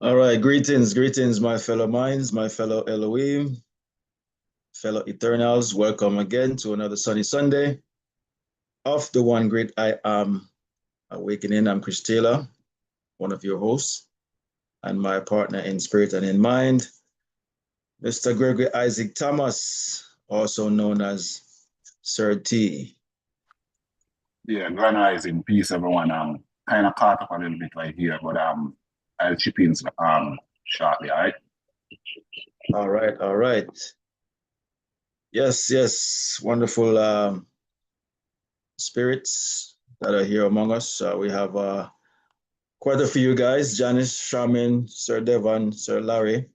All right, greetings, my fellow minds, my fellow Elohim, fellow Eternals. Welcome again to another sunny Sunday of the one great I am awakening. I'm Chris Taylor, one of your hosts, and my partner in spirit and in mind, Mr. Gregory Isaac Thomas, also known as Sir T. Yeah, Grand Rising, peace, everyone. Kind of caught up a little bit right here, but I'll chip in shortly. All right. All right. Yes, wonderful spirits that are here among us. We have quite a few guys: Janice, Shaman, Sir Devon, Sir Larry,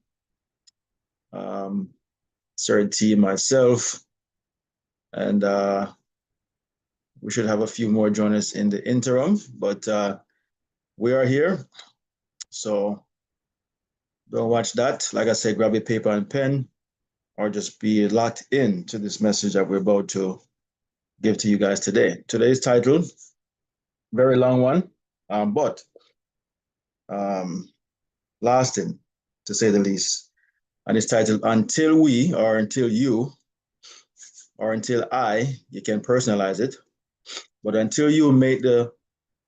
um, Sir T, myself, and we should have a few more join us in the interim. But we are here, so don't watch that. Like I said, grab a paper and pen, or just be locked in to this message that we're about to give to you guys today. Today's title, very long one, but lasting, to say the least. And it's titled Until We, or Until You, or Until I, you can personalize it, but until you make the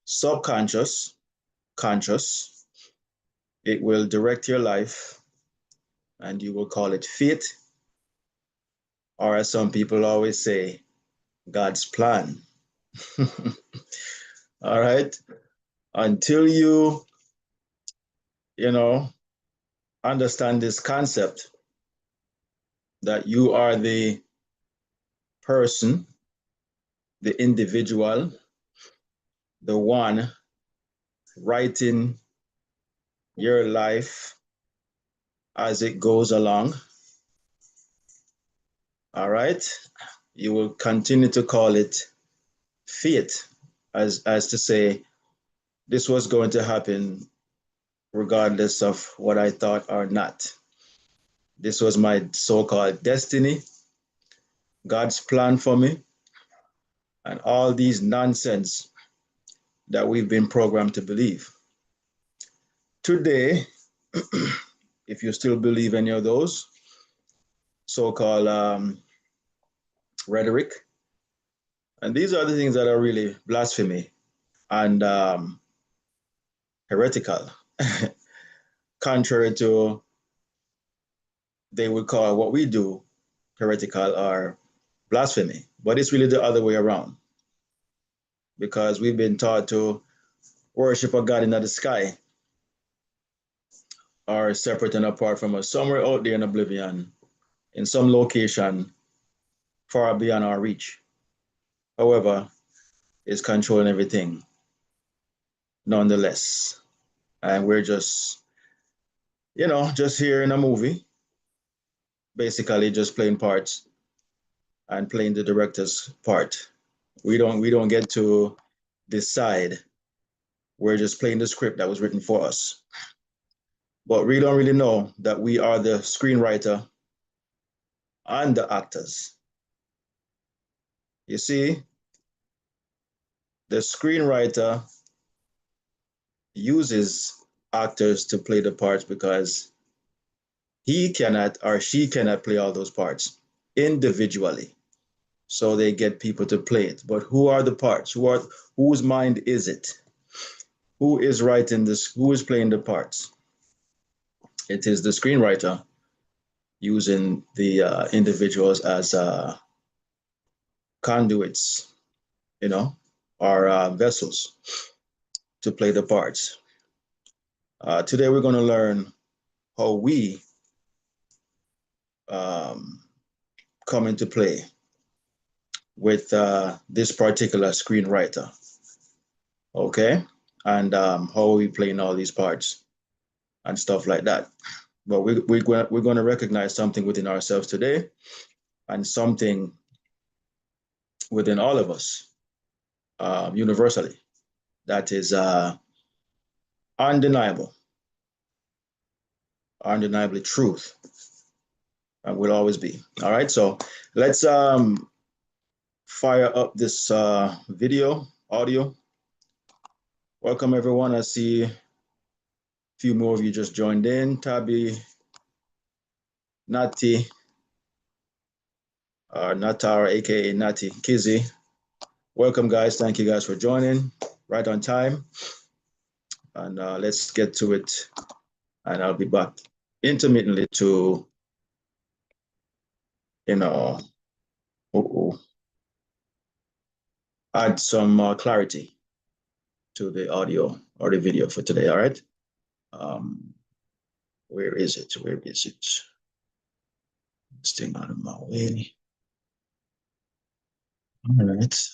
subconscious conscious, it will direct your life, and you will call it fate, or as some people always say, God's plan. All right. Until you know, understand this concept that you are the person, the individual, the one writing your life as it goes along. All right. You will continue to call it fate, as to say, this was going to happen regardless of what I thought or not. This was my so-called destiny, God's plan for me, and all these nonsense that we've been programmed to believe. Today, if you still believe any of those so-called rhetoric, and these are the things that are really blasphemy and heretical, contrary to they would call what we do heretical or blasphemy, but it's really the other way around, because we've been taught to worship a God in the sky, or separate and apart from us, somewhere out there in oblivion, in some location far beyond our reach. However, is controlling everything nonetheless. And we're just, just here in a movie, basically just playing parts and playing the director's part. We don't get to decide. We're just playing the script that was written for us. But we don't really know that we are the screenwriter and the actors. You see, the screenwriter uses actors to play the parts because he cannot or she cannot play all those parts individually. So they get people to play it. But who are the parts? Whose mind is it? Who is writing this? Who is playing the parts? It is the screenwriter using the individuals as conduits, or vessels to play the parts. Today we're going to learn how we come into play with this particular screenwriter, okay? And how are we playing all these parts and stuff like that. But we're going to recognize something within ourselves today, and something within all of us universally that is undeniably truth, and will always be. All right, so let's fire up this audio. Welcome everyone. I see few more of you just joined in. Tabi, Nati, Natar, aka Nati, Kizzy. Welcome, guys. Thank you guys for joining. Right on time. And let's get to it. And I'll be back intermittently to, add some clarity to the audio or the video for today. All right. Where is it? Where is it? This thing out of my way. All right.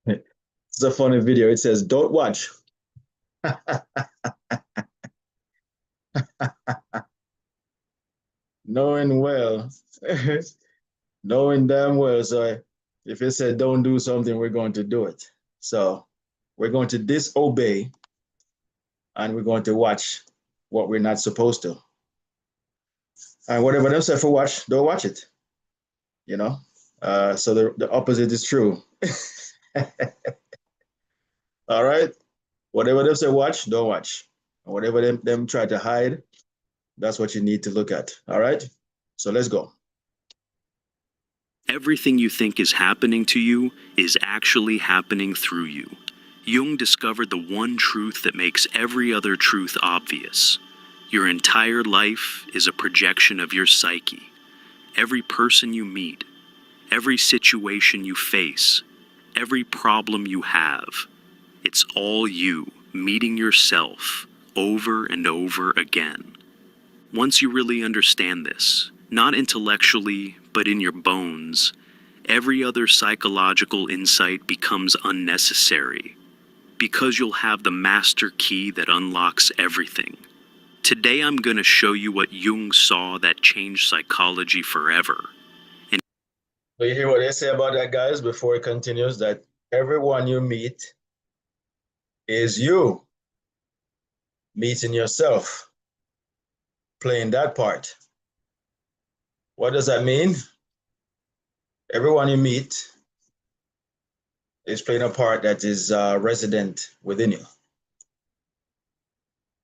It's a funny video. It says, "Don't watch." Knowing well, knowing damn well. So if it said don't do something, we're going to do it. So we're going to disobey and we're going to watch what we're not supposed to. And whatever them say for watch, don't watch it. You know? So the opposite is true. All right? Whatever them say watch, don't watch. And whatever them try to hide, that's what you need to look at. All right? So let's go. Everything you think is happening to you is actually happening through you. Jung discovered the one truth that makes every other truth obvious. Your entire life is a projection of your psyche. Every person you meet, every situation you face, every problem you have, it's all you meeting yourself over and over again. Once you really understand this, not intellectually, but in your bones, every other psychological insight becomes unnecessary, because you'll have the master key that unlocks everything. Today I'm going to show you what Jung saw that changed psychology forever. So you hear what they say about that, guys, before it continues, that everyone you meet is you meeting yourself, playing that part. What does that mean? Everyone you meet is playing a part that is resident within you.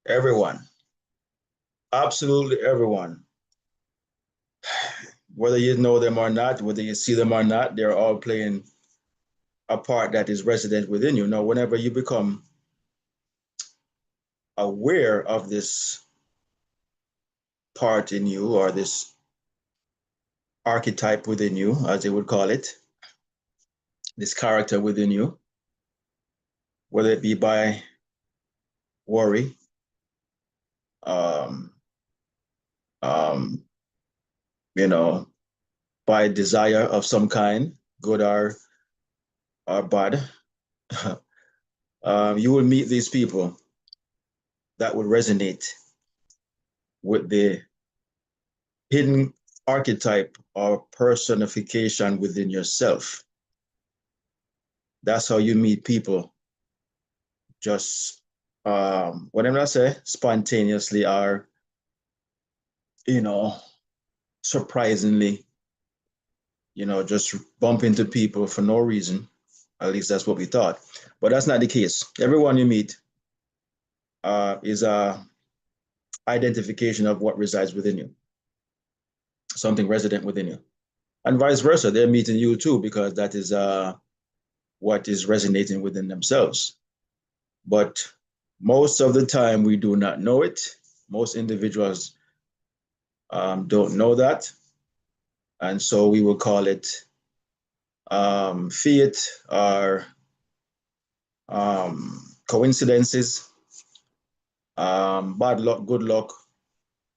Everyone, absolutely everyone. Whether you know them or not, whether you see them or not, they're all playing a part that is resident within you. Now, whenever you become aware of this part in you or this archetype within you, as they would call it, this character within you, whether it be by worry, um, um, you know, by desire of some kind, good or bad, you will meet these people that would resonate with the hidden archetype or personification within yourself. That's how you meet people. Just what I'm gonna say, spontaneously or surprisingly, just bump into people for no reason. At least that's what we thought. But that's not the case. Everyone you meet is a identification of what resides within you, something resident within you. And vice versa, they're meeting you too, because that is what is resonating within themselves. But most of the time, we do not know it. Most individuals don't know that. And so we will call it fate or coincidences, bad luck, good luck,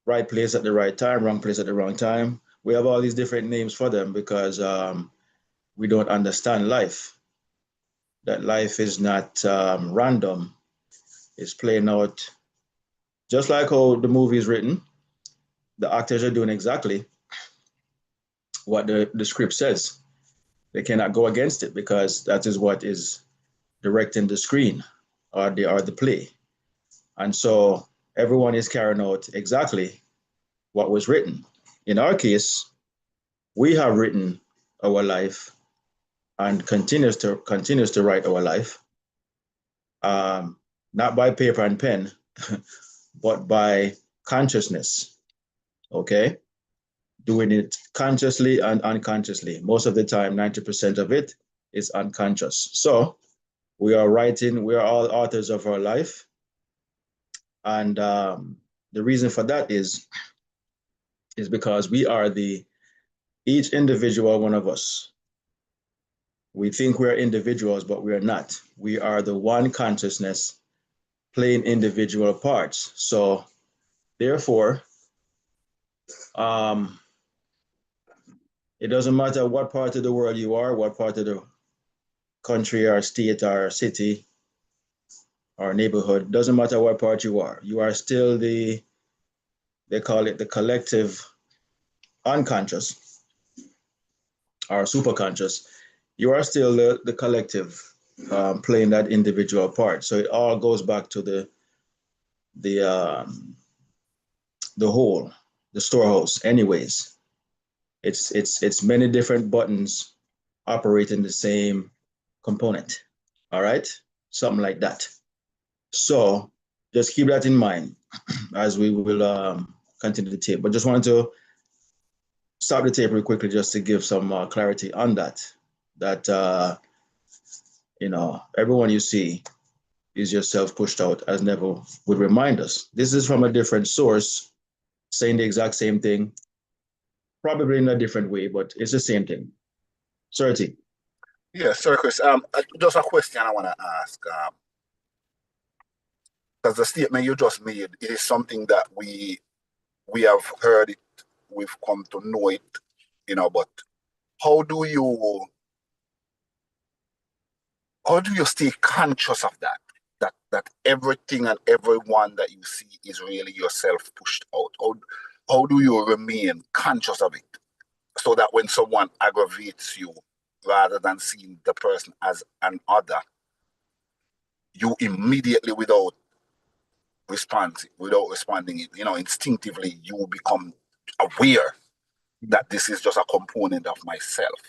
right place at the right time, wrong place at the wrong time. We have all these different names for them because we don't understand life. That life is not random. It's playing out just like how the movie is written. The actors are doing exactly what the script says. They cannot go against it because that is what is directing the screen or the play. And so everyone is carrying out exactly what was written. In our case, we have written our life and continues to write our life. not by paper and pen, but by consciousness. Okay? Doing it consciously and unconsciously. Most of the time, 90% of it is unconscious. So we are all authors of our life. And the reason for that is because we are each individual one of us. We think we're individuals, but we are not. We are the one consciousness playing individual parts. So therefore, it doesn't matter what part of the world you are, what part of the country or state or city or neighborhood, doesn't matter what part you are still they call it the collective unconscious or superconscious. You are still the collective playing that individual part. So it all goes back to the whole, the storehouse. Anyways, it's many different buttons operating the same component. All right, something like that. So just keep that in mind as we will continue the tape. But just wanted to stop the tape real quickly just to give some clarity on that. That everyone you see is yourself pushed out, as Neville would remind us. This is from a different source, saying the exact same thing, probably in a different way, but it's the same thing. Certi. Yeah, Sir Chris. Just a question I want to ask. Because the statement you just made, it is something that we have heard it, we've come to know it, but how do you stay conscious of that? That everything and everyone that you see is really yourself pushed out? How do you remain conscious of it so that when someone aggravates you, rather than seeing the person as an other, you immediately, without responding, instinctively, you become aware that this is just a component of myself?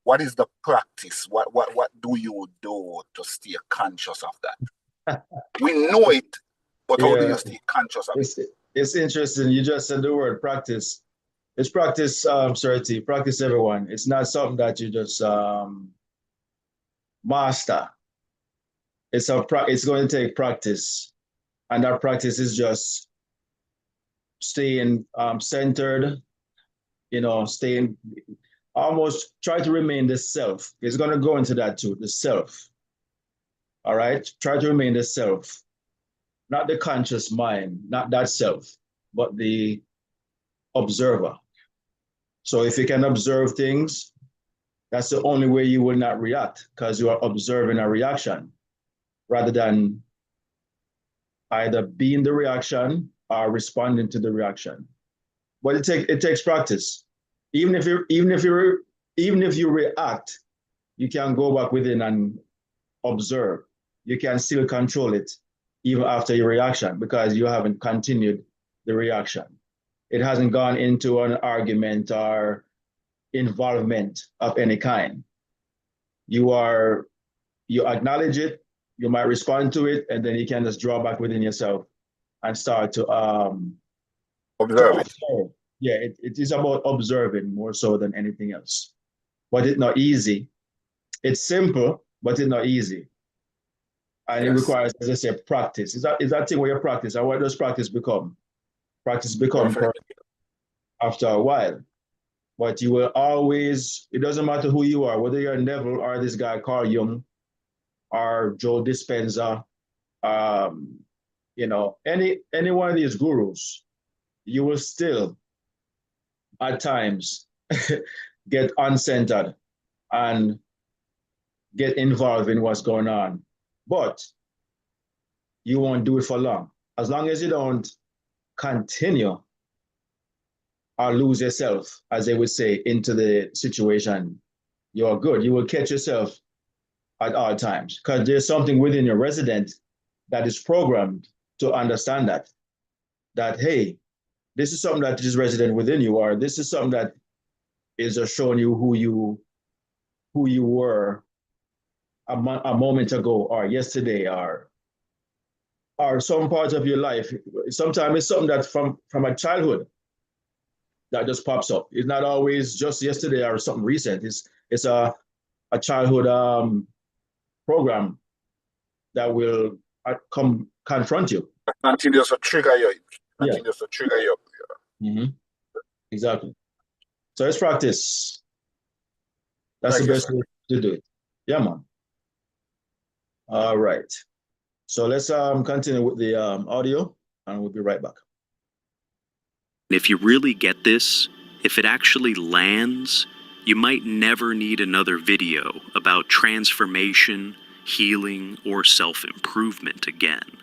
What is the practice? What do you do to stay conscious of that? We know it, but how do you stay conscious of it? It's interesting. You just said the word practice. It's practice, Certi. Practice, everyone. It's not something that you just master. It's going to take practice, and that practice is just staying centered. Staying almost try to remain the self. It's going to go into that too, the self. All right, try to remain the self, not the conscious mind, not that self, but the observer. So if you can observe things, that's the only way you will not react, because you are observing a reaction rather than either being the reaction or responding to the reaction. But it takes practice. Even if you react, you can go back within and observe. You can still control it even after your reaction, because you haven't continued the reaction. It hasn't gone into an argument or involvement of any kind. You acknowledge it, you might respond to it, and then you can just draw back within yourself and start to observe it. Yeah, it is about observing more so than anything else. But it's not easy. It's simple, but it's not easy. And it requires, as I say, practice. Is that thing where you practice? And what does practice become? Practice become perfect after a while. But you will always, it doesn't matter who you are, whether you're Neville or this guy Carl Jung or Joe Dispenza, any one of these gurus, you will still at times get uncentered and get involved in what's going on. But you won't do it for long. As long as you don't continue or lose yourself, as they would say, into the situation, you're good. You will catch yourself at all times, because there's something within your resident that is programmed to understand that, hey, this is something that is resident within you, or this is something that is just showing you who you were a moment ago or yesterday, or or some part of your life. Sometimes it's something that from a childhood that just pops up. It's not always just yesterday or something recent. It's a childhood program that will come confront you. Continues to trigger you. Yeah. Continues to trigger you. Mm-hmm. Exactly. So it's practice. That's Thank the you, best sir. way to do it. Yeah, man. All right. So let's continue with the audio, and we'll be right back. If you really get this, if it actually lands, you might never need another video about transformation, healing, or self-improvement again.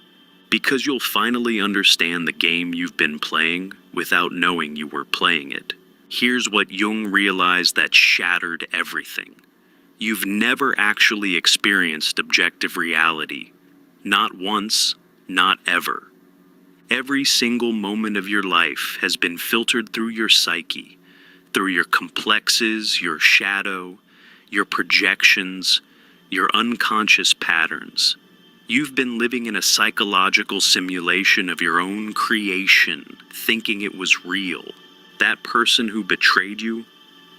Because you'll finally understand the game you've been playing without knowing you were playing it. Here's what Jung realized that shattered everything. You've never actually experienced objective reality. Not once, not ever. Every single moment of your life has been filtered through your psyche, through your complexes, your shadow, your projections, your unconscious patterns. You've been living in a psychological simulation of your own creation, thinking it was real. That person who betrayed you,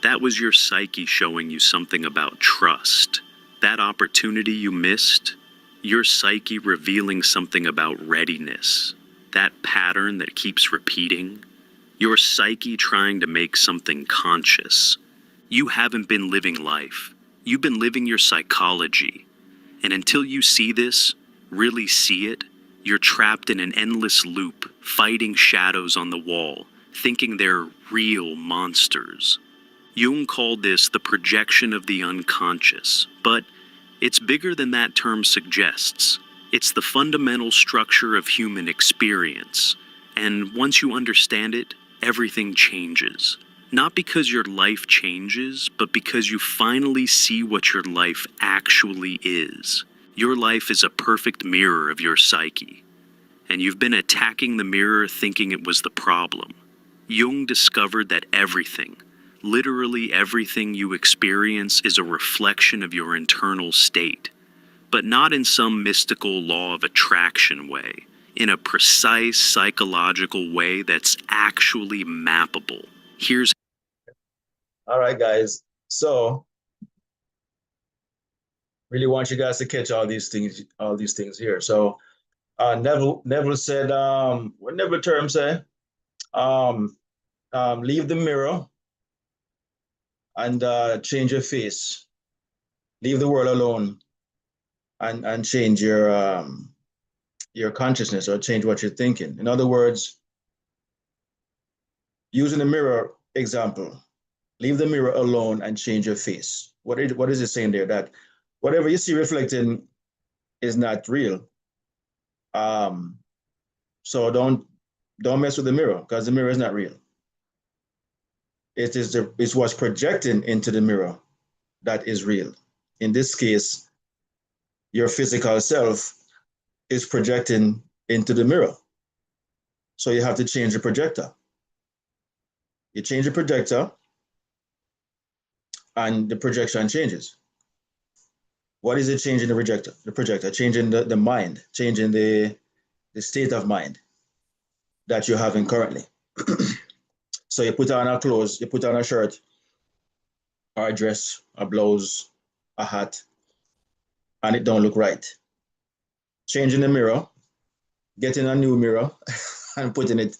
that was your psyche showing you something about trust. That opportunity you missed, your psyche revealing something about readiness. That pattern that keeps repeating, your psyche trying to make something conscious. You haven't been living life. You've been living your psychology. And until you see this, really see it, you're trapped in an endless loop, fighting shadows on the wall, thinking they're real monsters. Jung called this the projection of the unconscious, but it's bigger than that term suggests. It's the fundamental structure of human experience, and once you understand it, everything changes. Not because your life changes, but because you finally see what your life actually is. Your life is a perfect mirror of your psyche, and you've been attacking the mirror thinking it was the problem. Jung discovered that everything, literally everything you experience, is a reflection of your internal state, but not in some mystical law of attraction way, in a precise psychological way that's actually mappable. Here's All right, guys. So really want you guys to catch all these things here. So Neville said, what Neville term say? Leave the mirror and change your face. Leave the world alone and change your consciousness, or change what you're thinking. In other words, using the mirror example, leave the mirror alone and change your face. What is it saying there? That whatever you see reflecting is not real. So don't mess with the mirror, because the mirror is not real. It's what's projecting into the mirror that is real. In this case, your physical self is projecting into the mirror. So you have to change the projector. You change the projector and the projection changes. What is it changing the projector? The projector, changing the mind, changing the state of mind that you're having currently. So you put on a clothes, you put on a shirt, or a dress, a blouse, a hat, and it don't look right. Changing the mirror, getting a new mirror and putting it,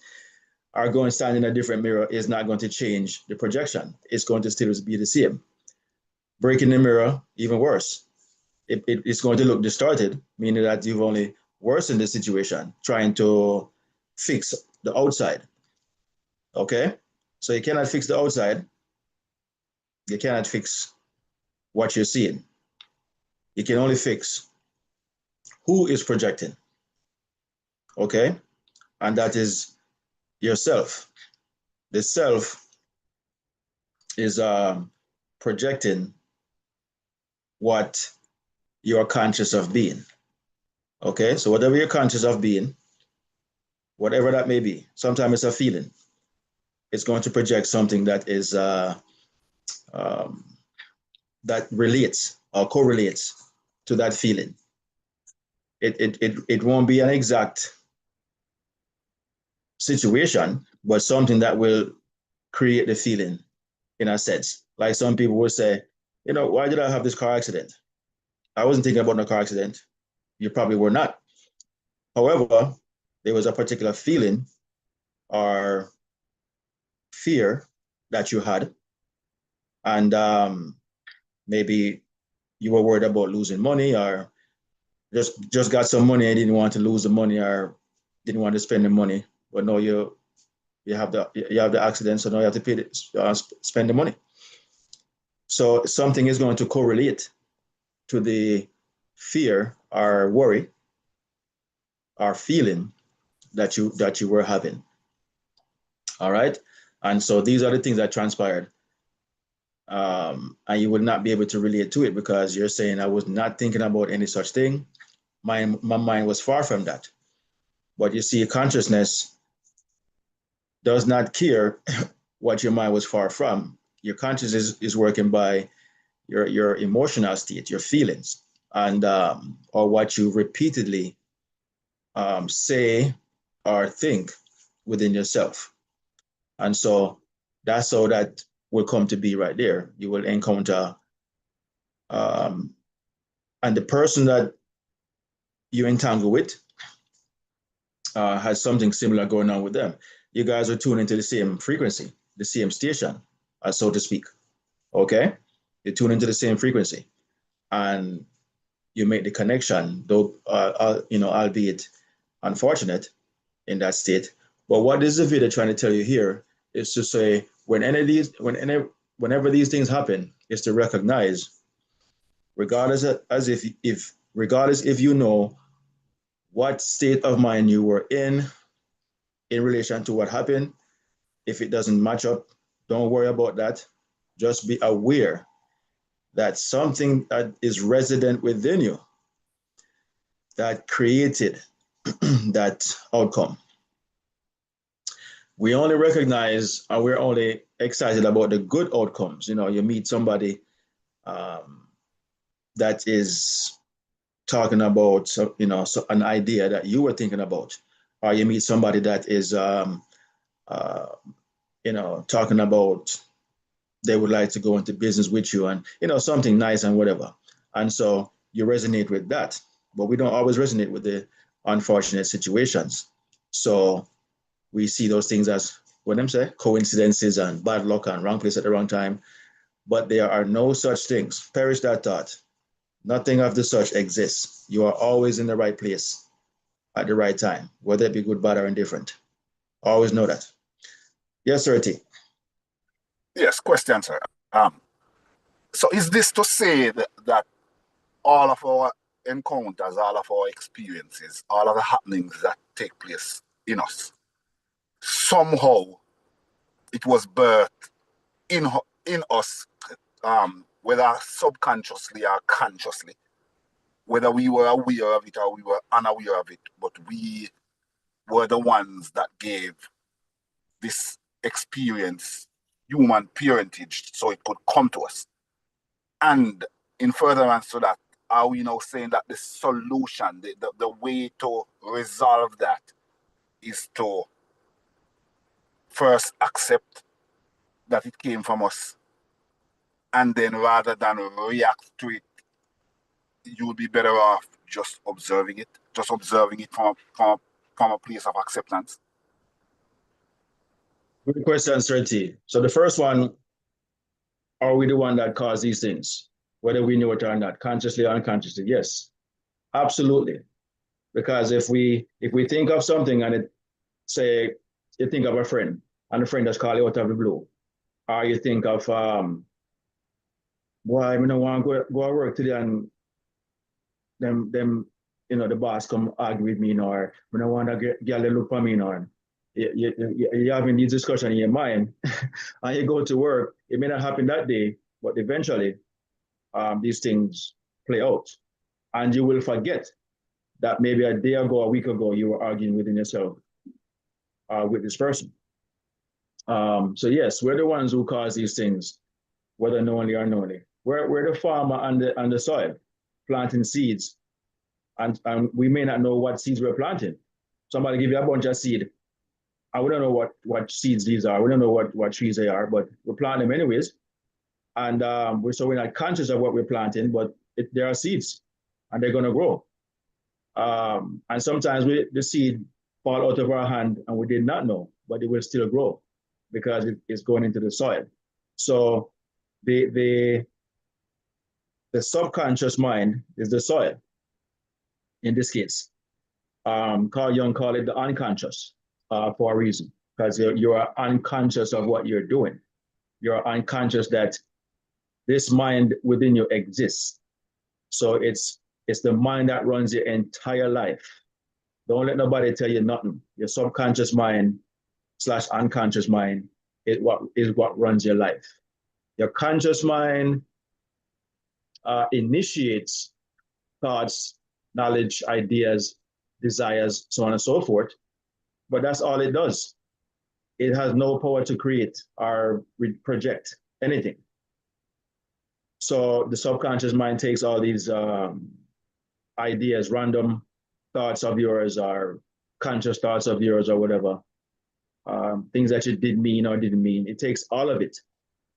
or going stand in a different mirror, is not going to change the projection. It's going to still be the same. Breaking the mirror, even worse. It's going to look distorted, meaning that you've only worsened the situation, trying to fix the outside. Okay? So you cannot fix the outside. You cannot fix what you're seeing. You can only fix who is projecting. Okay? And that is yourself. The self is projecting what you are conscious of being. Okay? So whatever you're conscious of being, whatever that may be, sometimes it's a feeling. It's going to project something that is that relates or correlates to that feeling. it won't be an exact situation, but something that will create the feeling in a sense. Like some people will say, you know, why did I have this car accident? I wasn't thinking about no car accident. You probably were not. However, there was a particular feeling or fear that you had, and maybe you were worried about losing money, or just got some money and didn't want to lose the money, or didn't want to spend the money. But no, you have the accident, so now you have to pay spend the money. So something is going to correlate to the fear or worry or feeling that you were having. All right, and so these are the things that transpired, and you will not be able to relate to it because you're saying I was not thinking about any such thing. My mind was far from that. But you see, consciousness does not care what your mind was far from. Your consciousness is working by your emotional state, your feelings, and or what you repeatedly say or think within yourself. And so that's how that will come to be right there. You will encounter, and the person that you entangle with has something similar going on with them. You guys are tuned into the same frequency, the same station, so to speak. Okay, you tune into the same frequency, and you make the connection, though you know, albeit unfortunate in that state. But what is the video trying to tell you here is to say whenever these things happen, is to recognize, regardless regardless if you know what state of mind you were in relation to what happened. If it doesn't match up, don't worry about that. Just be aware that something that is resident within you that created that outcome. We only recognize, and we're only excited about the good outcomes. You know, you meet somebody that is talking about, you know, an idea that you were thinking about, or you meet somebody that is, you know, talking about they would like to go into business with you, and you know, something nice and whatever. And so you resonate with that, but we don't always resonate with the unfortunate situations. So we see those things as, what them say, coincidences and bad luck and wrong place at the wrong time. But there are no such things. Perish that thought. Nothing of the such exists. You are always in the right place at the right time, whether it be good, bad, or indifferent. Always know that. Yes, sir, T. Yes, question, sir. So is this to say that all of our encounters, all of our experiences, all of the happenings that take place in us, somehow it was birthed in us, whether subconsciously or consciously, whether we were aware of it or we were unaware of it, but we were the ones that gave this experience human parentage so it could come to us. And in furtherance to that, are we now saying that the solution, the way to resolve that is to first accept that it came from us, and then rather than react to it, you would be better off just observing it from a place of acceptance? Good question, Sir T. So the first one, are we the one that caused these things? Whether we know it or not, consciously or unconsciously? Yes, absolutely. Because if we think of something and it, say you think of a friend and a friend just call you out of the blue, or you think of boy, I don't want to go to work today and them you know, the boss come argue with me, you know, or I don't want to get a look for me, you know, you're having these discussions in your mind and you go to work. It may not happen that day, but eventually these things play out, and you will forget that maybe a day ago, a week ago, you were arguing within yourself with this person. So yes, we're the ones who cause these things, whether knowingly or unknowingly. We're the farmer and the soil, planting seeds and we may not know what seeds we're planting. Somebody give you a bunch of seed, and we don't know what seeds these are. We don't know what trees they are, but we're planting them anyways. And we're not conscious of what we're planting, but there are seeds, and they're going to grow. And sometimes the seed fall out of our hand, and we did not know, but it will still grow because it's going into the soil. So the subconscious mind is the soil in this case. Carl Jung called it the unconscious for a reason, because you are unconscious of what you're doing. You're unconscious that this mind within you exists. So it's the mind that runs your entire life. Don't let nobody tell you nothing. Your subconscious mind / unconscious mind is what runs your life. Your conscious mind initiates thoughts, knowledge, ideas, desires, so on and so forth. But that's all it does. It has no power to create or project anything. So the subconscious mind takes all these ideas, random thoughts of yours or conscious thoughts of yours or whatever, things that you did mean or didn't mean. It takes all of it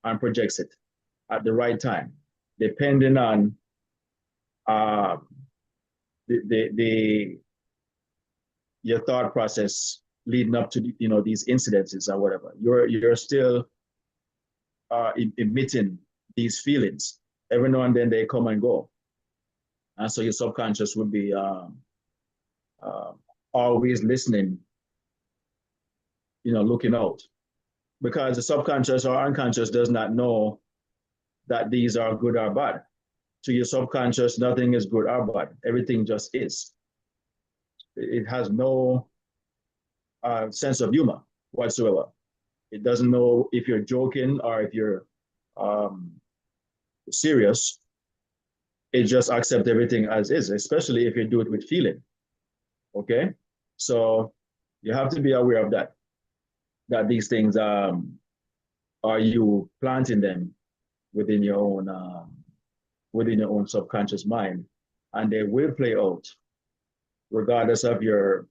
and projects it at the right time, depending on your thought process leading up to these incidences or whatever. You're still emitting these feelings. Every now and then they come and go, and so your subconscious would be always listening, looking out, because the subconscious or unconscious does not know that these are good or bad. To your subconscious, nothing is good or bad. Everything just is. It has no sense of humor whatsoever. It doesn't know if you're joking or if you're serious. It just accepts everything as is, especially if you do it with feeling. Okay? So you have to be aware of that these things are you planting them within your own subconscious mind, and they will play out regardless of your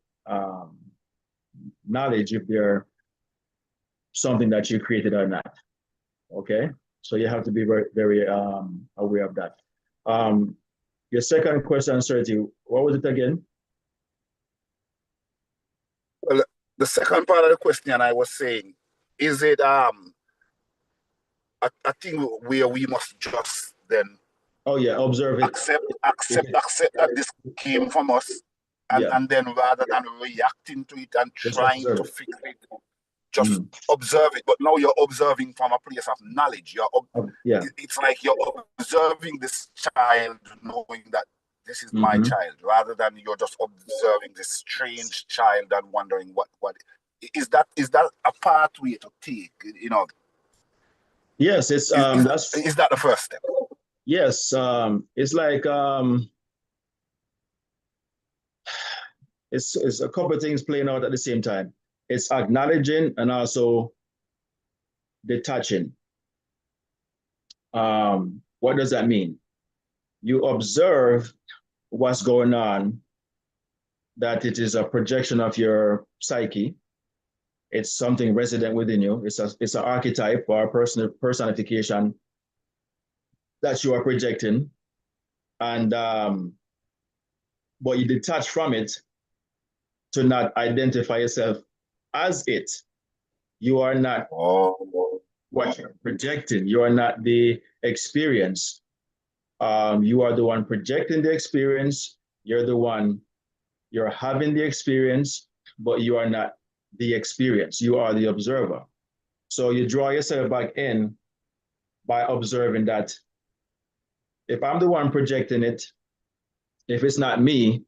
knowledge, if they're something that you created or not. Okay, so you have to be very, very aware of that. Your second question, Serti, what was it again? Well, the second part of the question I was saying, is it a thing where we must just then observe it, accept that this came from us, and then rather than reacting to it and just trying to fix it, just observe it. But now you're observing from a place of knowledge. It's like you're observing this child, knowing that this is my child, rather than you're just observing this strange child and wondering what is that a pathway to take, Yes, it's is that the first step? Yes, it's like it's a couple of things playing out at the same time. It's acknowledging and also detaching. What does that mean? You observe what's going on, that it is a projection of your psyche. It's something resident within you. It's an archetype or a personification that you are projecting, and but you detach from it to not identify yourself as it. You are not what you're projecting. You are not the experience. You are the one projecting the experience. You're having the experience, but you are not the experience. You are the observer. So you draw yourself back in by observing that if I'm the one projecting it, if it's not me,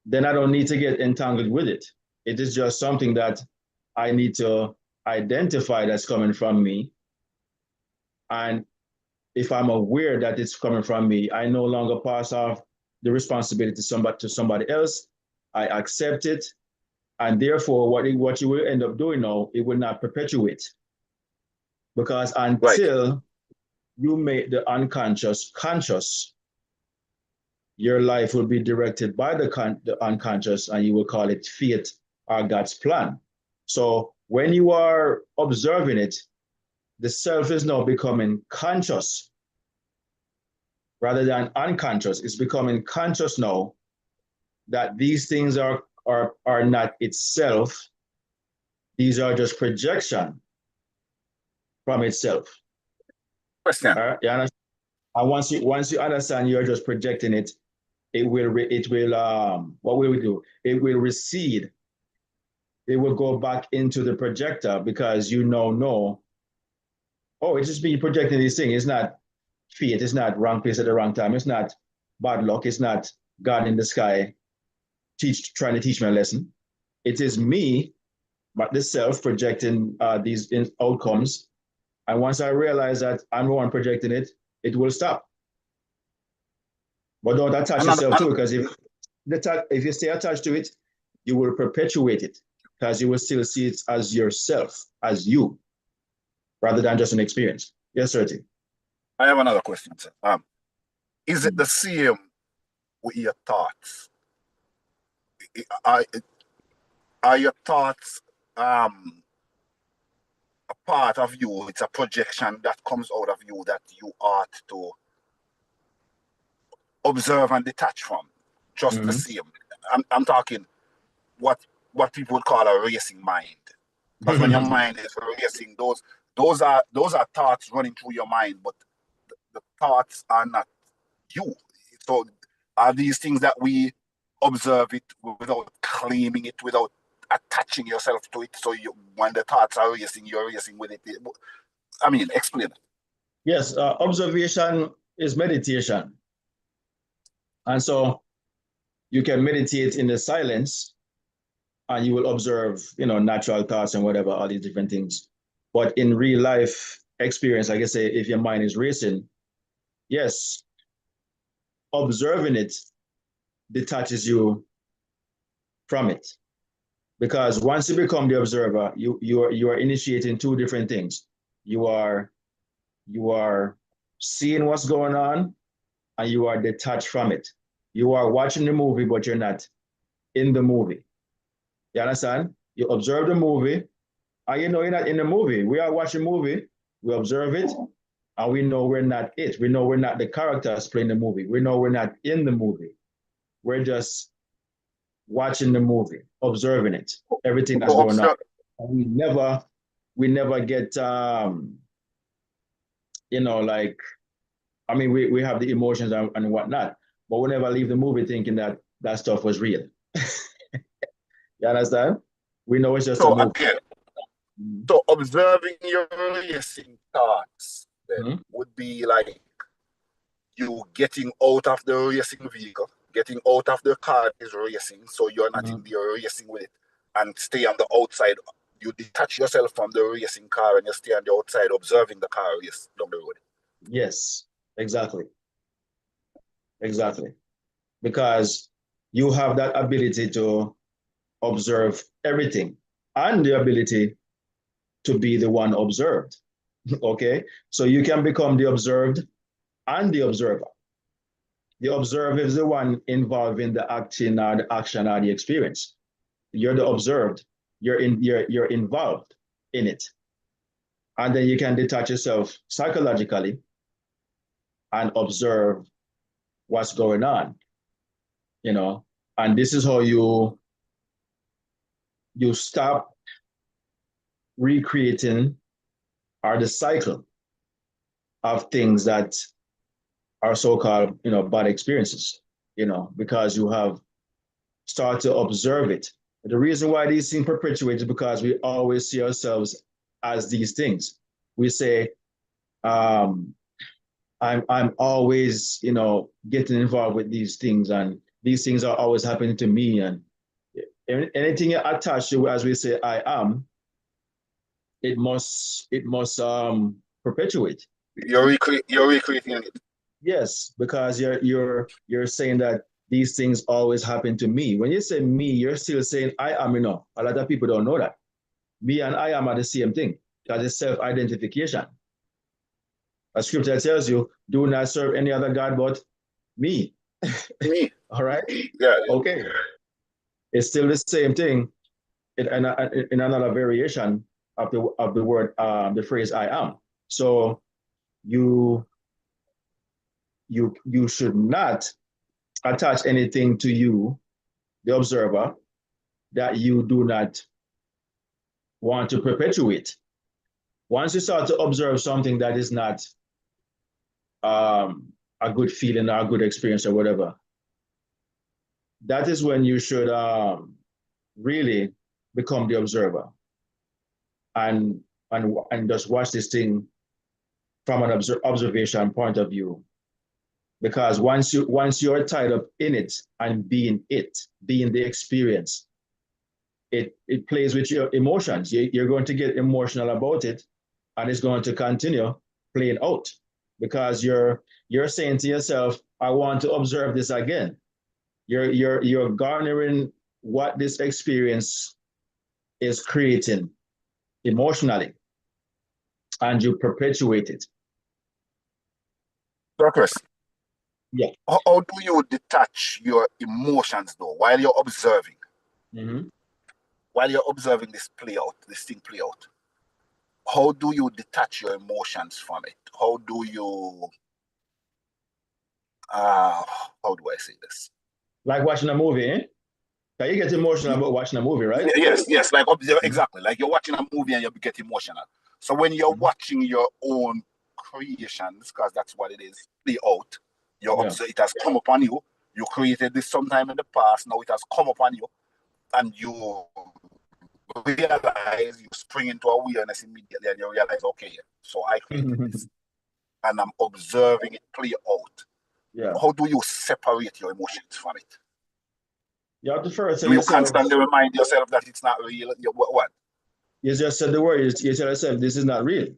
then I don't need to get entangled with it. It is just something that I need to identify that's coming from me. And if I'm aware that it's coming from me, I no longer pass off the responsibility to somebody else. I accept it. And therefore, what you will end up doing now, it will not perpetuate. Because until you make the unconscious conscious, your life will be directed by the unconscious, and you will call it fate or God's plan. So when you are observing it, the self is now becoming conscious rather than unconscious. It's becoming conscious now that these things are not itself. These are just projection from itself. Question. Yeah, and once you understand you're just projecting it, it will what will it do? It will recede. It will go back into the projector because you now know, oh, it's just being projecting these things. It's not fate, it's not wrong place at the wrong time, it's not bad luck, it's not God in the sky trying to teach me a lesson. It is me, but the self projecting these outcomes. And once I realize that I'm the one projecting it, it will stop. But don't attach yourself to it, because if you stay attached to it, you will perpetuate it, because you will still see it as yourself, as you, rather than just an experience. Yes, sir. I have another question, sir. Is it the same with your thoughts? Are your thoughts a part of you? It's a projection that comes out of you that you ought to observe and detach from. Just the same. I'm talking what people would call a racing mind. Because when your mind is racing, those are thoughts running through your mind, but the thoughts are not you. So are these things that we observe it without claiming it, without attaching yourself to it? So when the thoughts are racing, you're racing with it. I mean, explain it. Yes, observation is meditation. And so you can meditate in the silence and you will observe, natural thoughts and whatever, all these different things. But in real life experience, like I say, if your mind is racing, yes, observing it detaches you from it. Because once you become the observer, you are initiating two different things. You are seeing what's going on, and you are detached from it. You are watching the movie, but you're not in the movie. You understand? You observe the movie, and you're not in the movie. We are watching a movie, we observe it, and we know we're not it. We know we're not the characters playing the movie. We know we're not in the movie. We're just watching the movie, observing it, everything that's going on. And we never get, we have the emotions and whatnot, but we never leave the movie thinking that stuff was real. You understand? We know it's just a movie. Again, so observing your racing thoughts then would be like you getting out of the racing vehicle, getting out of the car is racing, so you're not in the racing with it, and stay on the outside. You detach yourself from the racing car and you stay on the outside observing the car race down the road. Yes, exactly. Exactly. Because you have that ability to observe everything and the ability to be the one observed. Okay? So you can become the observed and the observer. The observer is the one involved in the acting or the action or the experience. You're the observed. You're involved in it. And then you can detach yourself psychologically and observe what's going on. And this is how you stop recreating or the cycle of things that are so-called, bad experiences, because you have started to observe it. The reason why these things perpetuate is because we always see ourselves as these things. We say, I'm always, getting involved with these things, and these things are always happening to me. And anything you attach to, as we say, I am, it must perpetuate. You're recreating it. Yes, because you're saying that these things always happen to me. When you say me, you're still saying I am. A lot of people don't know that. Me and I am are the same thing. That is self-identification. A scripture tells you, do not serve any other God but me. Me. All right. Yeah. Okay. It's still the same thing in another variation of the word, the phrase "I am." So you you should not attach anything to you, the observer, that you do not want to perpetuate. Once you start to observe something that is not a good feeling or a good experience or whatever, that is when you should really become the observer and and just watch this thing from an observation point of view. Because once you're tied up in it, being the experience, it plays with your emotions. You're going to get emotional about it, and it's going to continue playing out because you're saying to yourself, I want to observe this again. You're garnering what this experience is creating emotionally, and you perpetuate it. So, Chris, Yeah. how do you detach your emotions though while you're observing? Mm-hmm. While you're observing this thing play out, how do you detach your emotions from it? How do you how do I say this? Like watching a movie, eh? Can you get emotional about watching a movie, right? Yes, like Mm-hmm. exactly. Like you're watching a movie and you get emotional. So when you're Mm-hmm. watching your own creations, because that's what it is, play out, Yeah. it has come upon you. You created this sometime in the past, now it has come upon you, and you realize, you spring into awareness immediately, and you realize, okay, so I created this, and I'm observing it play out. Yeah. How do you separate your emotions from it? You have to first tell Do you yourself, constantly remind yourself that it's not real? What? you just said the word, you tell yourself, this is not real.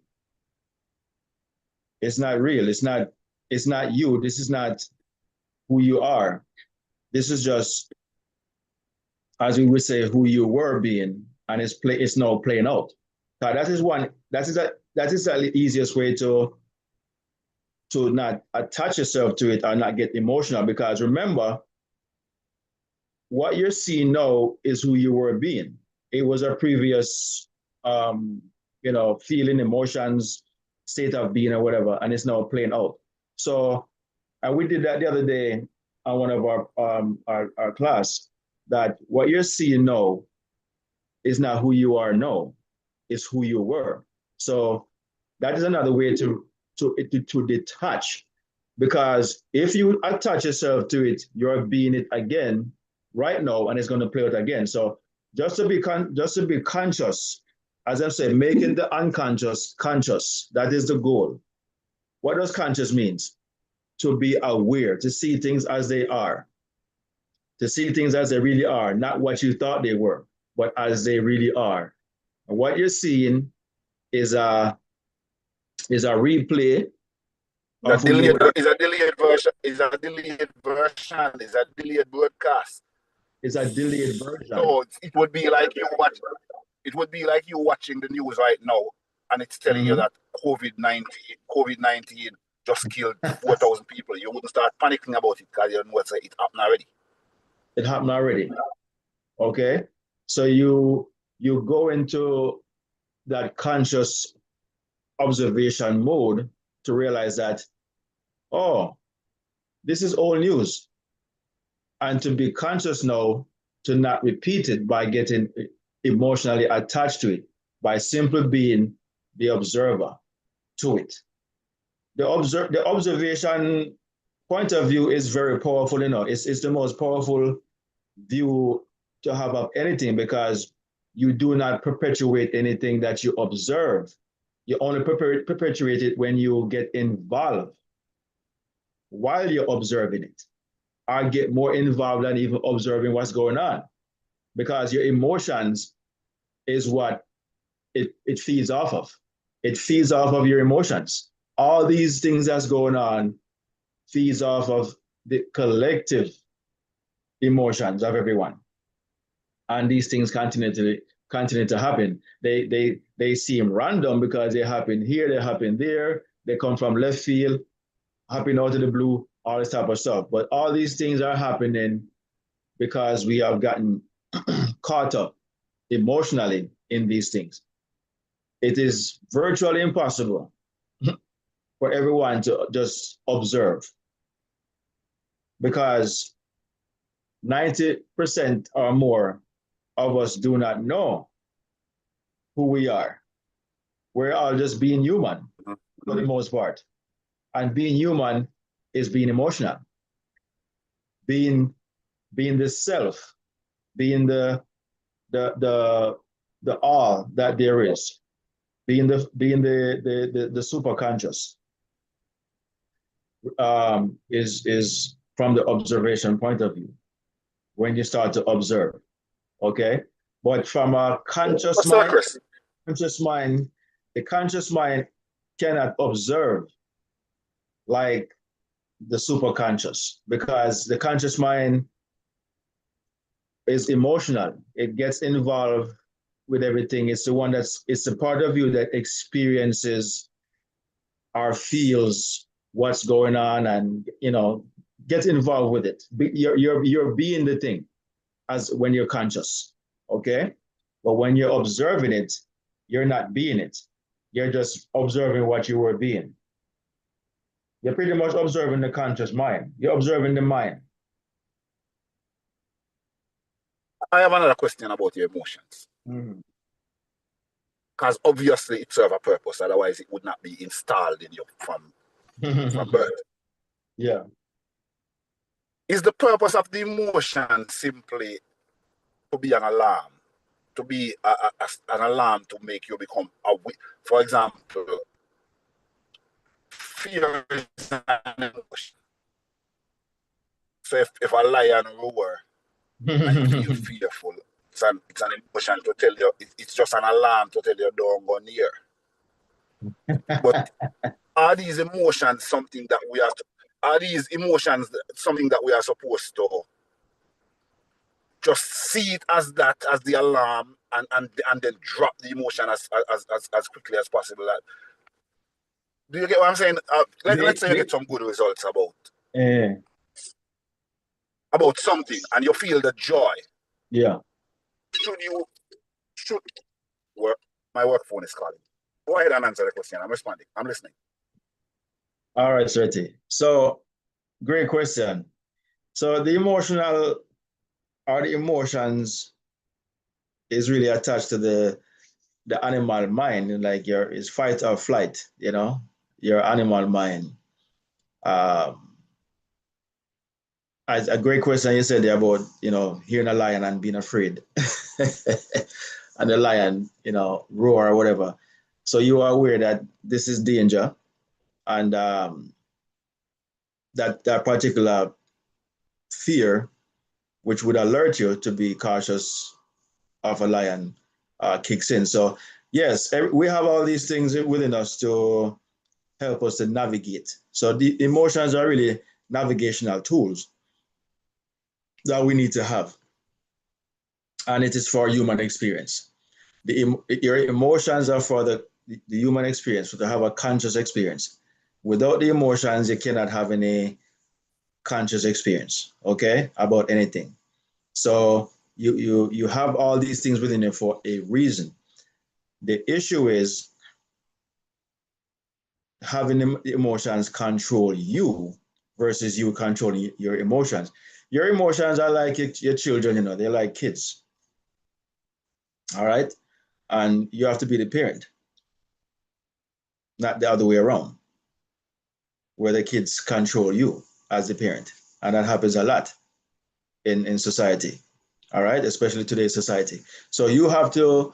It's not real. It's not you. This is not who you are. This is just, as we would say, who you were being, and it's now playing out. So that is the easiest way to not attach yourself to it or not get emotional, because remember, what you're seeing now is who you were being. It was a previous feeling, emotions, state of being or whatever, and it's now playing out. So, and we did that the other day on one of our class, that what you're seeing now is not who you are now, it's who you were. So that is another way to detach, because if you attach yourself to it, you're being it again right now, and it's going to play out again. So just to be conscious, as I said, making the unconscious conscious. That is the goal. What does conscious means? To be aware, to see things as they are, to see things as they really are, not what you thought they were, but as they really are. And what you're seeing is a replay The of who you delayed were. is a delayed version. Is a delayed broadcast. Is a delayed version. So it would be like you watch. It would be like you watching the news right now, and it's telling you Mm-hmm. that COVID-19 just killed 4,000 people. You wouldn't start panicking about it because you know it happened already. It happened already. Okay. So you go into that conscious observation mode to realize that, oh, this is old news. And to be conscious now, to not repeat it by getting emotionally attached to it, by simply being the observer to it. The observation point of view is very powerful, it's the most powerful view to have of anything, because you do not perpetuate anything that you observe. You only perpetuate it when you get involved while you're observing it. I get more involved than even observing what's going on, because your emotions is what it feeds off of. It feeds off of your emotions. All these things that's going on feeds off of the collective emotions of everyone. And these things continue to happen. They seem random because they happen here, they happen there, they come from left field, happening out of the blue, all this type of stuff. But all these things are happening because we have gotten caught up emotionally in these things. It is virtually impossible for everyone to just observe because 90% or more of us do not know who we are. We're all just being human for the most part. And being human is being emotional, being the self, being the all that there is, being the super conscious, is from the observation point of view when you start to observe. Okay, but from a conscious mind, the conscious mind cannot observe like the super conscious because the conscious mind is emotional. It gets involved with everything. It's the one it's the part of you that experiences or feels what's going on and, get involved with it. You're being the thing as when you're conscious. Okay. But when you're observing it, you're not being it. You're just observing what you were being. You're pretty much observing the conscious mind. You're observing the mind. I have another question about your emotions. Because obviously it serves a purpose, otherwise it would not be installed in you from birth. Yeah. Is the purpose of the emotion simply to be an alarm, to be an alarm to make you become aware? For example, fear is an emotion. So if a lion roar and you feel fearful, it's an emotion to tell you, it's just an alarm to tell you don't go near. But are these emotions something that we are supposed to just see it as that, as the alarm, and then drop the emotion as quickly as possible? Do you get what I'm saying? Let's say you get some good results about something and you feel the joy. Yeah. Should work? My work phone is calling. Go ahead and answer the question. I'm responding. I'm listening. All right, Sreti. So, great question. So the emotions is really attached to the animal mind, like is fight or flight, your animal mind. A great question you said there about, hearing a lion and being afraid. And the lion, roar or whatever. So you are aware that this is danger and that particular fear, which would alert you to be cautious of a lion, kicks in. So yes, we have all these things within us to help us to navigate. So the emotions are really navigational tools that we need to have. And it is for human experience. Your emotions are for the human experience, to have a conscious experience. Without the emotions, you cannot have any conscious experience, okay, about anything. So you have all these things within you for a reason. The issue is having the emotions control you versus you controlling your emotions. Your emotions are like your children, they're like kids. All right. And you have to be the parent, not the other way around, where the kids control you as the parent. And that happens a lot in society. All right. Especially today's society. So you have to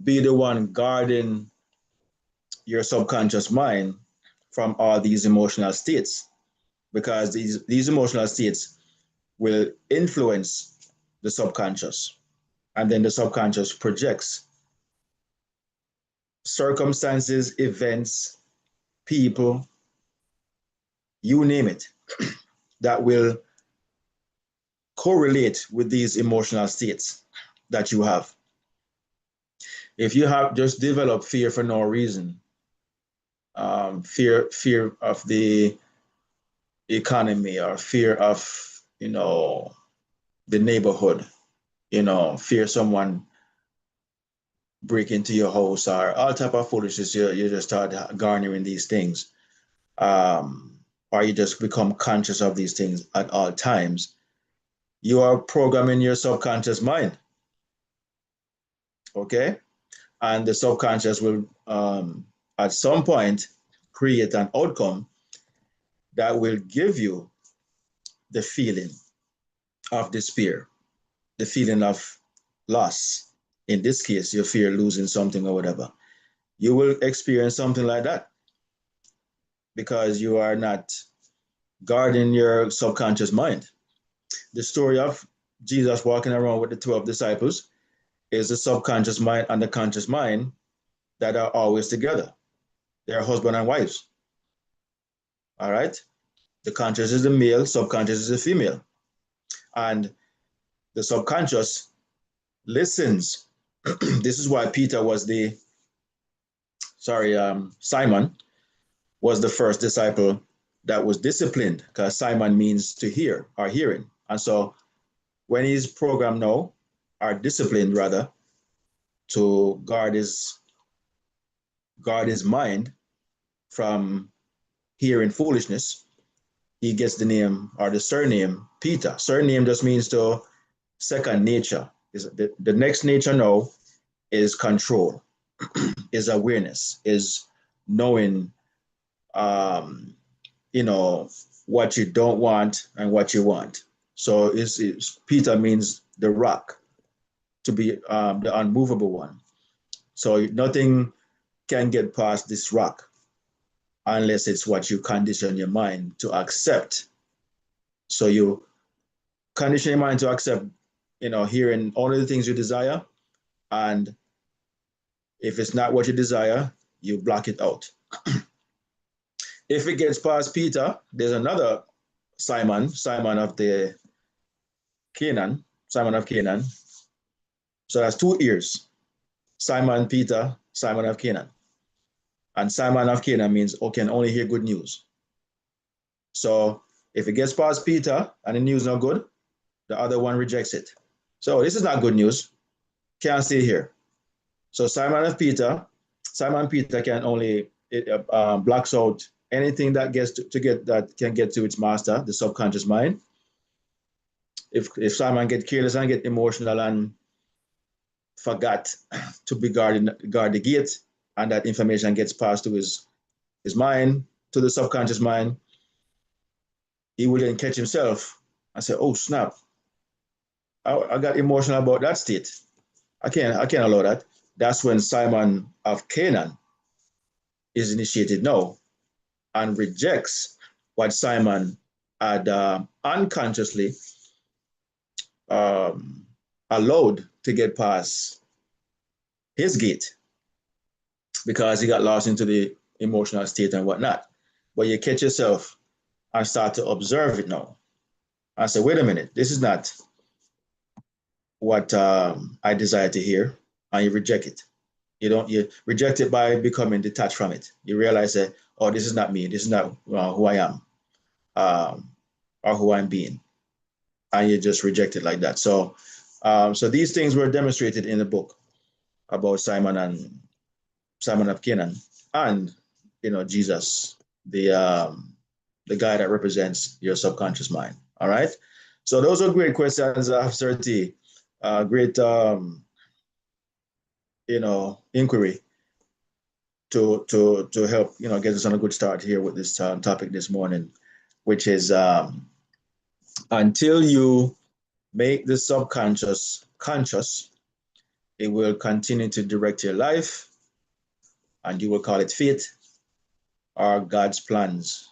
be the one guarding your subconscious mind from all these emotional states, because these emotional states will influence the subconscious, and then the subconscious projects circumstances, events, people, you name it, that will correlate with these emotional states that you have. If you have just developed fear for no reason, fear of the economy or fear of, the neighborhood, fear someone break into your house or all type of foolishness. You just start garnering these things. Or you just become conscious of these things at all times. You are programming your subconscious mind. Okay? And the subconscious will, at some point, create an outcome that will give you the feeling of despair, the feeling of loss. In this case, you fear losing something or whatever. You will experience something like that because you are not guarding your subconscious mind. The story of Jesus walking around with the 12 disciples is the subconscious mind and the conscious mind that are always together. They're husband and wives. All right? The conscious is the male, subconscious is the female. And the subconscious listens. This is why Simon was the first disciple that was disciplined, because Simon means to hear or hearing. And so when he's programmed now, or disciplined rather, to guard his mind from hearing foolishness, he gets the name or the surname Peter. Surname just means to second nature. The next nature now is control, is awareness, is knowing, what you don't want and what you want. So Peter means the rock, to be the unmovable one. So nothing can get past this rock unless it's what you condition your mind to accept. So you condition your mind to accept, hearing only the things you desire. And if it's not what you desire, you block it out. If it gets past Peter, there's another Simon of Canaan. So that's two ears. Simon Peter, Simon of Canaan. And Simon of Canaan means, can only hear good news. So if it gets past Peter and the news is not good, the other one rejects it. So this is not good news. Can't stay here. So Simon Peter can only blocks out anything that can get to its master, the subconscious mind. If Simon get careless and get emotional and forgot to guard the gate, and that information gets passed to his mind, to the subconscious mind, he will then catch himself and say, "Oh snap! I got emotional about that state. I can't allow that." That's when Simon of Canaan is initiated now and rejects what Simon had unconsciously allowed to get past his gate, because he got lost into the emotional state and whatnot. But you catch yourself and start to observe it now. I say, wait a minute, this is not what I desire to hear, and you reject it. You reject it by becoming detached from it. You realize that, oh, this is not me. This is not who I am, or who I'm being, and you just reject it like that. So, so these things were demonstrated in the book about Simon of Canaan, and Jesus, the guy that represents your subconscious mind. All right. So those are great questions, Sir T. Great, inquiry to help get us on a good start here with this topic this morning, which is until you make the subconscious conscious, it will continue to direct your life, and you will call it fate or God's plans.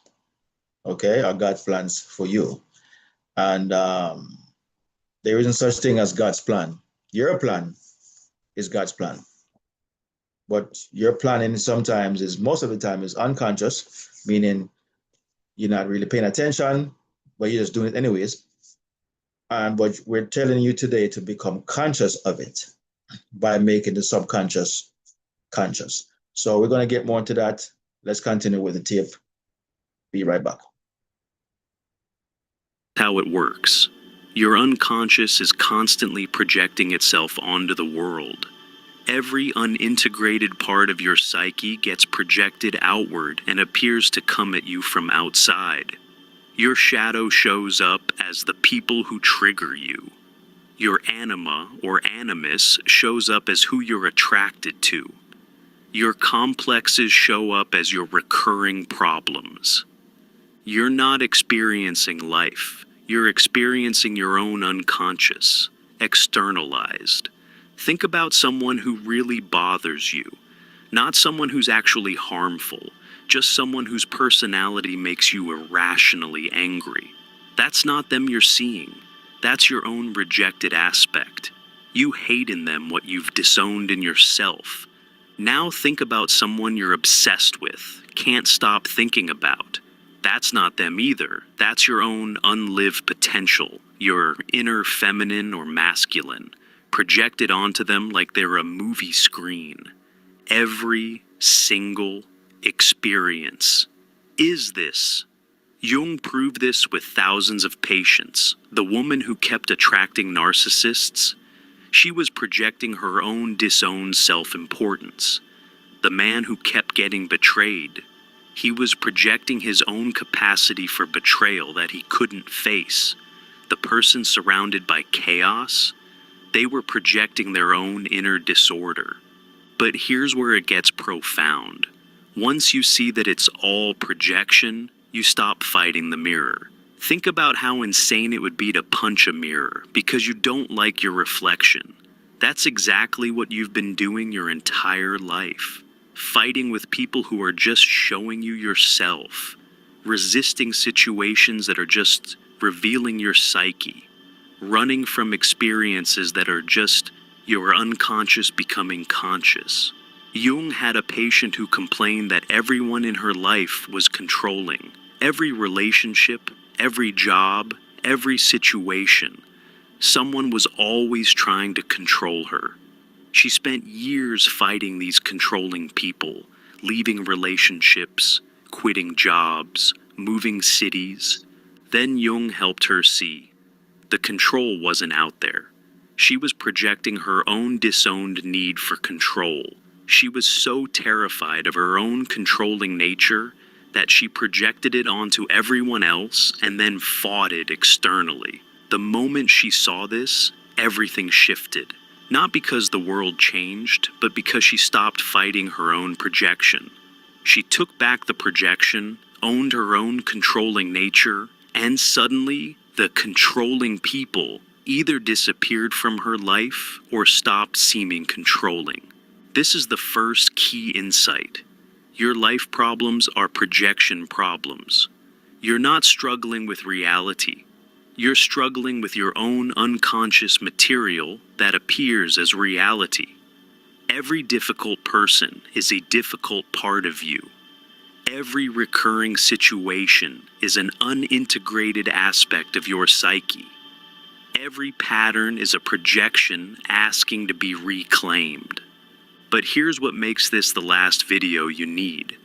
Okay, or God's plans for you. And there isn't such thing as God's plan. Your plan is God's plan. But your planning most of the time is unconscious, meaning you're not really paying attention, but you're just doing it anyways. But we're telling you today to become conscious of it by making the subconscious conscious. So we're going to get more into that. Let's continue with the tape. Be right back. How it works. Your unconscious is constantly projecting itself onto the world. Every unintegrated part of your psyche gets projected outward and appears to come at you from outside. Your shadow shows up as the people who trigger you. Your anima or animus shows up as who you're attracted to. Your complexes show up as your recurring problems. You're not experiencing life. You're experiencing your own unconscious, externalized. Think about someone who really bothers you, not someone who's actually harmful, just someone whose personality makes you irrationally angry. That's not them you're seeing. That's your own rejected aspect. You hate in them what you've disowned in yourself. Now think about someone you're obsessed with, can't stop thinking about. That's not them either. That's your own unlived potential, your inner feminine or masculine, projected onto them like they're a movie screen. Every single experience is this. Jung proved this with thousands of patients. The woman who kept attracting narcissists, she was projecting her own disowned self-importance. The man who kept getting betrayed, he was projecting his own capacity for betrayal that he couldn't face. The person surrounded by chaos, they were projecting their own inner disorder. But here's where it gets profound. Once you see that it's all projection, you stop fighting the mirror. Think about how insane it would be to punch a mirror because you don't like your reflection. That's exactly what you've been doing your entire life. Fighting with people who are just showing you yourself. Resisting situations that are just revealing your psyche. Running from experiences that are just your unconscious becoming conscious. Jung had a patient who complained that everyone in her life was controlling. Every relationship, every job, every situation. Someone was always trying to control her. She spent years fighting these controlling people, leaving relationships, quitting jobs, moving cities. Then Jung helped her see the control wasn't out there. She was projecting her own disowned need for control. She was so terrified of her own controlling nature that she projected it onto everyone else and then fought it externally. The moment she saw this, everything shifted. Not because the world changed, but because she stopped fighting her own projection. She took back the projection, owned her own controlling nature, and suddenly, the controlling people either disappeared from her life or stopped seeming controlling. This is the first key insight. Your life problems are projection problems. You're not struggling with reality. You're struggling with your own unconscious material that appears as reality. Every difficult person is a difficult part of you. Every recurring situation is an unintegrated aspect of your psyche. Every pattern is a projection asking to be reclaimed. But here's what makes this the last video you need.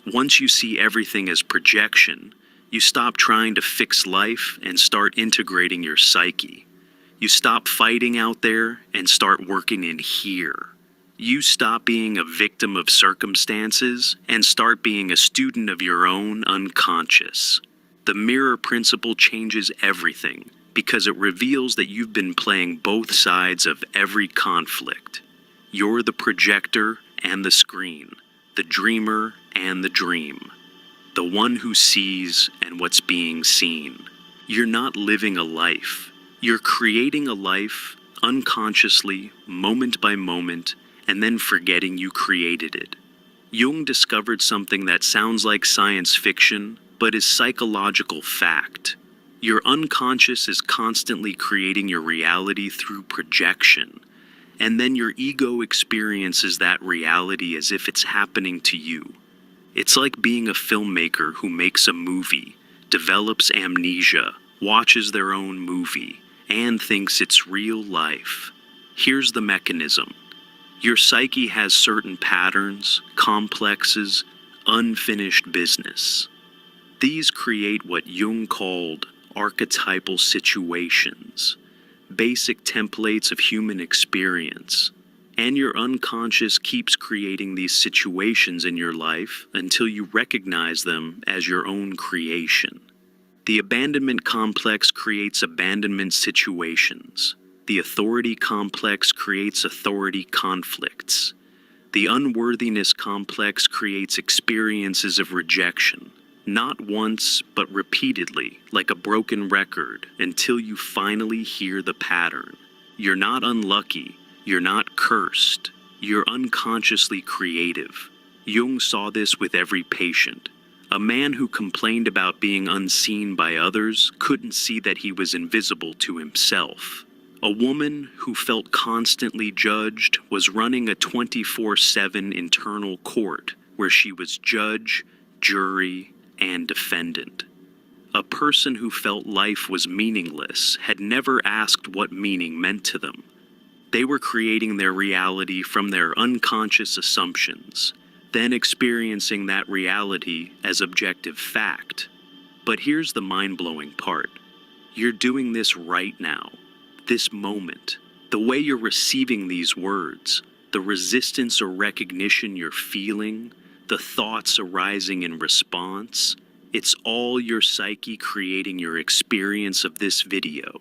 Once you see everything as projection, you stop trying to fix life and start integrating your psyche. You stop fighting out there and start working in here. You stop being a victim of circumstances and start being a student of your own unconscious. The mirror principle changes everything because it reveals that you've been playing both sides of every conflict. You're the projector and the screen, the dreamer and the dream, the one who sees and what's being seen. You're not living a life. You're creating a life unconsciously, moment by moment, and then forgetting you created it. Jung discovered something that sounds like science fiction, but is psychological fact. Your unconscious is constantly creating your reality through projection, and then your ego experiences that reality as if it's happening to you. It's like being a filmmaker who makes a movie, develops amnesia, watches their own movie, and thinks it's real life. Here's the mechanism. Your psyche has certain patterns, complexes, unfinished business. These create what Jung called archetypal situations, basic templates of human experience, and your unconscious keeps creating these situations in your life until you recognize them as your own creation. The abandonment complex creates abandonment situations. The authority complex creates authority conflicts. The unworthiness complex creates experiences of rejection, not once, but repeatedly, like a broken record, until you finally hear the pattern. You're not unlucky. You're not cursed. You're unconsciously creative. Jung saw this with every patient. A man who complained about being unseen by others couldn't see that he was invisible to himself. A woman who felt constantly judged was running a 24/7 internal court where she was judge, jury, and defendant. A person who felt life was meaningless had never asked what meaning meant to them. They were creating their reality from their unconscious assumptions, then experiencing that reality as objective fact. But here's the mind-blowing part. You're doing this right now, this moment. The way you're receiving these words, the resistance or recognition you're feeling, the thoughts arising in response, it's all your psyche creating your experience of this video.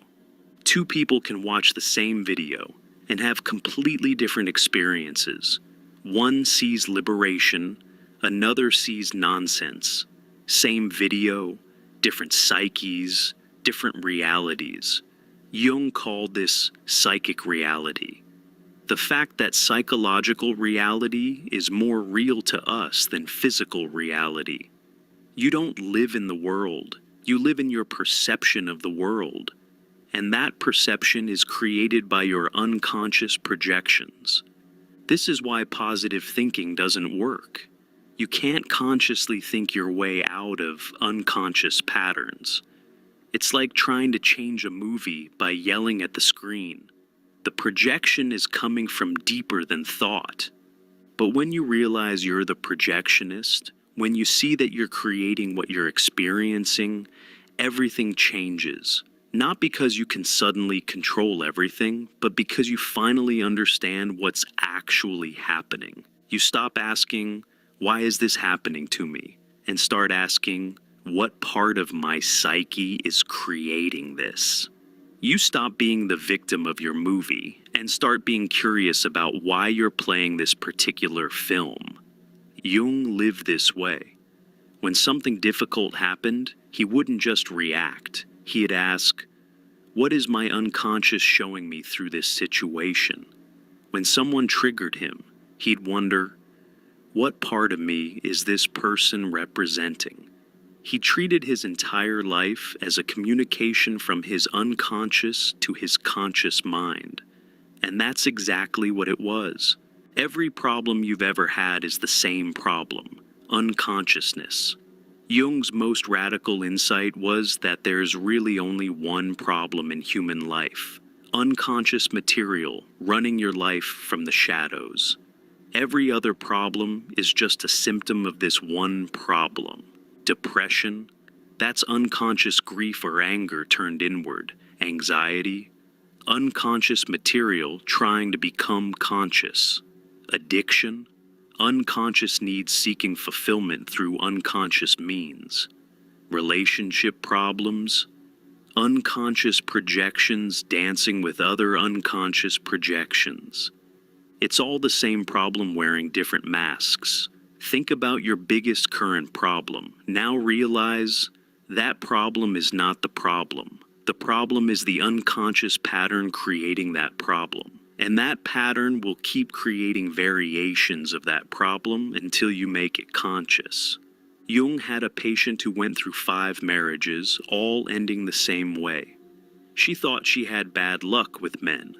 Two people can watch the same video and have completely different experiences. One sees liberation, another sees nonsense. Same video, different psyches, different realities. Jung called this psychic reality. The fact that psychological reality is more real to us than physical reality. You don't live in the world, you live in your perception of the world. And that perception is created by your unconscious projections. This is why positive thinking doesn't work. You can't consciously think your way out of unconscious patterns. It's like trying to change a movie by yelling at the screen. The projection is coming from deeper than thought. But when you realize you're the projectionist, when you see that you're creating what you're experiencing, everything changes. Not because you can suddenly control everything, but because you finally understand what's actually happening. You stop asking, why is this happening to me? And start asking, what part of my psyche is creating this? You stop being the victim of your movie and start being curious about why you're playing this particular film. Jung lived this way. When something difficult happened, he wouldn't just react. He'd ask, what is my unconscious showing me through this situation? When someone triggered him, he'd wonder, what part of me is this person representing? He treated his entire life as a communication from his unconscious to his conscious mind. And that's exactly what it was. Every problem you've ever had is the same problem, unconsciousness. Jung's most radical insight was that there's really only one problem in human life: unconscious material running your life from the shadows. Every other problem is just a symptom of this one problem. Depression, that's unconscious grief or anger turned inward. Anxiety, unconscious material trying to become conscious. Addiction, unconscious needs seeking fulfillment through unconscious means. Relationship problems, unconscious projections dancing with other unconscious projections. It's all the same problem wearing different masks. Think about your biggest current problem. Now realize that problem is not the problem. The problem is the unconscious pattern creating that problem. And that pattern will keep creating variations of that problem until you make it conscious. Jung had a patient who went through 5 marriages, all ending the same way. She thought she had bad luck with men.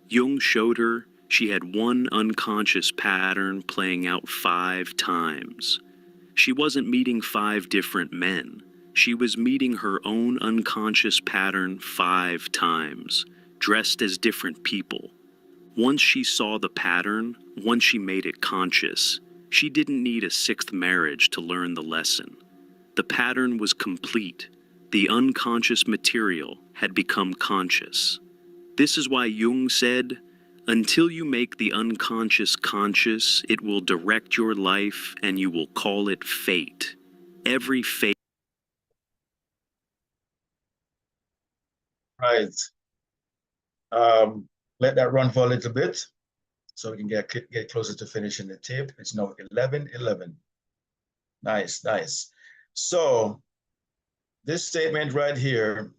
Jung showed her she had one unconscious pattern playing out 5 times. She wasn't meeting 5 different men. She was meeting her own unconscious pattern 5 times, dressed as different people. Once she saw the pattern, once she made it conscious, she didn't need a 6th marriage to learn the lesson. The pattern was complete. The unconscious material had become conscious. This is why Jung said, "Until you make the unconscious conscious, it will direct your life and you will call it fate. Every fate." Right. Let that run for a little bit so we can get closer to finishing the tape. It's now 11:11. Nice, nice. So this statement right here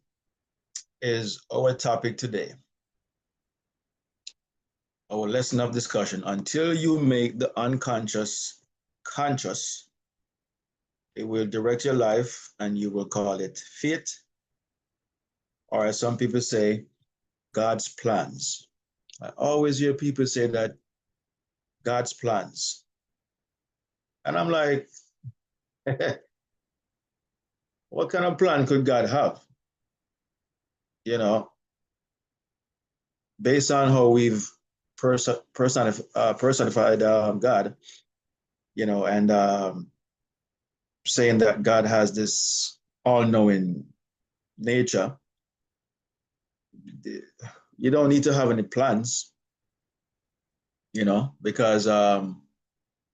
is our topic today. Our lesson of discussion. Until you make the unconscious conscious, it will direct your life and you will call it fate, or as some people say, God's plans. I always hear people say that God's plans. And I'm like, what kind of plan could God have? You know, based on how we've personified God, you know, and saying that God has this all-knowing nature, you don't need to have any plans, you know, because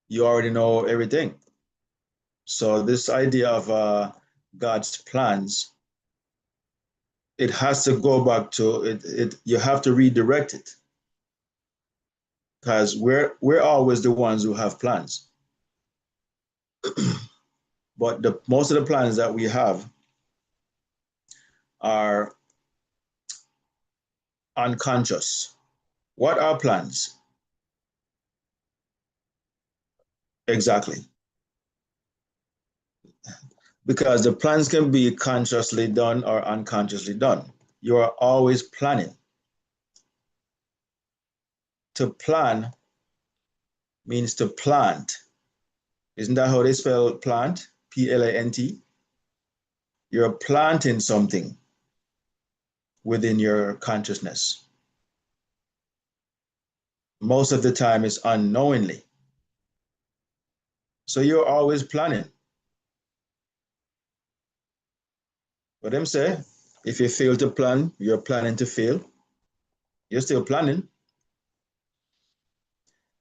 you already know everything. So this idea of God's plans, it has to go back to it. You have to redirect it because we're always the ones who have plans. But most of the plans that we have are unconscious. What are plans? Exactly. Because the plans can be consciously done or unconsciously done. You are always planning. To plan means to plant. Isn't that how they spell plant? P-L-A-N-T. You're planting something within your consciousness. Most of the time it's unknowingly. So you're always planning. What them say, if you fail to plan, you're planning to fail. You're still planning.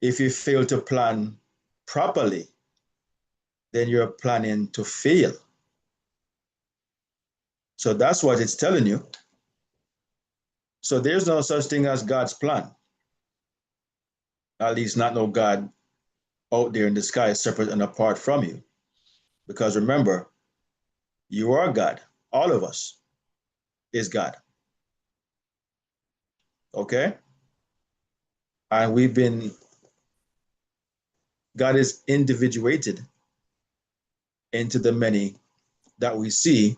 If you fail to plan properly, then you're planning to fail. So that's what it's telling you. So there's no such thing as God's plan. At least not no God out there in the sky separate and apart from you. Because remember, you are God. All of us is God. Okay? And God is individuated into the many that we see,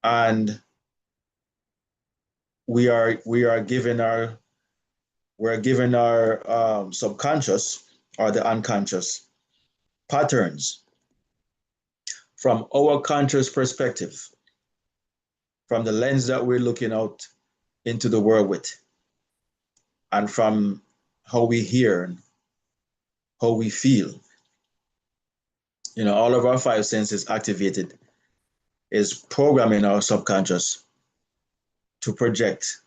and we're given our subconscious or the unconscious patterns from our conscious perspective, from the lens that we're looking out into the world with, and from how we hear and how we feel. You know, all of our five senses activated is programming our subconscious to project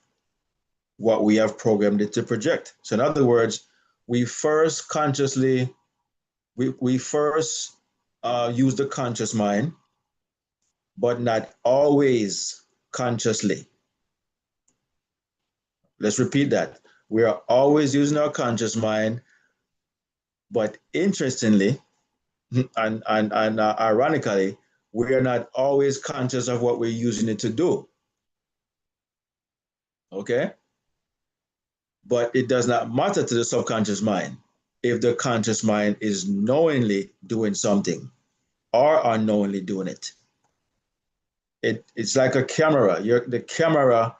what we have programmed it to project. So in other words, we first consciously, we first use the conscious mind, but not always consciously. Let's repeat that. We are always using our conscious mind, but interestingly and ironically, we are not always conscious of what we're using it to do. Okay? But it does not matter to the subconscious mind if the conscious mind is knowingly doing something or unknowingly doing it. It's like a camera. The camera,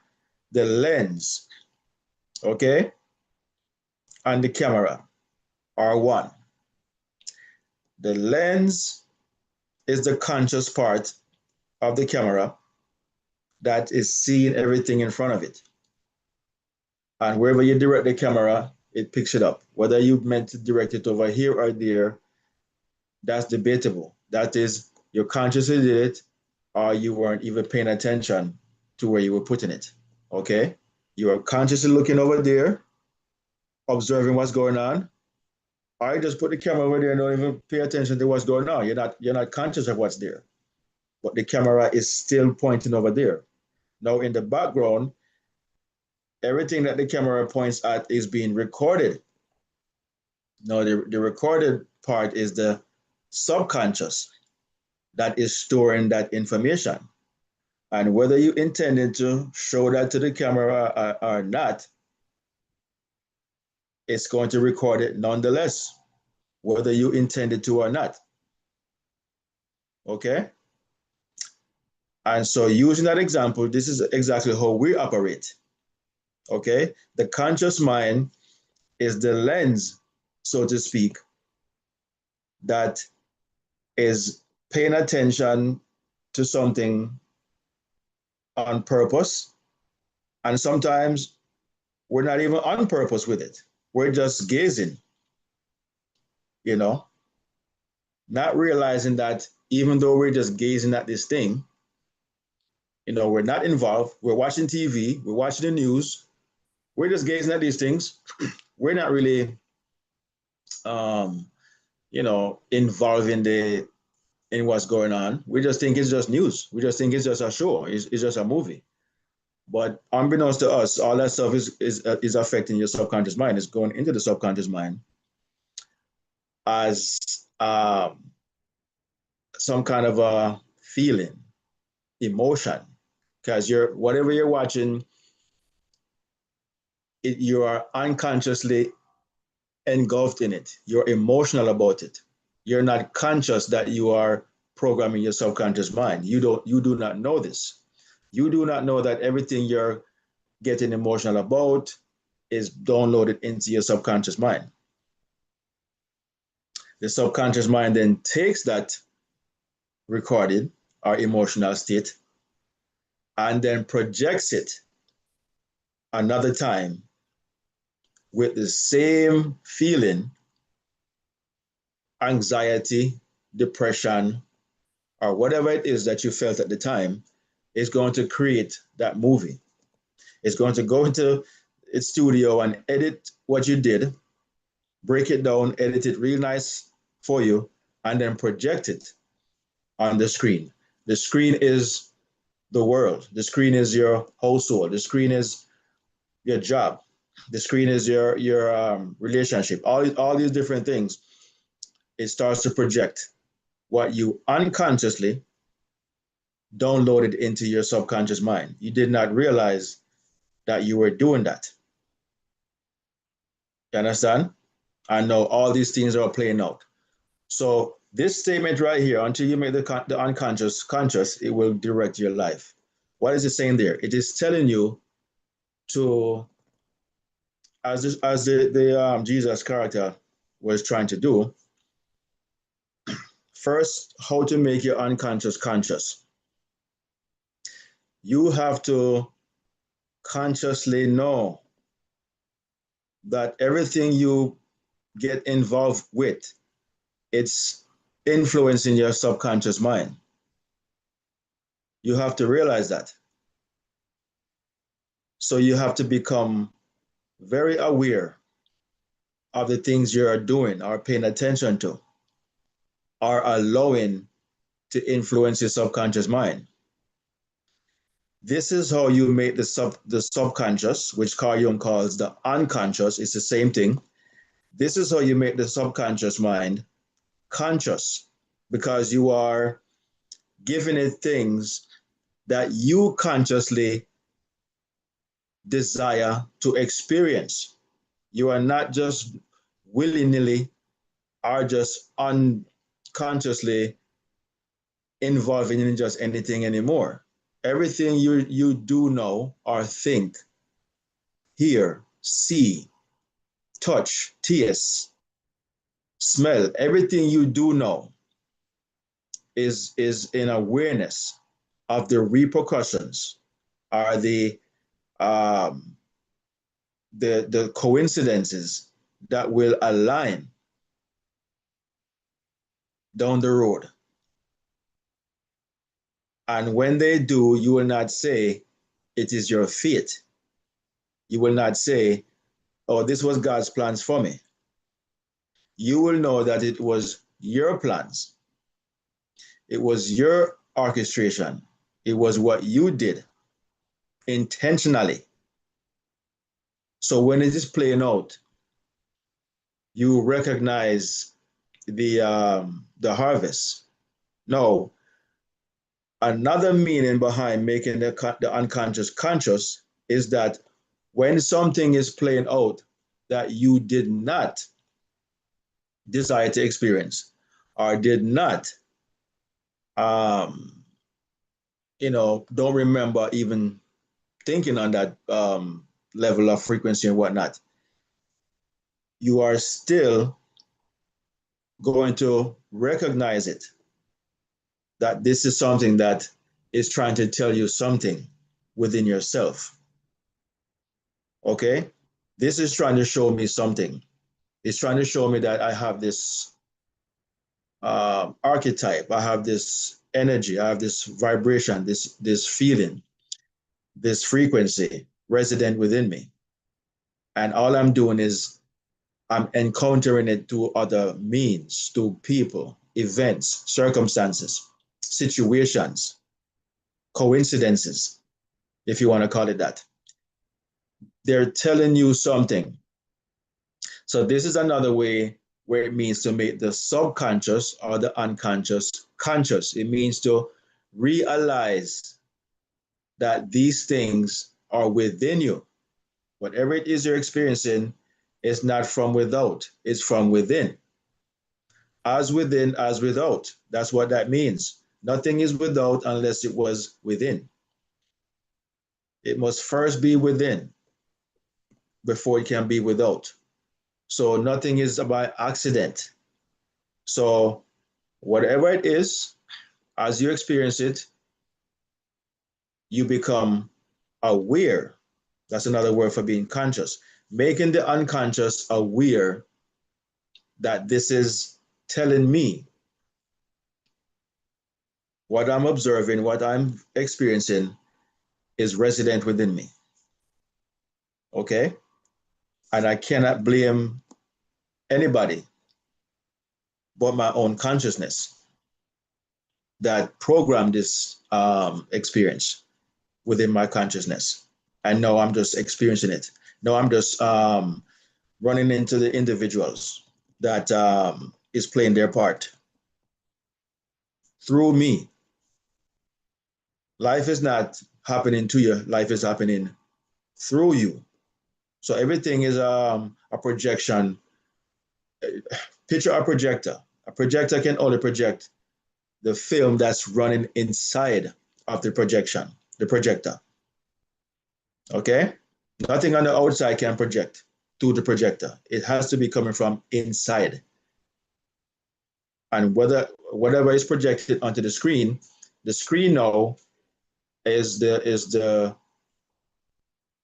the lens, okay, and the camera are one. The lens is the conscious part of the camera that is seeing everything in front of it. And wherever you direct the camera, it picks it up. Whether you meant to direct it over here or there, that's debatable. That is, you consciously did it, or you weren't even paying attention to where you were putting it. Okay? You are consciously looking over there, observing what's going on. Or you just put the camera over there and don't even pay attention to what's going on. You're not conscious of what's there. But the camera is still pointing over there. Now in the background, everything that the camera points at is being recorded. Now the recorded part is the subconscious that is storing that information. And whether you intended to show that to the camera or not, it's going to record it nonetheless, whether you intended to or not. Okay? And so using that example, this is exactly how we operate. Okay? The conscious mind is the lens, so to speak, that is paying attention to something on purpose. And sometimes we're not even on purpose with it. We're just gazing, not realizing that even though we're just gazing at this thing, we're not involved. We're watching TV, we're watching the news, we're just gazing at these things. We're not really, involved in what's going on. We just think it's just news. We just think it's just a show. It's just a movie. But unbeknownst to us, all that stuff is affecting your subconscious mind. It's going into the subconscious mind as some kind of a feeling, emotion, because whatever you're watching, you are unconsciously engulfed in it. You're emotional about it. You're not conscious that you are programming your subconscious mind. You do not know this. You do not know that everything you're getting emotional about is downloaded into your subconscious mind. The subconscious mind then takes that recorded or emotional state and then projects it another time with the same feeling, anxiety, depression, or whatever it is that you felt at the time, is going to create that movie. It's going to go into its studio and edit what you did, break it down, edit it real nice for you, and then project it on the screen. The screen is the world. The screen is your household. The screen is your job. The screen is your relationship. All these different things. It starts to project what you unconsciously downloaded into your subconscious mind. You did not realize that you were doing that. You understand? And now all these things are playing out. So this statement right here, until you make the unconscious conscious, it will direct your life. What is it saying there? It is telling you to, as the Jesus character was trying to do, first, how to make your unconscious conscious. You have to consciously know that everything you get involved with, it's influencing your subconscious mind. You have to realize that. So you have to become very aware of the things you are doing or paying attention to or allowing to influence your subconscious mind. This is how you make the subconscious, which Carl Jung calls the unconscious. It's the same thing. This is how you make the subconscious mind conscious, because you are giving it things that you consciously desire to experience. You are not just willy-nilly or just unconsciously involving in just anything anymore. Everything you do know or think, hear, see, touch, taste, smell, everything you do know is in awareness of the repercussions or the coincidences that will align down the road. And when they do, you will not say it is your fate. You will not say, oh, this was God's plans for me. You will know that it was your plans. It was your orchestration. It was what you did intentionally. So when it is playing out, you recognize the harvest. No, another meaning behind making the unconscious conscious is that when something is playing out that you did not desire to experience or did not, um, don't remember even thinking on that level of frequency and whatnot, you are still going to recognize it, that this is something that is trying to tell you something within yourself. Okay? This is trying to show me something. It's trying to show me that I have this archetype, I have this energy, I have this vibration, this feeling, this frequency resident within me. And all I'm doing is I'm encountering it through other means, through people, events, circumstances, situations, coincidences, if you want to call it that. They're telling you something. So this is another way where it means to make the subconscious or the unconscious conscious. It means to realize that these things are within you. Whatever it is you're experiencing is not from without, it's from within. As within, as without. That's what that means. Nothing is without unless it was within. It must first be within before it can be without. So nothing is by accident. So whatever it is, as you experience it, you become aware. That's another word for being conscious. Making the unconscious aware that this is telling me what I'm observing, what I'm experiencing is resident within me. Okay? And I cannot blame anybody but my own consciousness that programmed this experience within my consciousness. And now I'm just experiencing it. Now I'm just running into the individuals that is playing their part through me. Life is not happening to you, life is happening through you. So everything is a projection. Picture a projector. A projector can only project the film that's running inside of the projection, the projector. Okay? Nothing on the outside can project to the projector. It has to be coming from inside. And whatever is projected onto the screen now is the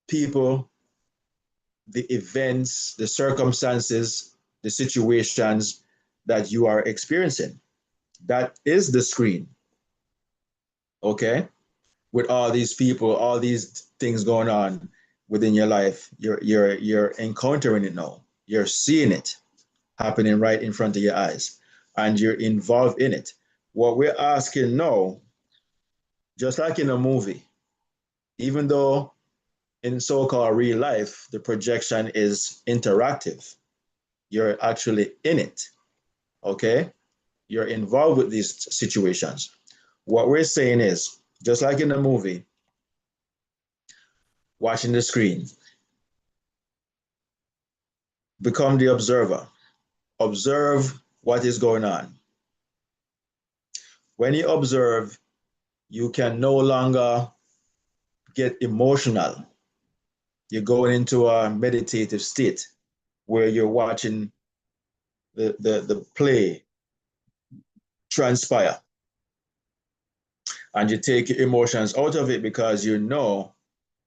people, the events, the circumstances, the situations that you are experiencing. That is the screen. Okay? With all these people, all these things going on within your life, you're encountering it now. You're seeing it happening right in front of your eyes, and you're involved in it. What we're asking now, just like in a movie, even though in so-called real life, the projection is interactive, you're actually in it, okay? You're involved with these situations. What we're saying is, just like in a movie, watching the screen, become the observer. Observe what is going on. When you observe, you can no longer get emotional. You're going into a meditative state where you're watching the play transpire, and you take your emotions out of it because you know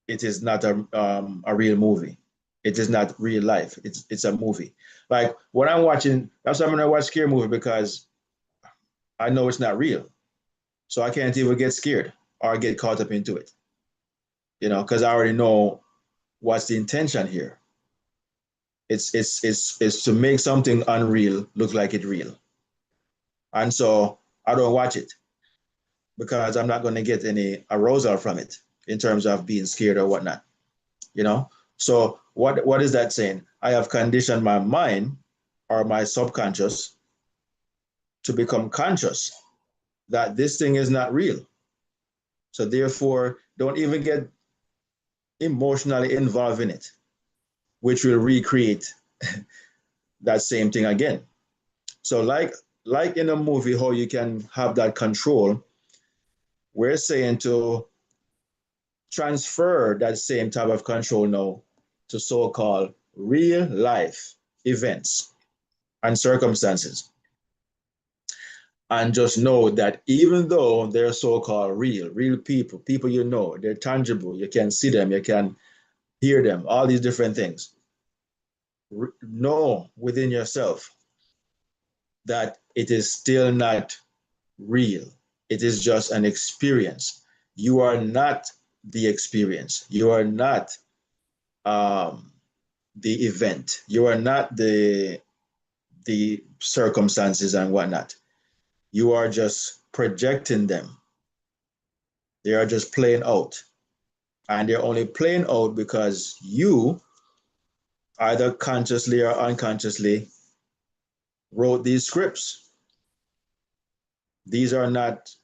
it is not a real movie. It is not real life. It's a movie. Like when I'm watching, that's why I'm gonna watch scary movie, because I know it's not real. So I can't even get scared or get caught up into it, because I already know what's the intention here. It's to make something unreal look like it's real. And so I don't watch it because I'm not going to get any arousal from it in terms of being scared or whatnot, you know? So what is that saying? I have conditioned my mind or my subconscious to become conscious that this thing is not real. So therefore, don't even get emotionally involved in it, which will recreate that same thing again. So like in a movie, how you can have that control, we're saying to transfer that same type of control now to so-called real life events and circumstances. And just know that even though they're so-called real people, people they're tangible, you can see them, you can hear them, all these different things. Know within yourself that it is still not real. It is just an experience. You are not the experience. You are not the event. You are not the circumstances and whatnot. You are just projecting them. They are just playing out. And they're only playing out because you, either consciously or unconsciously, wrote these scripts. These are not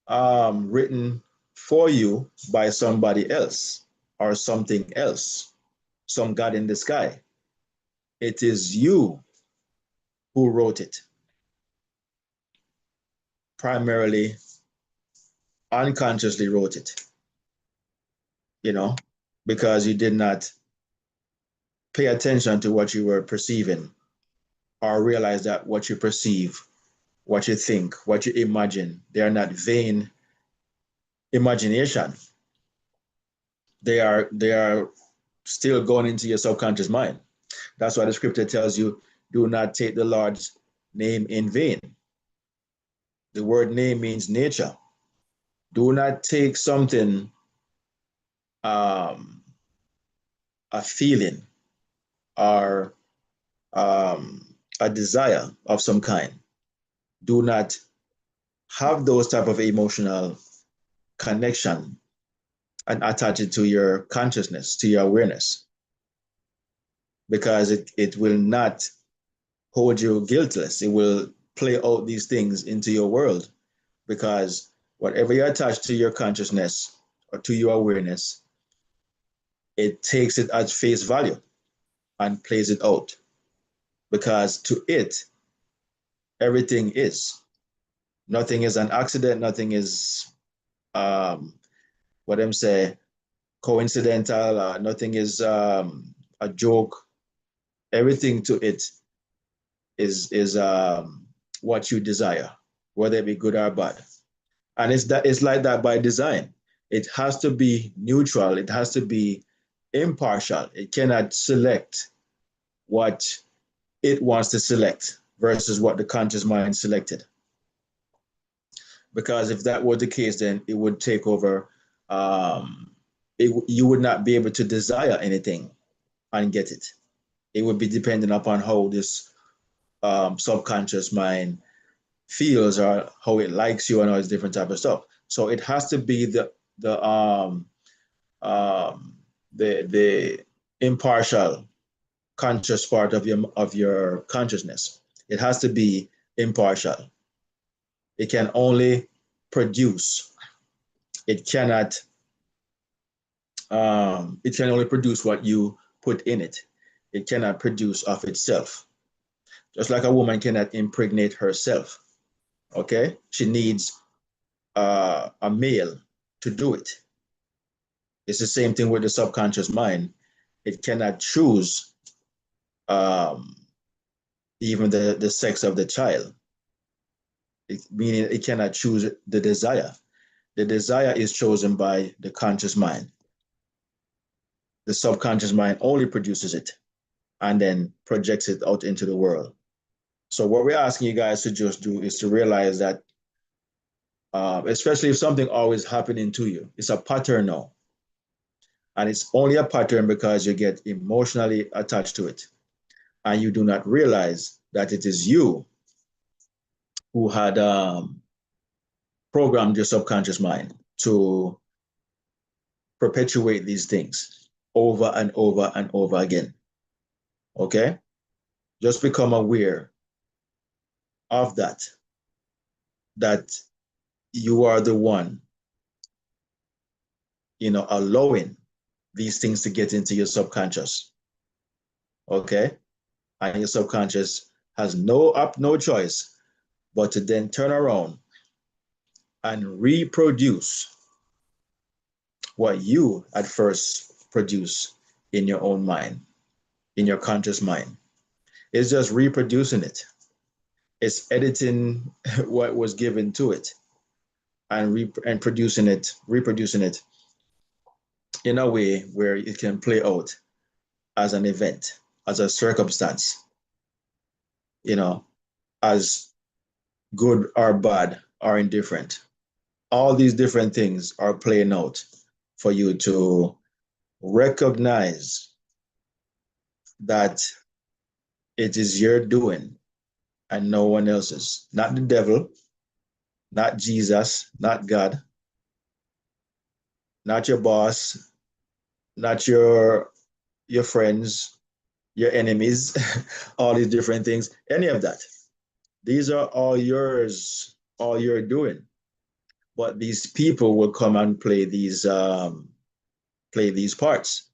written for you by somebody else or something else, some God in the sky. It is you who wrote it, primarily unconsciously wrote it, because you did not pay attention to what you were perceiving or realize that what you perceive, what you think, what you imagine, they are not vain imagination. They are still going into your subconscious mind. That's why the scripture tells you, do not take the Lord's name in vain. The word name means nature. Do not take something, a feeling or a desire of some kind. Do not have those type of emotional connection and attach it to your consciousness, to your awareness, because it will not hold you guiltless. It will play out these things into your world, because whatever you attach to your consciousness or to your awareness, it takes it at face value and plays it out, because to it, everything is. Nothing is an accident. Nothing is what I'm say coincidental. Nothing is a joke. Everything to it is what you desire, whether it be good or bad. And it's like that by design. It has to be neutral. It has to be impartial. It cannot select what it wants to select versus what the conscious mind selected. Because if that were the case, then it would take over. You would not be able to desire anything and get it. It would be dependent upon how this subconscious mind feels or how it likes you and all this different type of stuff. So it has to be the impartial conscious part of your consciousness. It has to be impartial. It can only produce. It cannot. It can only produce what you put in it. It cannot produce of itself. Just like a woman cannot impregnate herself. Okay, she needs a male to do it. It's the same thing with the subconscious mind. It cannot choose even the sex of the child, meaning it cannot choose the desire. The desire is chosen by the conscious mind. The subconscious mind only produces it and then projects it out into the world. So what we're asking you guys to just do is to realize that especially if something always happening to you. It's a pattern now. And it's only a pattern because you get emotionally attached to it. And you do not realize that it is you who had programmed your subconscious mind to perpetuate these things over and over and over again. Okay? Just become aware of that you are the one, allowing these things to get into your subconscious. Okay? And your subconscious has no choice but to then turn around and reproduce what you at first produce in your own mind, in your conscious mind. It's just reproducing it. It's editing what was given to it and reproducing it in a way where it can play out as an event, as a circumstance, as good or bad or indifferent. All these different things are playing out for you to recognize that it is your doing and no one else's. Not the devil, not Jesus, not God, not your boss, not your friends, your enemies, all these different things, any of that. These are all yours, all you're doing. But these people will come and play these parts.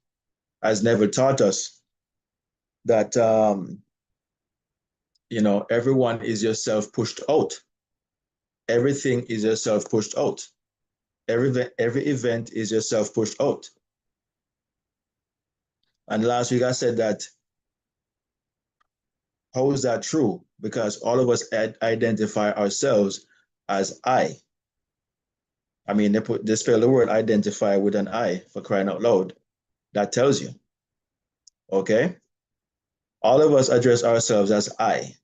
Has never taught us that everyone is yourself pushed out. Everything is yourself pushed out. Every event is yourself pushed out. And last week I said that, how is that true? Because all of us identify ourselves as I. I mean, they spell the word identify with an I, for crying out loud. That tells you. Okay? All of us address ourselves as I.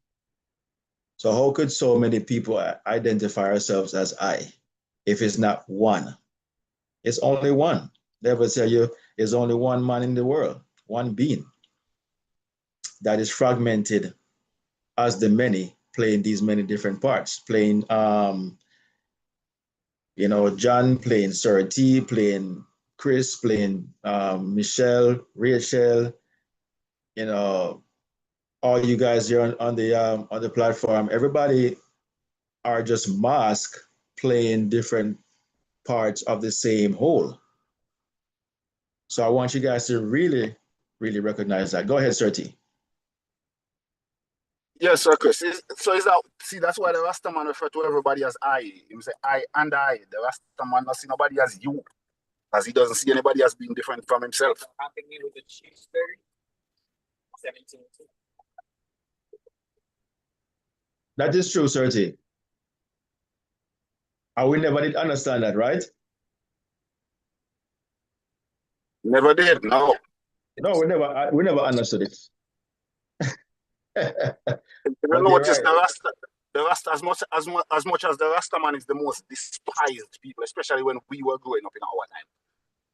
So how could so many people identify ourselves as I if it's not one? It's only one. They ever tell you there's only one man in the world, one being that is fragmented as the many, playing these many different parts, playing John, playing Sir T, playing Chris, playing Michelle, Rachel, all you guys here on the platform, everybody are just masks playing different parts of the same whole. So I want you guys to really, really recognize that. Go ahead, Sir T. Yes, sir, Chris. So is that, see, that's why the Rasta man refer to everybody as I. He say I and I. The Rasta man not see nobody as you, as he doesn't see anybody as being different from himself. That is true, Sir T. And we never did understand that, right? Never did, no. No, we never understood it. You notice right. The Rasta, as much as the Rasta man is the most despised people, especially when we were growing up in our time.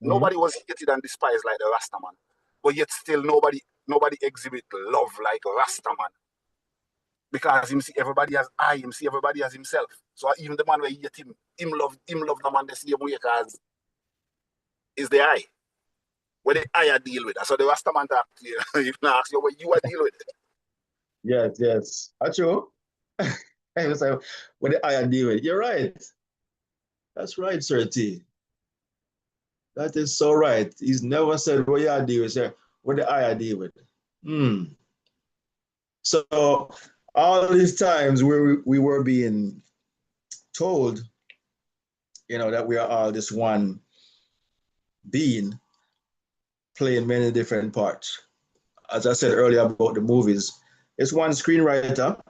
Nobody was hated and despised like the Rasta man, but yet still nobody exhibit love like Rasta man, because him see everybody as I, him see everybody as himself. So even the man where hate him love the man the same way because is the I. Where the I deal with. So the Rasta man talk to you. If not ask you what you are deal with. Yes. That's true. It's like, what the I deal with. You're right. That's right, Sir T. That is so right. He's never said what you deal with, sir. What the I deal with. So all these times we were being told, that we are all this one being playing many different parts. As I said earlier about the movies, it's one screenwriter,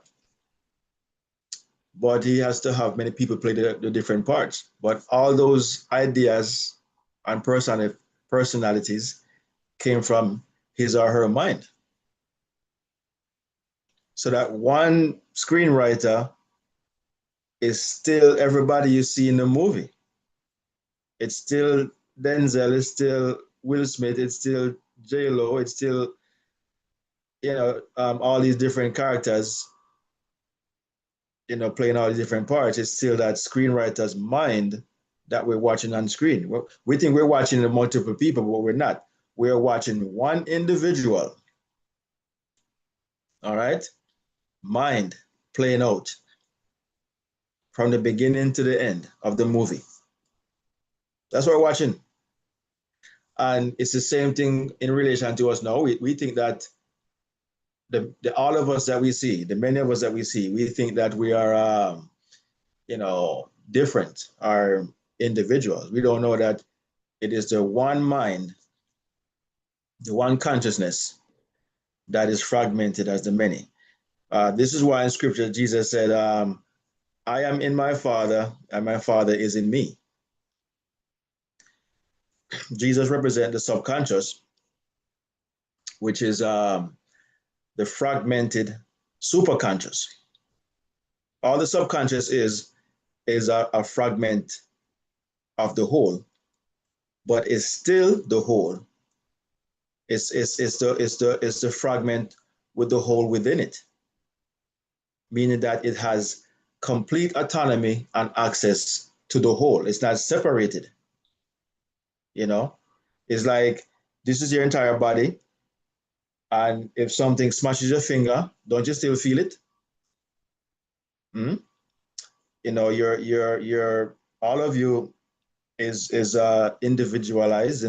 but he has to have many people play the different parts. But all those ideas and personalities came from his or her mind. So that one screenwriter is still everybody you see in the movie. It's still Denzel, it's still Will Smith, it's still J-Lo, it's still, all these different characters, playing all these different parts. It's still that screenwriter's mind that we're watching on screen. We think we're watching multiple people, but we're not. We're watching one individual. All right? Mind playing out from the beginning to the end of the movie. That's what we're watching. And it's the same thing in relation to us now. We think that the all of us that we see, the many of us that we see, we think that we are, different, are individuals. We don't know that it is the one mind, the one consciousness that is fragmented as the many. This is why in scripture, Jesus said, I am in my Father, and my Father is in me. Jesus represents the subconscious, which is the fragmented superconscious. All the subconscious is a fragment of the whole, but it's still the whole. It's the fragment with the whole within it, meaning that it has complete autonomy and access to the whole. It's not separated. It's like this is your entire body, and if something smashes your finger, don't you still feel it? Mm? Your all of you is individualized,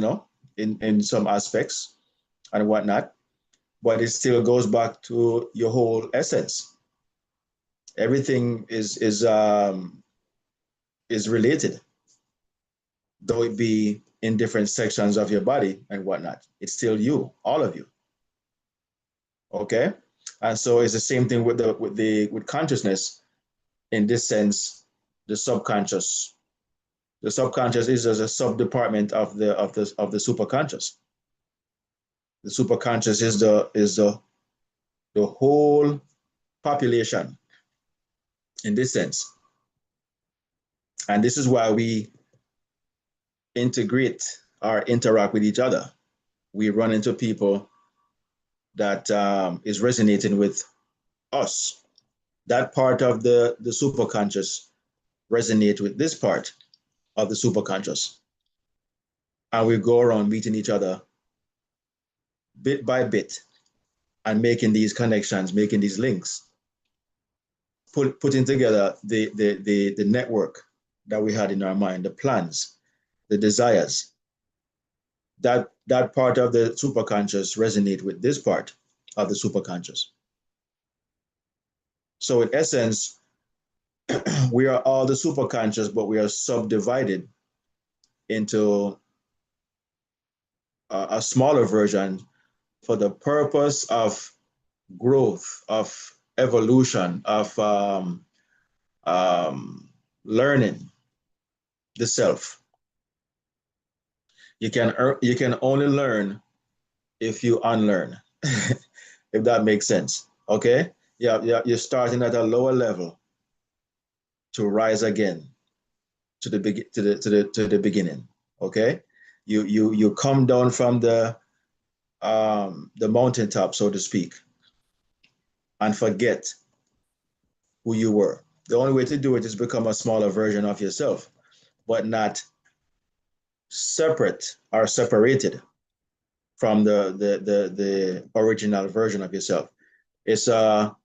in some aspects and whatnot, but it still goes back to your whole essence. Everything is related, though it be in different sections of your body and whatnot. It's still you, all of you. Okay, and so it's the same thing with consciousness. In this sense, the subconscious. The subconscious is as a sub-department of the superconscious. The superconscious is the whole population in this sense. And this is why we integrate or interact with each other. We run into people that is resonating with us. That part of the superconscious resonate with this part of the superconscious. And we go around meeting each other bit by bit and making these connections, making these links, putting together the network that we had in our mind, the plans, the desires. That part of the superconscious resonate with this part of the superconscious. So in essence, we are all the superconscious, but we are subdivided into a smaller version for the purpose of growth, of evolution, of learning the self. You can only learn if you unlearn, if that makes sense. Okay, you're starting at a lower level to rise again to the beginning. Okay, you come down from the mountaintop, so to speak, and forget who you were. The only way to do it is become a smaller version of yourself, but not separate or separated from the original version of yourself. It's a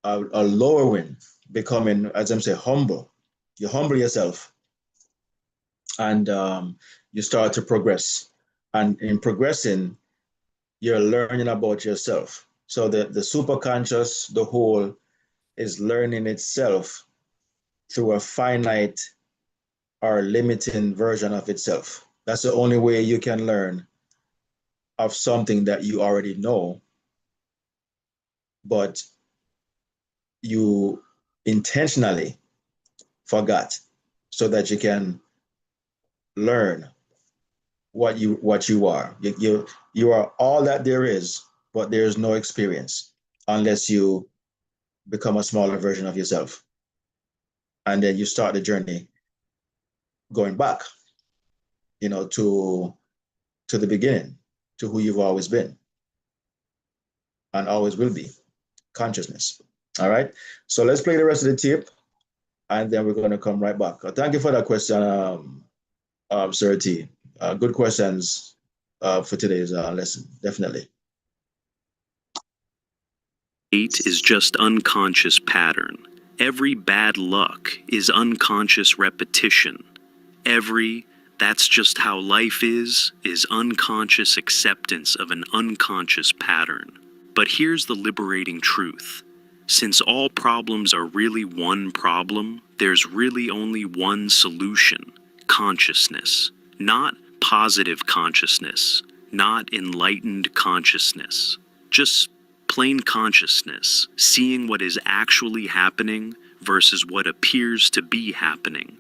a lowering, becoming, as I'm saying, humble. You humble yourself, and you start to progress. And in progressing, you're learning about yourself. So the superconscious, the whole, is learning itself through a finite or limiting version of itself. That's the only way you can learn of something that you already know, but you intentionally forgot, so that you can learn what you are. You are all that there is, but there is no experience unless you become a smaller version of yourself. And then you start the journey going back, to the beginning, to who you've always been and always will be, consciousness. All right. So let's play the rest of the tape, and then we're going to come right back. Thank you for that question, Sir T. Good questions for today's lesson, definitely. 8 is just unconscious pattern. Every bad luck is unconscious repetition. Every "that's just how life is" unconscious acceptance of an unconscious pattern. But here's the liberating truth. Since all problems are really one problem, there's really only one solution: consciousness. Not positive consciousness, not enlightened consciousness. Just plain consciousness, seeing what is actually happening versus what appears to be happening.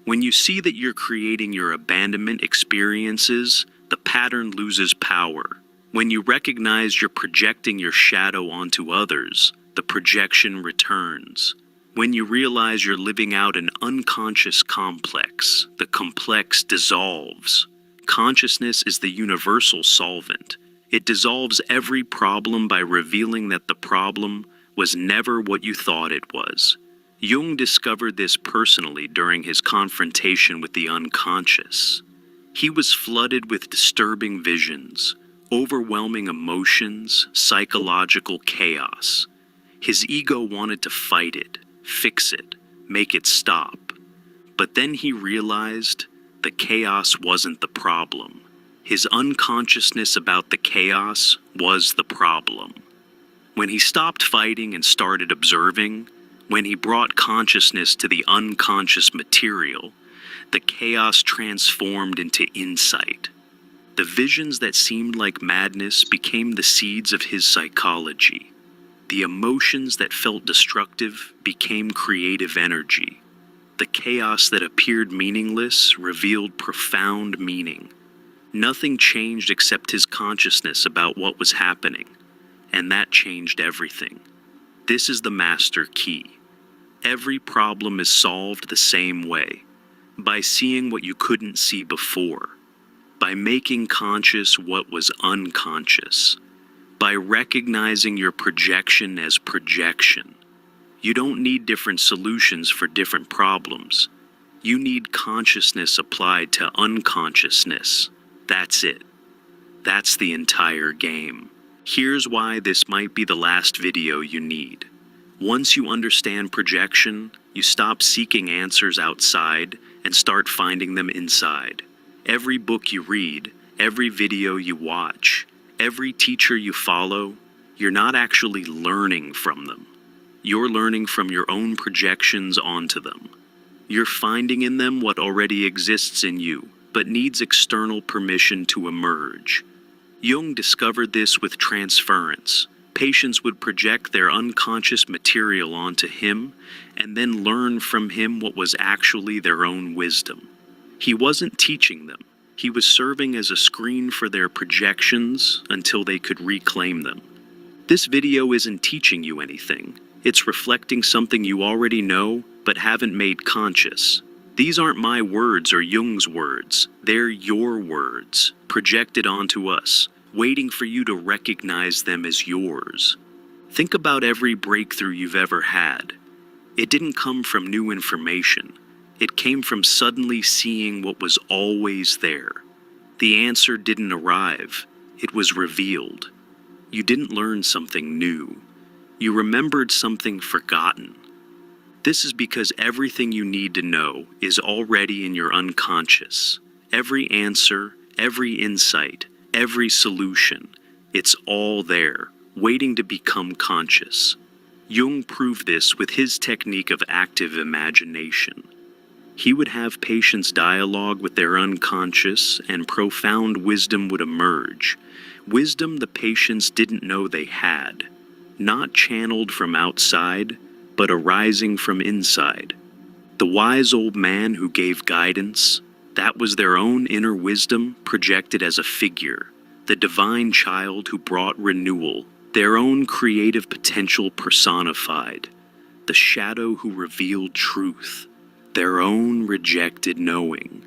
When you see that you're creating your abandonment experiences, the pattern loses power. When you recognize you're projecting your shadow onto others, the projection returns. When you realize you're living out an unconscious complex, the complex dissolves. Consciousness is the universal solvent. It dissolves every problem by revealing that the problem was never what you thought it was. Jung discovered this personally during his confrontation with the unconscious. He was flooded with disturbing visions, overwhelming emotions, psychological chaos. His ego wanted to fight it, fix it, make it stop. But then he realized the chaos wasn't the problem. His unconsciousness about the chaos was the problem. When he stopped fighting and started observing, when he brought consciousness to the unconscious material, the chaos transformed into insight. The visions that seemed like madness became the seeds of his psychology. The emotions that felt destructive became creative energy. The chaos that appeared meaningless revealed profound meaning. Nothing changed except his consciousness about what was happening, and that changed everything. This is the master key. Every problem is solved the same way, by seeing what you couldn't see before, by making conscious what was unconscious, by recognizing your projection as projection. You don't need different solutions for different problems. You need consciousness applied to unconsciousness. That's it. That's the entire game. Here's why this might be the last video you need. Once you understand projection, you stop seeking answers outside and start finding them inside. Every book you read, every video you watch, every teacher you follow, you're not actually learning from them. You're learning from your own projections onto them. You're finding in them what already exists in you, but needs external permission to emerge. Jung discovered this with transference. Patients would project their unconscious material onto him and then learn from him what was actually their own wisdom. He wasn't teaching them. He was serving as a screen for their projections until they could reclaim them. This video isn't teaching you anything. It's reflecting something you already know but haven't made conscious. These aren't my words or Jung's words. They're your words, projected onto us, waiting for you to recognize them as yours. Think about every breakthrough you've ever had. It didn't come from new information. It came from suddenly seeing what was always there. The answer didn't arrive. It was revealed. You didn't learn something new. You remembered something forgotten. This is because everything you need to know is already in your unconscious. Every answer, every insight, every solution, it's all there, waiting to become conscious. Jung proved this with his technique of active imagination. He would have patients dialogue with their unconscious, and profound wisdom would emerge. Wisdom the patients didn't know they had, not channeled from outside, but arising from inside. The wise old man who gave guidance, that was their own inner wisdom projected as a figure. The divine child who brought renewal, their own creative potential personified, the shadow who revealed truth, their own rejected knowing.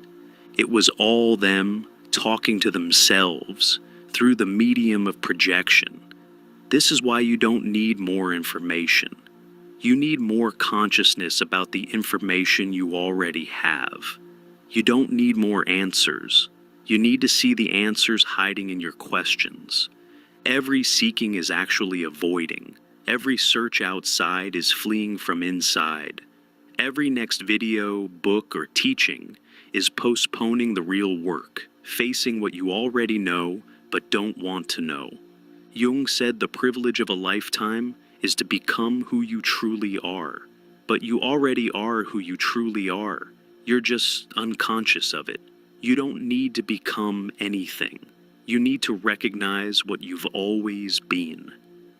It was all them talking to themselves through the medium of projection. This is why you don't need more information. You need more consciousness about the information you already have. You don't need more answers. You need to see the answers hiding in your questions. Every seeking is actually avoiding. Every search outside is fleeing from inside. Every next video, book, or teaching is postponing the real work, facing what you already know but don't want to know. Jung said the privilege of a lifetime is to become who you truly are. But you already are who you truly are. You're just unconscious of it. You don't need to become anything. You need to recognize what you've always been.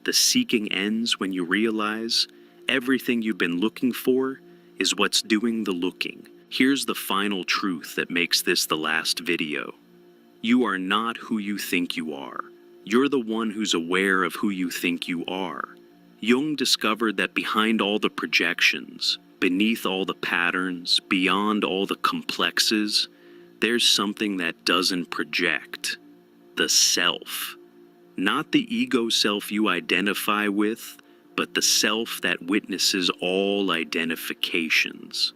The seeking ends when you realize everything you've been looking for is what's doing the looking. Here's the final truth that makes this the last video. You are not who you think you are. You're the one who's aware of who you think you are. Jung discovered that behind all the projections, beneath all the patterns, beyond all the complexes, there's something that doesn't project. The self. Not the ego self you identify with, but the self that witnesses all identifications.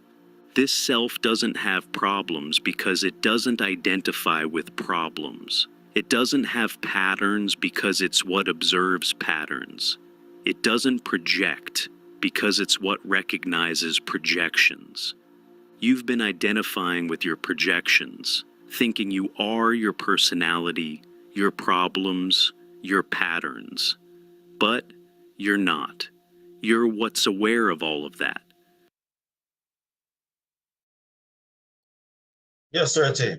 This self doesn't have problems because it doesn't identify with problems. It doesn't have patterns because it's what observes patterns. It doesn't project because it's what recognizes projections. You've been identifying with your projections, thinking you are your personality, your problems, your patterns. But you're not. You're what's aware of all of that. Yes, sir, T.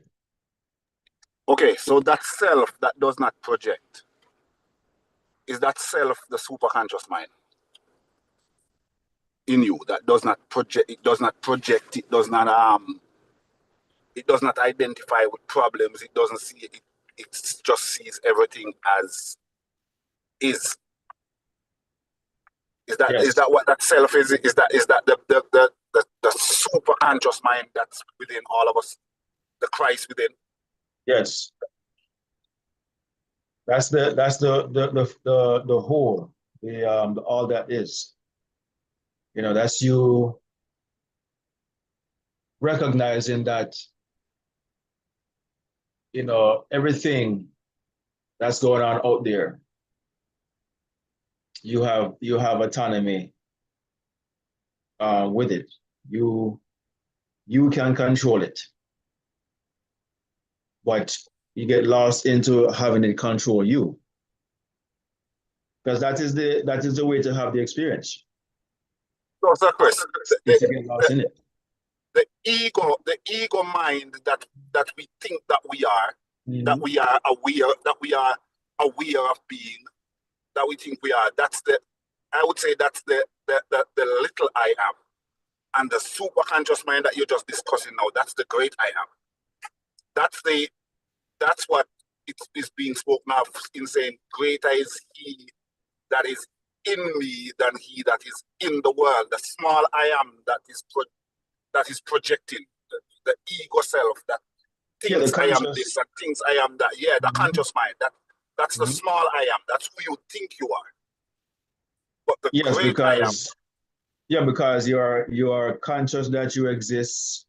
Okay, so that self that does not project, is that self the superconscious mind in you that does not project? It does not project. It does not identify with problems. It doesn't see it. It just sees everything as is. Is Yes. that what that self is? Is that the superconscious mind that's within all of us, the Christ within? Yes. That's the whole, the all that is. You know, that's you recognizing that, you know, everything that's going on out there, you have autonomy with it. You can control it, but you get lost into having it control you, because that is the way to have the experience. So, Chris, Is to get lost in it. the ego mind that we think that we are, Mm-hmm. that we are aware of being, that we think we are. I would say that's the little I am, and the super conscious mind that you're just discussing now. That's the great I am. That's what it is being spoken of in saying, greater is he that is in me than he that is in the world. The small I am that is projecting the ego self that thinks I am this and thinks I am that. Yeah, the conscious mind. That's the small I am. That's who you think you are. But the great I am. Yeah, because you are conscious that you exist.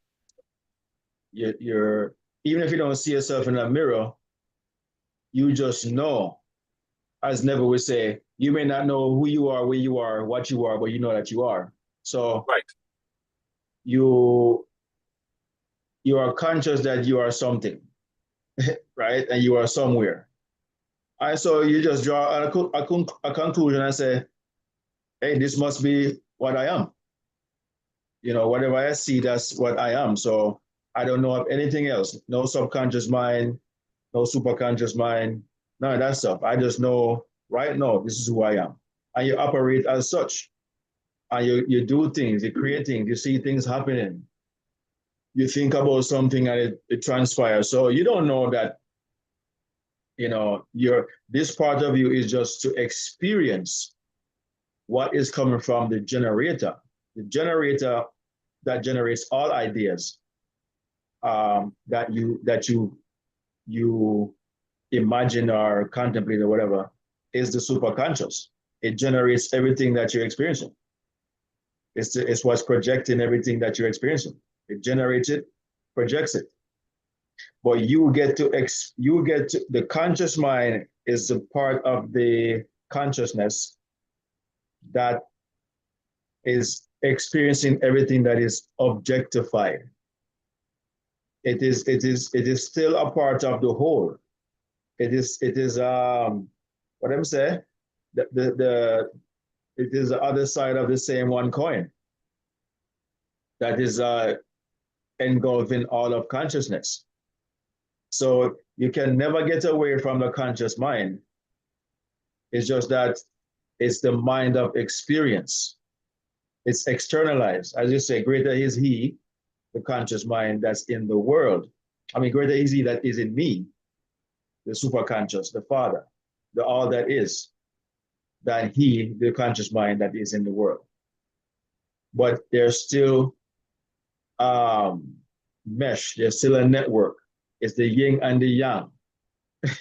You're even if you don't see yourself in a mirror, you just know. As Neville would say, you may not know who you are, where you are, what you are, but you know that you are. So right. You are conscious that you are something, right? And you are somewhere. All right, so you just draw a conclusion and say, hey, this must be what I am. You know, whatever I see, that's what I am. So I don't know of anything else. No subconscious mind, no superconscious mind, none of that stuff. I just know right now, this is who I am. And you operate as such. And you do things, you create things, you see things happening. You think about something and it transpires. So you don't know that this part of you is just to experience what is coming from the generator that generates all ideas, that you imagine or contemplate or whatever, is the superconscious. It generates everything that you're experiencing. It's what's projecting everything that you're experiencing. It generates it, projects it. But the conscious mind is the part of the consciousness that is experiencing everything that is objectified. It is still a part of the whole. It is what I'm saying, it is the other side of the same one coin that is engulfing all of consciousness. So you can never get away from the conscious mind. It's just that it's the mind of experience. It's externalized. As you say, greater is he, the conscious mind that's in the world. I mean, greater is he that is in me, the superconscious, the Father, the all that is, than he, the conscious mind that is in the world. But there's still mesh, there's still a network. It's the yin and the yang.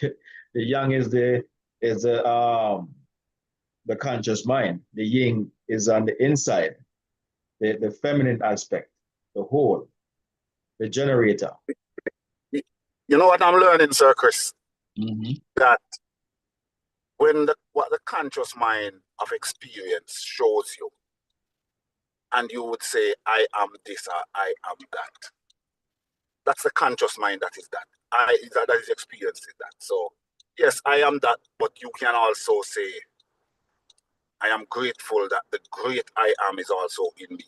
The yang is the conscious mind. The yin is on the inside, the feminine aspect, the whole, the generator. You know what I'm learning, Sir Chris? Mm-hmm. That what the conscious mind of experience shows you, and you would say, I am this or I am that. That's the conscious mind that is that. That is experiencing that. So yes, I am that, but you can also say, I am grateful that the great I am is also in me.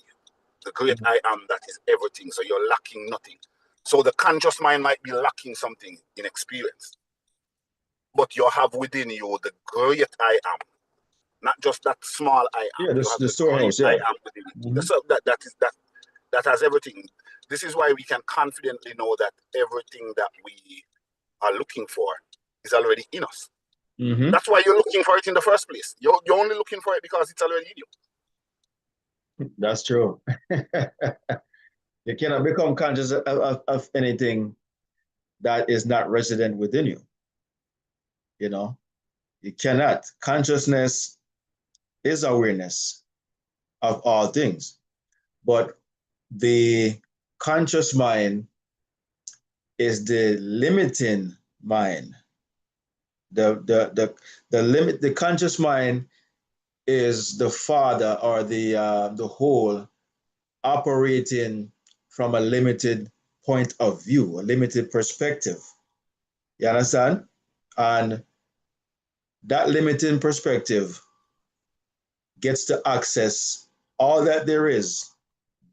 The great I am that is everything. So you're lacking nothing. So the conscious mind might be lacking something in experience, but you have within you the great I am, not just that small I am. Yeah, you have the storehouse. great Yeah, I am within you. So that has everything. This is why we can confidently know that everything that we are looking for is already in us. Mm-hmm. That's why you're looking for it in the first place. You're only looking for it because it's already in you. That's true. You cannot become conscious of anything that is not resident within you. You cannot. Consciousness is awareness of all things, but the conscious mind is the limiting mind. The conscious mind is the father or the whole operating from a limited point of view, a limited perspective. You understand? And that limiting perspective gets to access all that there is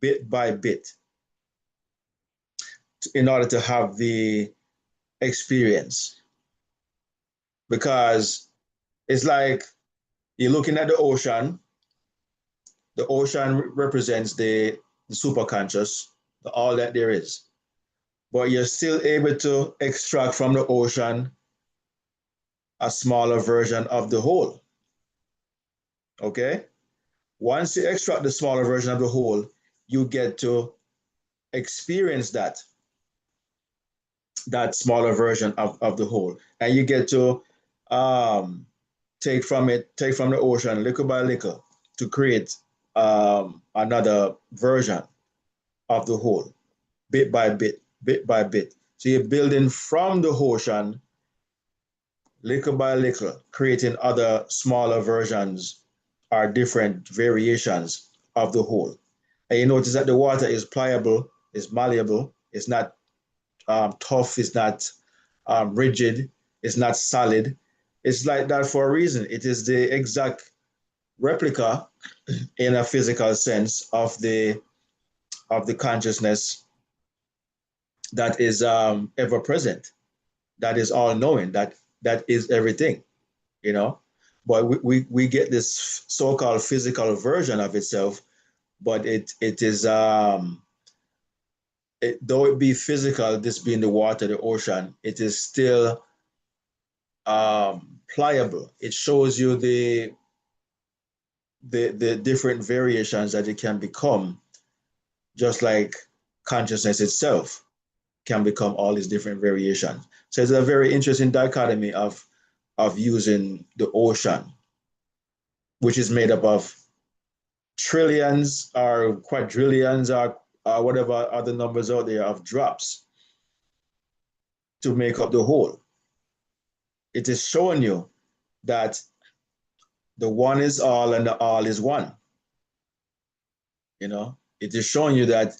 bit by bit in order to have the experience. Because it's like you're looking at the ocean represents the superconscious, all that there is. But you're still able to extract from the ocean a smaller version of the whole. Okay? Once you extract the smaller version of the whole, you get to experience that smaller version of the whole. And you get to take from the ocean little by little to create another version of the whole, bit by bit, bit by bit. So you're building from the ocean, little by little, creating other smaller versions or different variations of the whole. And you notice that the water is pliable, is malleable, it's not tough, it's not rigid, it's not solid. It's like that for a reason. It is the exact replica in a physical sense of the consciousness that is ever present, that is all knowing, that is everything, But we get this so-called physical version of itself, but it is though it be physical, this being the water, the ocean, it is still pliable. It shows you the different variations that it can become, just like consciousness itself can become all these different variations. So it's a very interesting dichotomy of using the ocean, which is made up of trillions or quadrillions or whatever other numbers out there of drops to make up the whole. It is showing you that the one is all and the all is one. You know, it is showing you that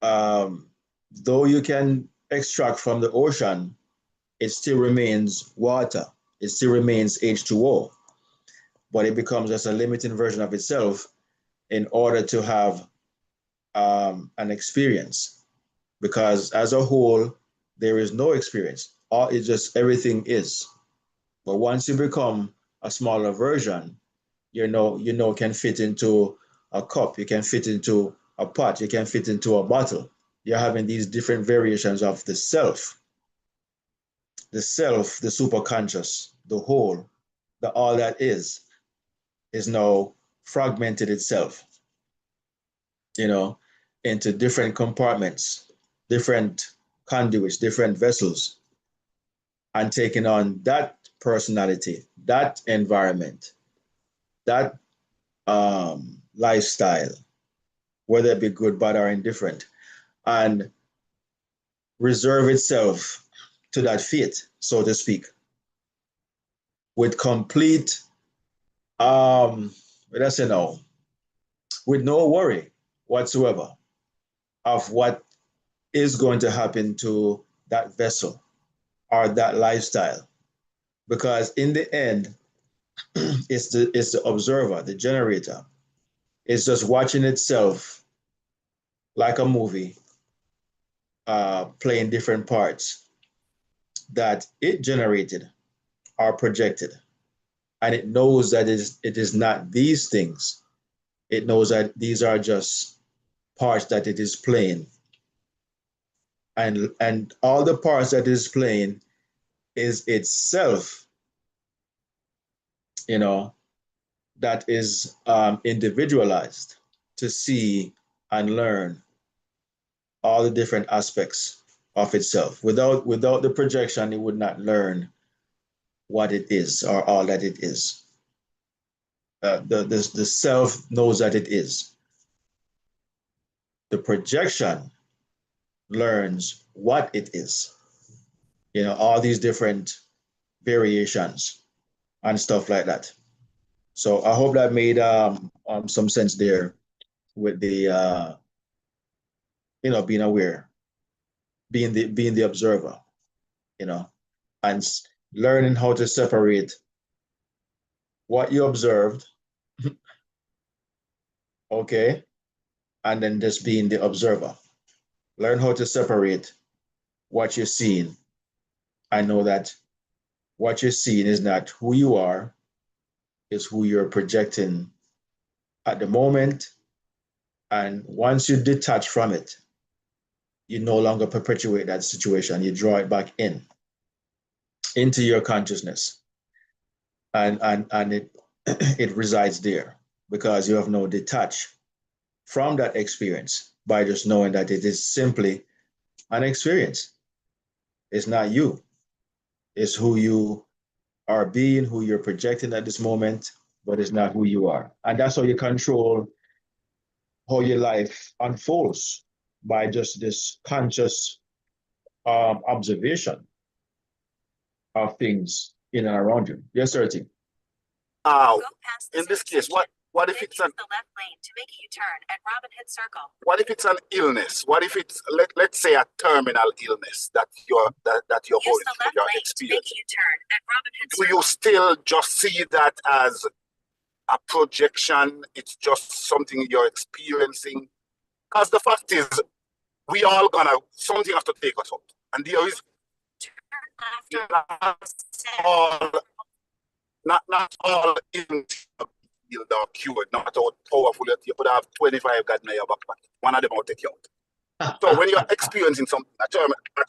though you can extract from the ocean, it still remains water. It still remains H2O, but it becomes just a limiting version of itself in order to have an experience. Because as a whole, there is no experience. All it's just everything is. But once you become a smaller version, can fit into a cup, you can fit into a pot, you can fit into a bottle. You're having these different variations of the self, the superconscious, the whole, the all that is now fragmented itself, into different compartments, different conduits, different vessels, and taking on that personality, that environment, that lifestyle, whether it be good, bad, or indifferent, and reserve itself to that fate, so to speak, with complete, let's say now, with no worry whatsoever of what is going to happen to that vessel or that lifestyle. Because in the end, it's the observer, the generator. It's just watching itself like a movie, playing different parts that it generated or projected. And it knows that it is not these things. It knows that these are just parts that it is playing. And all the parts that it is playing is itself, that is individualized to see and learn all the different aspects of itself. Without the projection, it would not learn what it is or all that it is. The self knows that it is. The projection learns what it is. All these different variations and stuff like that. So I hope that made some sense there with the being aware, being the observer, and learning how to separate what you observed, okay, and then just being the observer. Learn how to separate what you're seeing. I know that what you're seeing is not who you are, is who you're projecting at the moment. And once you detach from it, you no longer perpetuate that situation. You draw it back into your consciousness. And it it resides there because you have now detached from that experience by just knowing that it is simply an experience. It's not you. It's who you are being, who you're projecting at this moment, but it's not who you are. And that's how you control how your life unfolds, by just this conscious observation of things in and around you. Yes, sir, T. In this case, what if it's an the left lane to make a U-turn at Robin Hood Circle? What if it's an illness? What if it's let's say a terminal illness that you're going through, you're experiencing? Do you still just see that as a projection? It's just something you're experiencing? Because the fact is, we all something has to take us out, and there is not all illness healed or cured, no matter how powerful you could have 25 God in your back pocket. One of them will take you out. So when you're experiencing something, a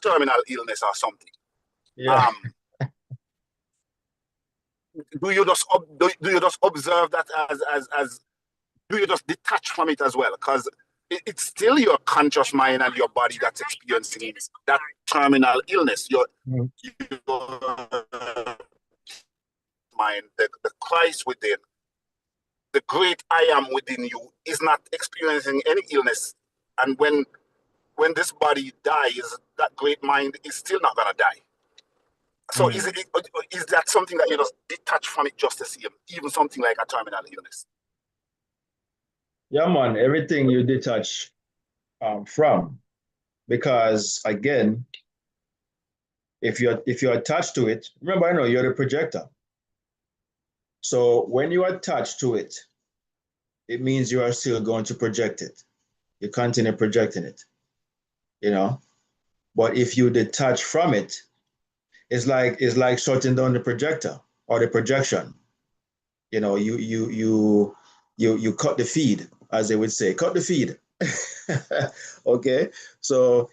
terminal illness or something, yeah. do you just do you just observe that as do you just detach from it as well? Because it's still your conscious mind and your body that's experiencing that terminal illness. Your mind, the Christ within, the great I am within you, is not experiencing any illness. And when this body dies, that great mind is still not gonna die. So is that something that you just detach from it just to see even something like a terminal illness? Yeah, man, everything you detach from, because again, if you're attached to it, remember, I know you're the projector. So when you attach to it, it means you are still going to project it. You continue projecting it, you know. But if you detach from it, it's like shutting down the projector or the projection. You know, you cut the feed, as they would say, cut the feed. Okay, so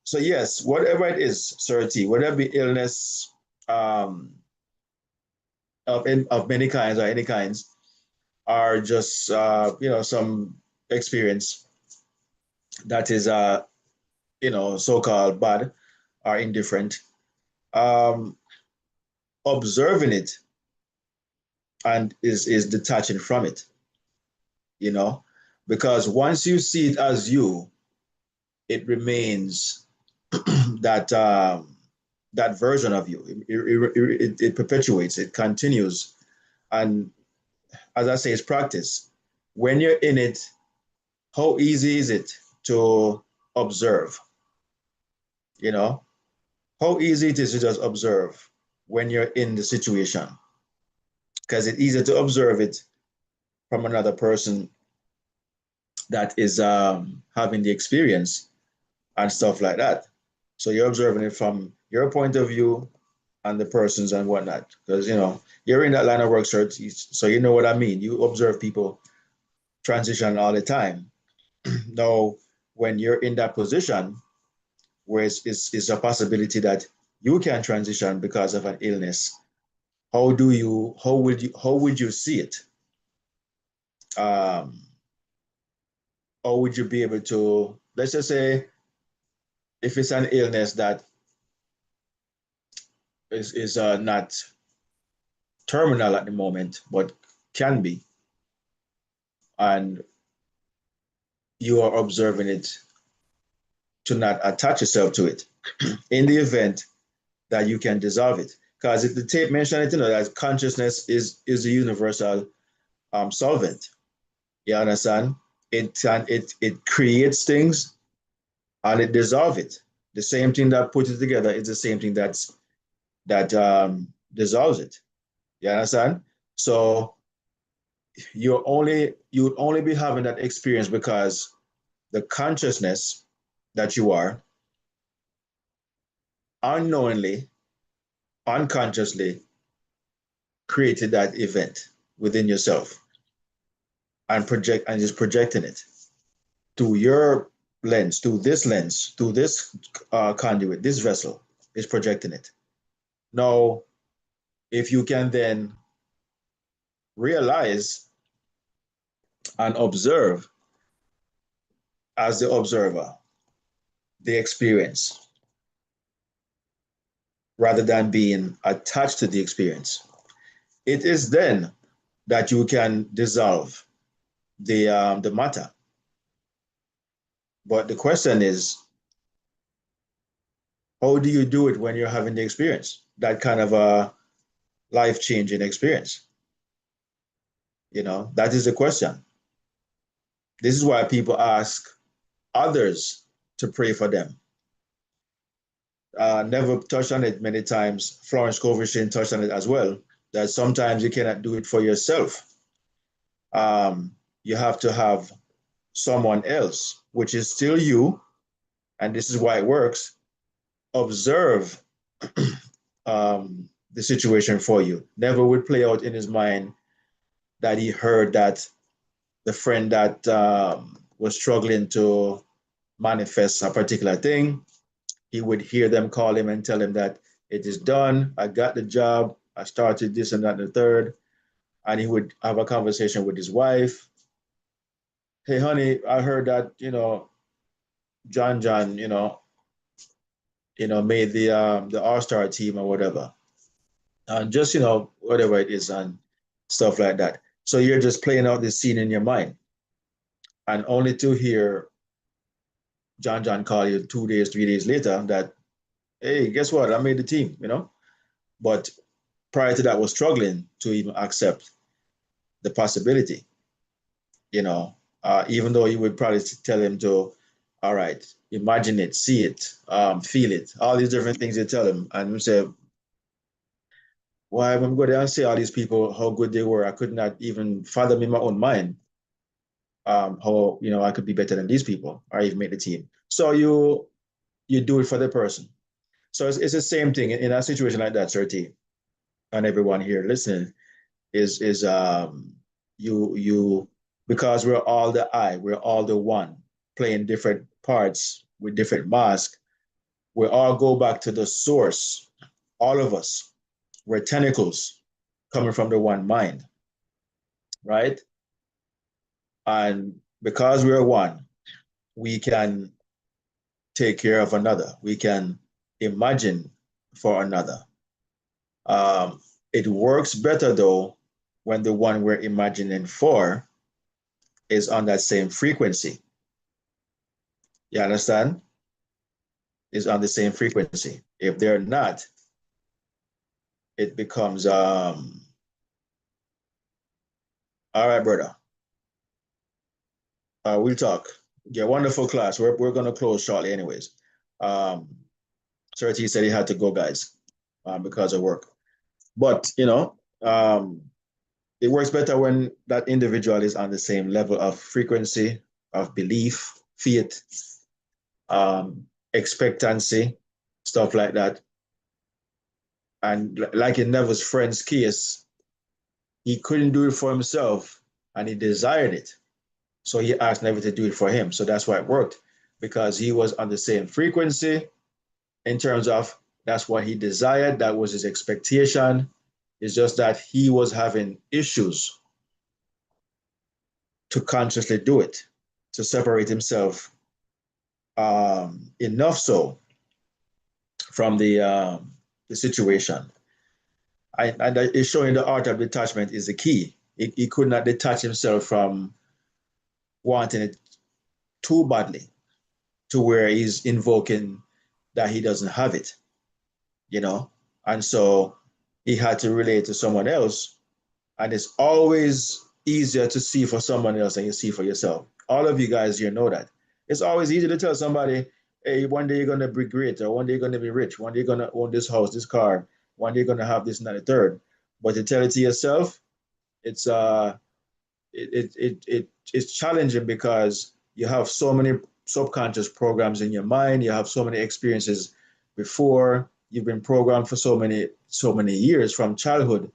so yes, whatever it is, Sir T, whatever the illness um, of many kinds or any kinds, are just some experience that is so-called bad or indifferent. Um, Observing it and is detaching from it, you know, because once you see it as you, it remains that version of you. It perpetuates, it continues, and as I say, it's practice. When you're in it, how easy is it to observe? You know, how easy it is to just observe when you're in the situation, because it's easier to observe it from another person that is having the experience and stuff like that. So you're observing it from your point of view and the persons and whatnot, because you're in that line of work, so you know what I mean. You observe people transition all the time. Now, when you're in that position where it's a possibility that you can transition because of an illness, how would you see it? Um, or would you be able to, let's just say, if it's an illness that is not terminal at the moment, but can be, and you are observing it to not attach yourself to it in the event that you can dissolve it. Because the tape mentioned it, that consciousness is a universal solvent. You understand? It creates things and it dissolves it. The same thing that puts it together is the same thing that dissolves it. You understand? So you'd only be having that experience because the consciousness that you are unknowingly, unconsciously created that event within yourself and just projecting it through your lens, through this conduit, this vessel is projecting it. Now, if you can then realize and observe as the observer the experience rather than being attached to the experience, it is then that you can dissolve the matter. But the question is, how do you do it when you're having the experience, that kind of a life-changing experience? That is the question. This is why people ask others to pray for them. Never touched on it many times. Florence Covershane touched on it as well, that sometimes you cannot do it for yourself. You have to have someone else, which is still you, and this is why it works, observe the situation for you. Never would play out in his mind that he heard that the friend that was struggling to manifest a particular thing, he would hear them call him and tell him that it is done, I got the job, I started this and that and the third. And he would have a conversation with his wife. Hey, honey, I heard that, John, made the All-Star team or whatever. And just, whatever it is and stuff like that. So you're just playing out this scene in your mind. And only to hear John call you 2 days, 3 days later that, hey, guess what? I made the team, But prior to that was struggling to even accept the possibility, even though you would probably tell him to, all right, imagine it, see it, feel it, all these different things you tell him. And we say, why I'm going to say all these people, how good they were. I could not even fathom in my own mind how, I could be better than these people or even make the team. So you do it for the person. So it's the same thing in a situation like that, Sir T, and everyone here listening is you because we're all the I, we're all the one playing different parts with different masks. We all go back to the source. All of us, we're tentacles coming from the one mind, right? And because we're one, we can take care of another. We can imagine for another. It works better though when the one we're imagining for is on that same frequency. You understand? Is on the same frequency. If they're not, it becomes all right, brother. We'll talk. Yeah, wonderful class. We're gonna close shortly, anyways. Sir T said he had to go, guys, because of work. But it works better when that individual is on the same level of frequency, of belief, faith, expectancy, stuff like that. And like in Neville's friend's case, he couldn't do it for himself and he desired it. So he asked Neville to do it for him. So that's why it worked, because he was on the same frequency in terms of that's what he desired. That was his expectation. It's just that he was having issues to consciously do it, to separate himself enough so from the situation. And it's showing the art of detachment is the key. He could not detach himself from wanting it too badly to where he's invoking that he doesn't have it, And so he had to relate to someone else. And it's always easier to see for someone else than you see for yourself. All of you guys here know that. It's always easy to tell somebody, hey, one day you're going to be great, or one day you're going to be rich, one day you're going to own this house, this car, one day you're going to have this and that, the third. But to tell it to yourself, it's it's challenging because you have so many subconscious programs in your mind. You have so many experiences before. You've been programmed for so many years from childhood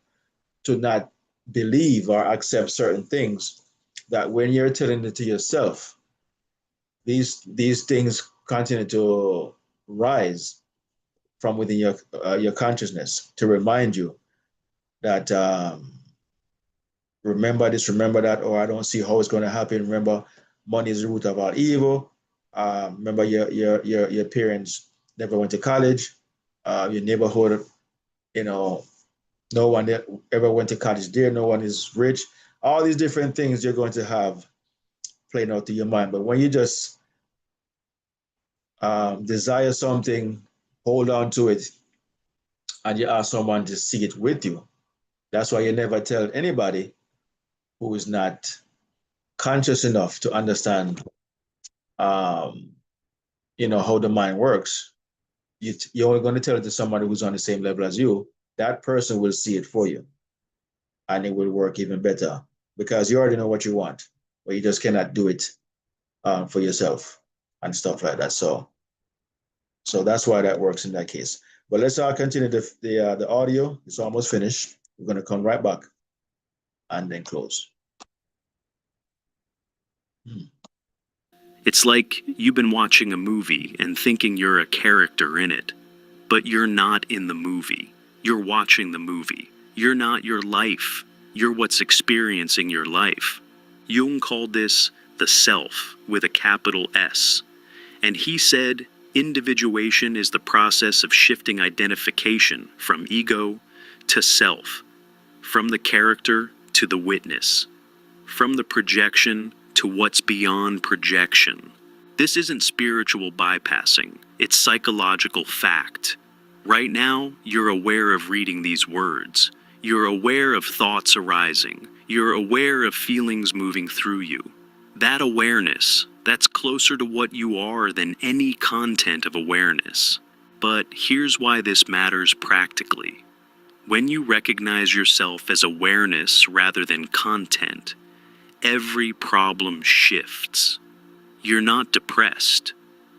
to not believe or accept certain things, that when you're telling it to yourself, these things continue to rise from within your consciousness to remind you that remember this, remember that, or I don't see how it's going to happen. Remember, money is the root of all evil. Remember, your parents never went to college. Your neighborhood, no one ever went to college there. No one is rich. All these different things you're going to have playing out through your mind. But when you just desire something, hold on to it, and you ask someone to see it with you, that's why you never tell anybody who is not conscious enough to understand, how the mind works. You're only going to tell it to somebody who's on the same level as you. That person will see it for you, and it will work even better because you already know what you want, but you just cannot do it for yourself and stuff like that. So that's why that works in that case. But let's continue the audio. It's almost finished. We're going to come right back and then close. It's like you've been watching a movie and thinking you're a character in it, but you're not in the movie. You're watching the movie. You're not your life. You're what's experiencing your life. Jung called this the self with a capital S. And he said, individuation is the process of shifting identification from ego to self, from the character to the witness, from the projection to what's beyond projection. This isn't spiritual bypassing, it's psychological fact. Right now, you're aware of reading these words. You're aware of thoughts arising. You're aware of feelings moving through you. That awareness, that's closer to what you are than any content of awareness. But here's why this matters practically. When you recognize yourself as awareness rather than content, every problem shifts. You're not depressed.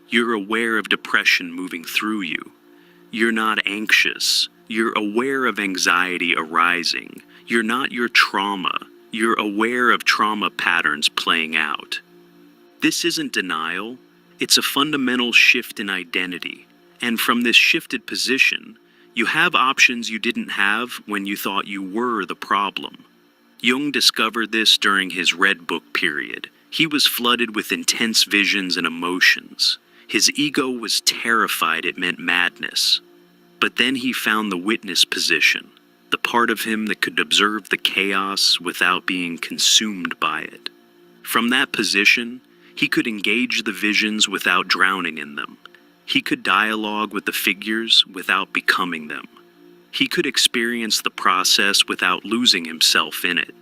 You're aware of depression moving through you. You're not anxious. You're aware of anxiety arising. You're not your trauma. You're aware of trauma patterns playing out. This isn't denial. It's a fundamental shift in identity. And from this shifted position, you have options you didn't have when you thought you were the problem. Jung discovered this during his Red Book period. He was flooded with intense visions and emotions. His ego was terrified it meant madness. But then he found the witness position, the part of him that could observe the chaos without being consumed by it. From that position, he could engage the visions without drowning in them. He could dialogue with the figures without becoming them. He could experience the process without losing himself in it.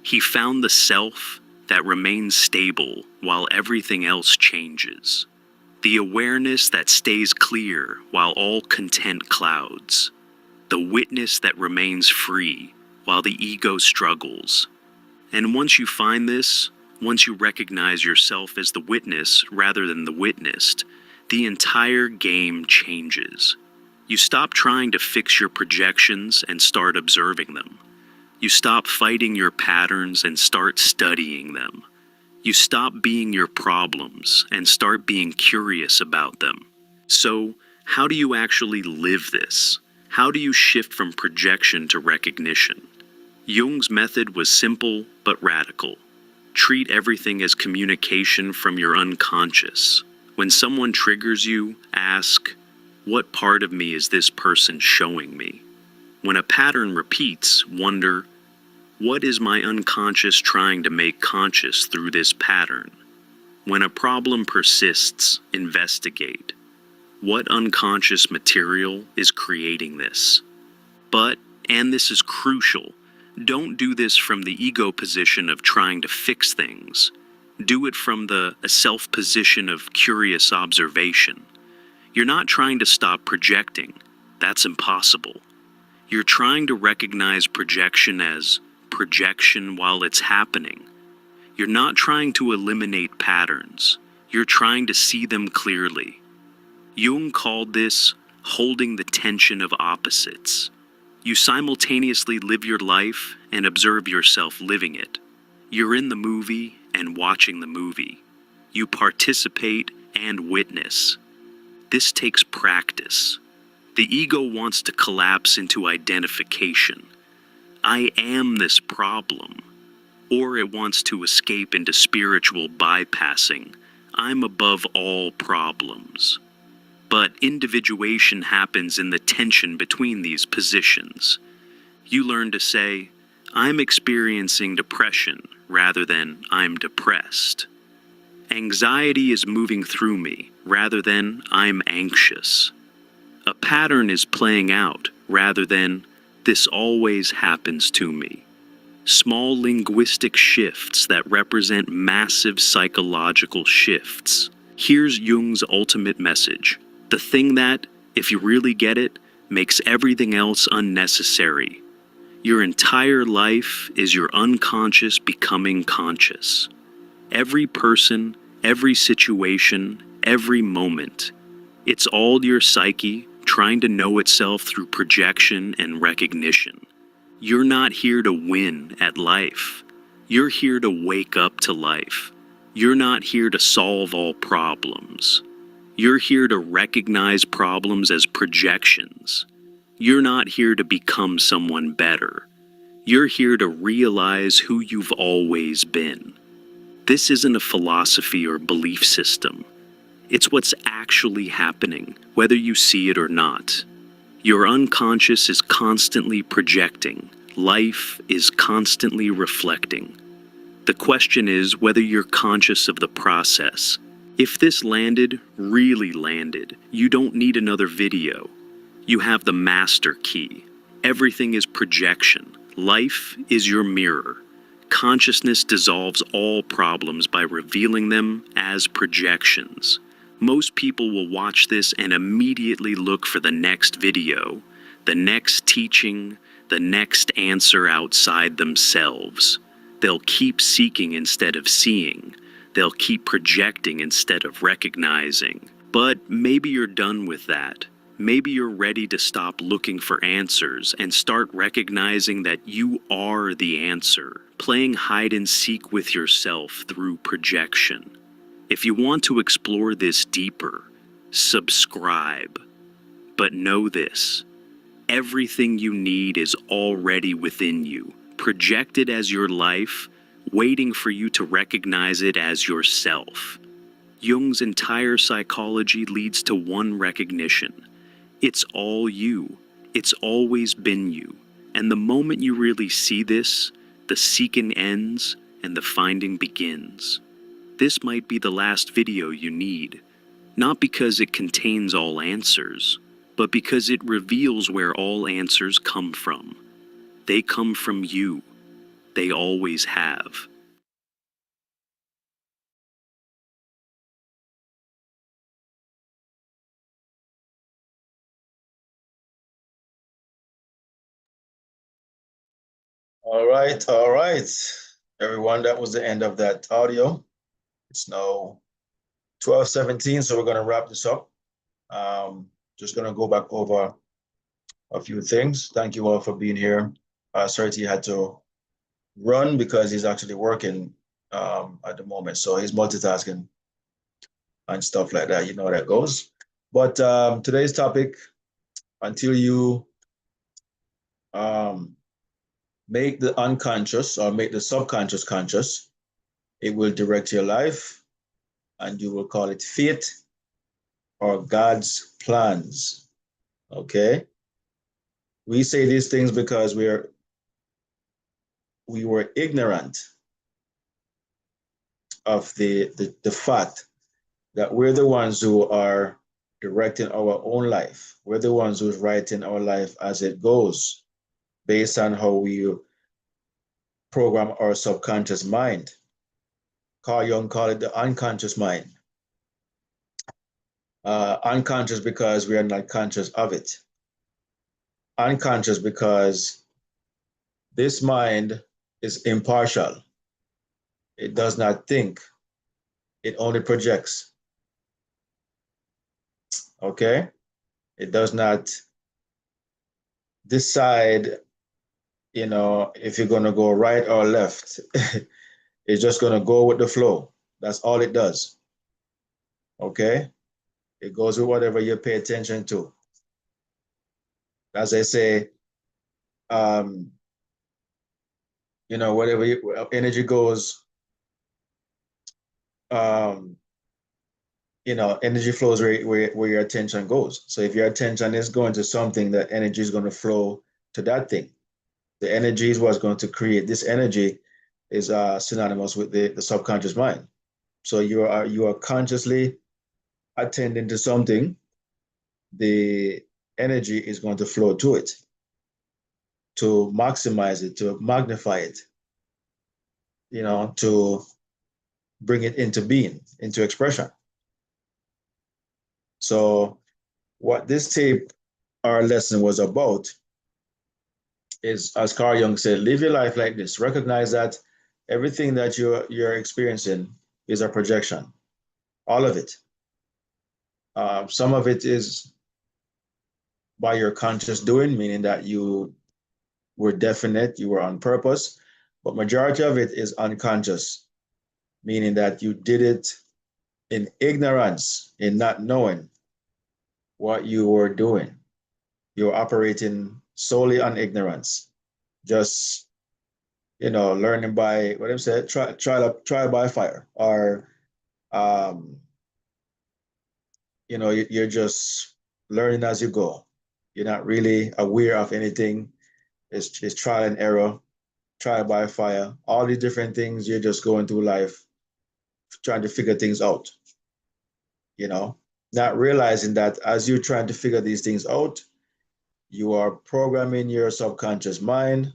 He found the self that remains stable while everything else changes. The awareness that stays clear while all content clouds. The witness that remains free while the ego struggles. And once you find this, once you recognize yourself as the witness rather than the witnessed, the entire game changes. You stop trying to fix your projections and start observing them. You stop fighting your patterns and start studying them. You stop being your problems and start being curious about them. So, how do you actually live this? How do you shift from projection to recognition? Jung's method was simple but radical. Treat everything as communication from your unconscious. When someone triggers you, ask, what part of me is this person showing me? When a pattern repeats, wonder, what is my unconscious trying to make conscious through this pattern? When a problem persists, investigate. What unconscious material is creating this? But, and this is crucial, don't do this from the ego position of trying to fix things. Do it from the self position of curious observation. You're not trying to stop projecting. That's impossible. You're trying to recognize projection as projection while it's happening. You're not trying to eliminate patterns. You're trying to see them clearly. Jung called this holding the tension of opposites. You simultaneously live your life and observe yourself living it. You're in the movie and watching the movie. You participate and witness. This takes practice. The ego wants to collapse into identification. I am this problem. Or it wants to escape into spiritual bypassing. I'm above all problems. But individuation happens in the tension between these positions. You learn to say, I'm experiencing depression rather than I'm depressed. Anxiety is moving through me rather than I'm anxious. A pattern is playing out rather than this always happens to me. Small linguistic shifts that represent massive psychological shifts. Here's Jung's ultimate message. The thing that, if you really get it, makes everything else unnecessary. Your entire life is your unconscious becoming conscious. Every person, every situation, every moment. It's all your psyche trying to know itself through projection and recognition. You're not here to win at life. You're here to wake up to life. You're not here to solve all problems. You're here to recognize problems as projections. You're not here to become someone better. You're here to realize who you've always been. This isn't a philosophy or belief system. It's what's actually happening, whether you see it or not. Your unconscious is constantly projecting. Life is constantly reflecting. The question is whether you're conscious of the process. If this landed, really landed, you don't need another video. You have the master key. Everything is projection. Life is your mirror. Consciousness dissolves all problems by revealing them as projections. Most people will watch this and immediately look for the next video, the next teaching, the next answer outside themselves. They'll keep seeking instead of seeing. They'll keep projecting instead of recognizing. But maybe you're done with that. Maybe you're ready to stop looking for answers and start recognizing that you are the answer, playing hide and seek with yourself through projection. If you want to explore this deeper, subscribe. But know this, everything you need is already within you, projected as your life, waiting for you to recognize it as yourself. Jung's entire psychology leads to one recognition. It's all you. It's always been you. And the moment you really see this, the seeking ends and the finding begins. This might be the last video you need, not because it contains all answers, but because it reveals where all answers come from. They come from you. They always have. All right, all right. Everyone, that was the end of that audio. It's now 12:17, so we're going to wrap this up. Just going to go back over a few things. Thank you all for being here. Serti had to run because he's actually working at the moment, so he's multitasking and stuff like that. You know how that goes. But today's topic, until you make the unconscious or make the subconscious conscious, it will direct your life, and you will call it fate or God's plans. Okay? We say these things because we were ignorant of the fact that we're the ones who are directing our own life. We're the ones who's writing our life as it goes, based on how we program our subconscious mind. Carl Jung called it the unconscious mind. Unconscious because we are not conscious of it. Unconscious because this mind is impartial. It does not think. It only projects. Okay? It does not decide, if you're going to go right or left. It's just going to go with the flow. That's all it does. Okay? It goes with whatever you pay attention to. As I say, whatever energy goes, energy flows where your attention goes. So if your attention is going to something, that energy is going to flow to that thing. The energy is what's going to create. This energy is synonymous with the subconscious mind. So you are consciously attending to something, the energy is going to flow to it, to maximize it, to magnify it, to bring it into being, into expression. So what this tape, our lesson, was about is, as Carl Jung said, live your life like this. Recognize that everything that you're experiencing is a projection, all of it. Some of it is by your conscious doing, meaning that you were definite, you were on purpose, but majority of it is unconscious, meaning that you did it in ignorance, in not knowing what you were doing. you're operating solely on ignorance, just learning by what I'm saying, try by fire, or um, you're just learning as you go. You're not really aware of anything. It's trial and error, trial by fire, all these different things. You're just going through life trying to figure things out, not realizing that as you're trying to figure these things out, you are programming your subconscious mind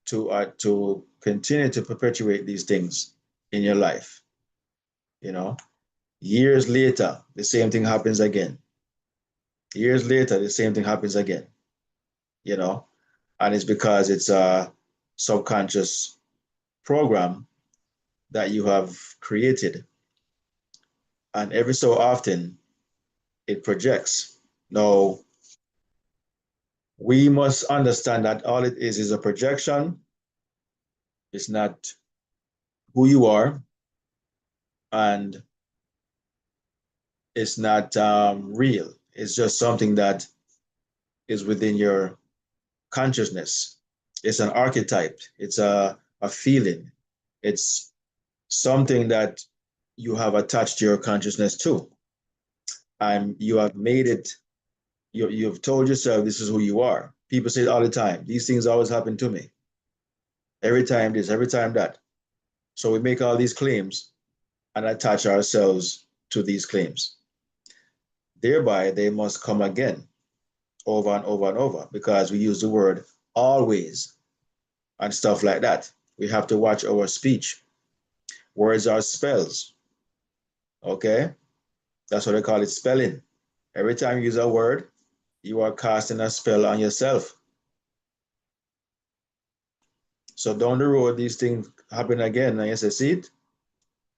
to continue to perpetuate these things in your life. Years later, the same thing happens again. Years later, the same thing happens again. And it's because it's a subconscious program that you have created, and every so often it projects. Now, we must understand that all it is a projection. It's not who you are, and it's not real. It's just something that is within your consciousness. It's an archetype. It's a feeling. It's something that you have attached your consciousness to, and you have made it. You've told yourself this is who you are. People say it all the time. These things always happen to me. Every time this, every time that. So we make all these claims and attach ourselves to these claims. Thereby, they must come again over and over and over, because we use the word always and stuff like that. We have to watch our speech. Words are spells. Okay? That's what they call it, spelling. Every time you use a word, you are casting a spell on yourself. So down the road, these things happen again, and you say, see it?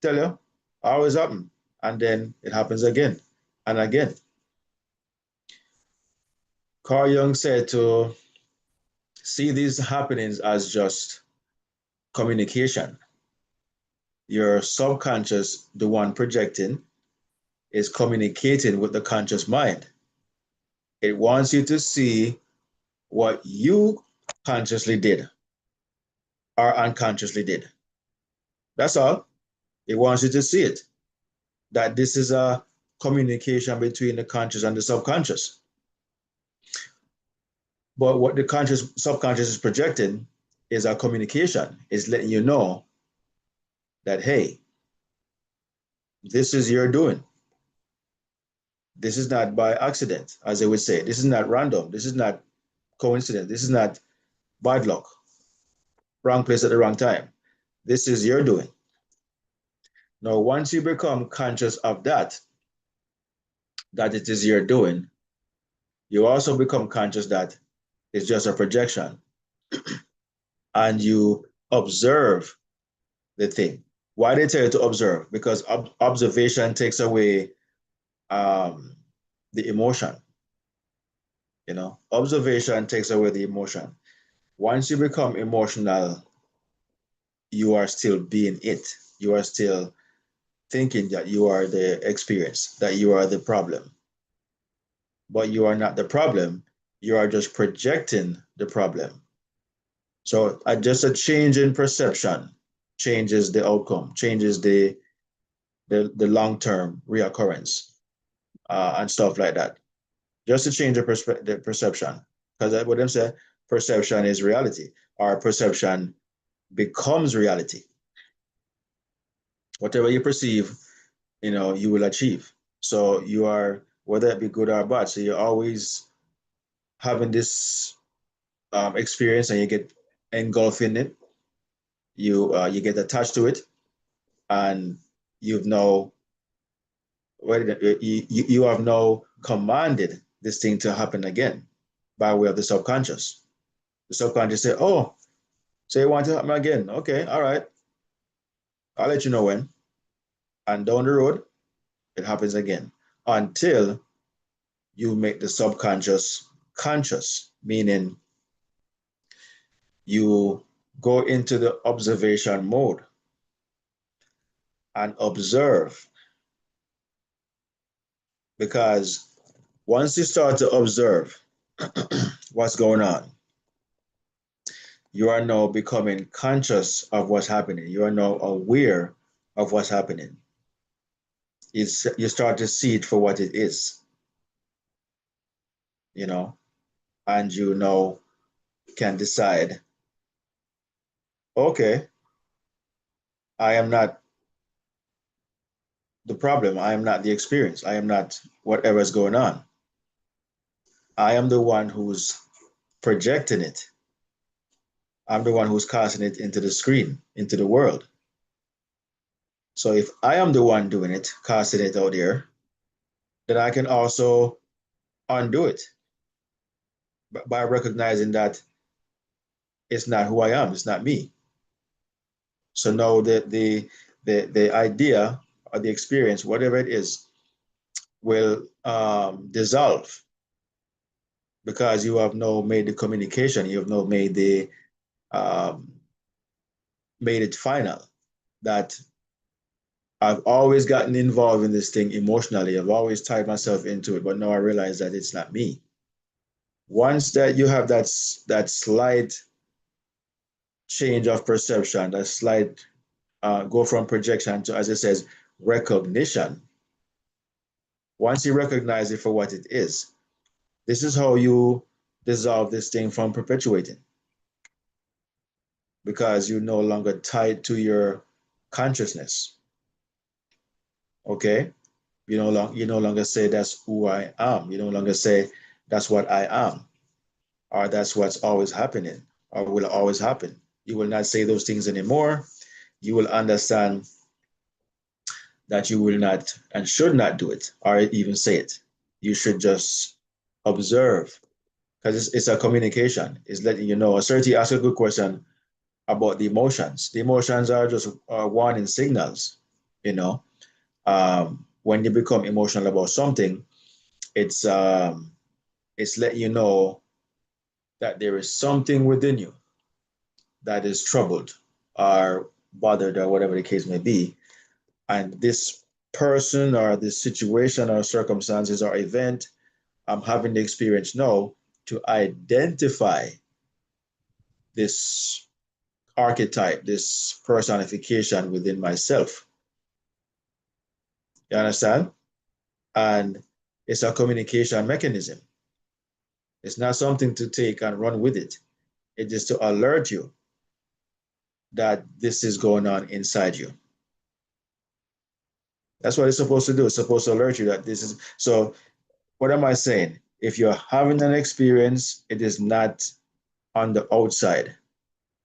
Tell you, always happen. And then it happens again and again. Carl Jung said to see these happenings as just communication. Your subconscious, the one projecting, is communicating with the conscious mind. It wants you to see what you consciously did or unconsciously did. That's all. It wants you to see it, that this is a communication between the conscious and the subconscious. But what the subconscious is projecting is a communication, is letting you know that, hey, this is your doing. This is not by accident, as they would say. This is not random. This is not coincidence. This is not bad luck. Wrong place at the wrong time. This is your doing. Now, once you become conscious of that it is your doing, you also become conscious that it's just a projection. And you observe the thing. Why they tell you to observe? Because observation takes away the emotion. Observation takes away the emotion. Once you become emotional, you are still being it. You are still thinking that you are the experience, that you are the problem. But you are not the problem. You are just projecting the problem. So just a change in perception changes the outcome, changes the long-term reoccurrence and stuff like that. Just to change the perception. Because what them say, perception is reality. Our perception becomes reality. Whatever you perceive, you will achieve. So you are, whether it be good or bad, so you're always having this experience, and you get engulfed in it. You get attached to it, and you've now you have now commanded this thing to happen again by way of the subconscious. The subconscious say, oh, so you want to happen again? Okay, all right. I'll let you know when. And down the road, it happens again until you make the subconscious conscious, meaning you go into the observation mode and observe. Because Once you start to observe what's going on, you are now becoming conscious of what's happening. You are now aware of what's happening. You start to see it for what it is, and you now can decide, okay, I am not the problem. I am not the experience. I am not whatever's going on. I am the one who's projecting it. I'm the one who's casting it into the screen, into the world. So if I am the one doing it, casting it out there, then I can also undo it by recognizing that it's not who I am, it's not me. So now the idea or the experience, whatever it is, will dissolve because you have now made the communication, you have now made it final that I've always gotten involved in this thing emotionally. I've always tied myself into it, but now I realize that it's not me. Once that you have that slight change of perception, that slight go from projection to, as it says, recognition. Once you recognize it for what it is, this is how you dissolve this thing from perpetuating, because you're no longer tied to your consciousness. Okay? You no longer say that's who I am. You no longer say that's what I am, or that's what's always happening, or will always happen. You will not say those things anymore. You will understand that you will not and should not do it or even say it. You should just observe, because it's a communication. It's letting you know. Certainly asked a good question about the emotions. The emotions are just warning signals. You know, when you become emotional about something, it's letting you know that there is something within you that is troubled or bothered or whatever the case may be, and this person or this situation or circumstances or event I'm having the experience now to identify this archetype, this personification within myself. You understand? And it's a communication mechanism. It's not something to take and run with it. It is to alert you that this is going on inside you. That's what it's supposed to do. It's supposed to alert you that this is. So, what am I saying? If you're having an experience, it is not on the outside.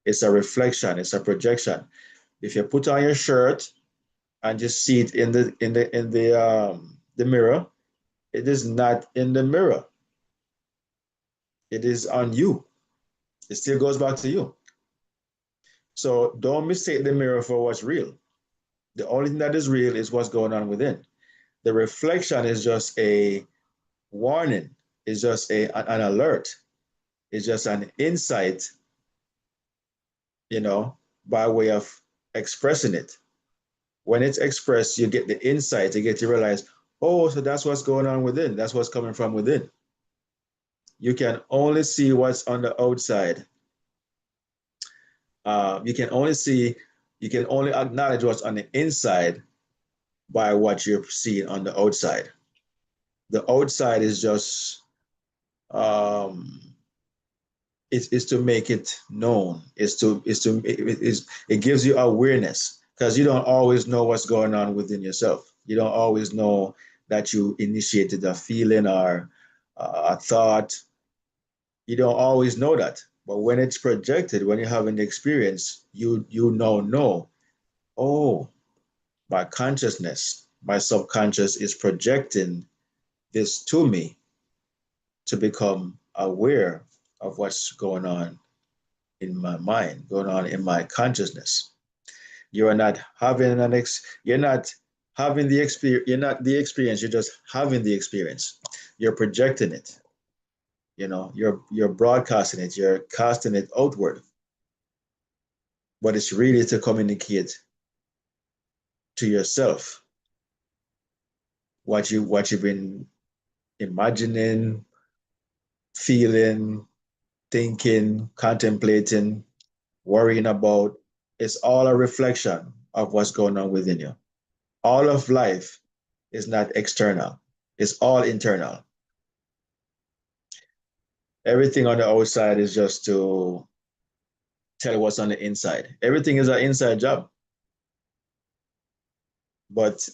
It's a reflection. It's a projection. If you put on your shirt and just see it in the mirror, it is not in the mirror. It is on you. It still goes back to you. So don't mistake the mirror for what's real. The only thing that is real is what's going on within. The reflection is just a warning. It's just an alert. It's just an insight, by way of expressing it. When it's expressed, you get the insight, you get to realize, oh, so that's what's going on within. That's what's coming from within. You can only see what's on the outside. You can only acknowledge what's on the inside by what you're seeing on the outside. The outside is just, is to make it known. It gives you awareness, because you don't always know what's going on within yourself. You don't always know that you initiated a feeling or a thought. You don't always know that. But when it's projected, when you're having the experience, you now know, oh, my consciousness, my subconscious is projecting this to me to become aware of what's going on in my mind, going on in my consciousness. You are not having you're not having the experience, you're not the experience, you're just having the experience. You're projecting it. You're broadcasting it, you're casting it outward. But it's really to communicate to yourself what you've been imagining, feeling, thinking, contemplating, worrying about, is all a reflection of what's going on within you. All of life is not external, it's all internal. Everything on the outside is just to tell you what's on the inside. Everything is an inside job. But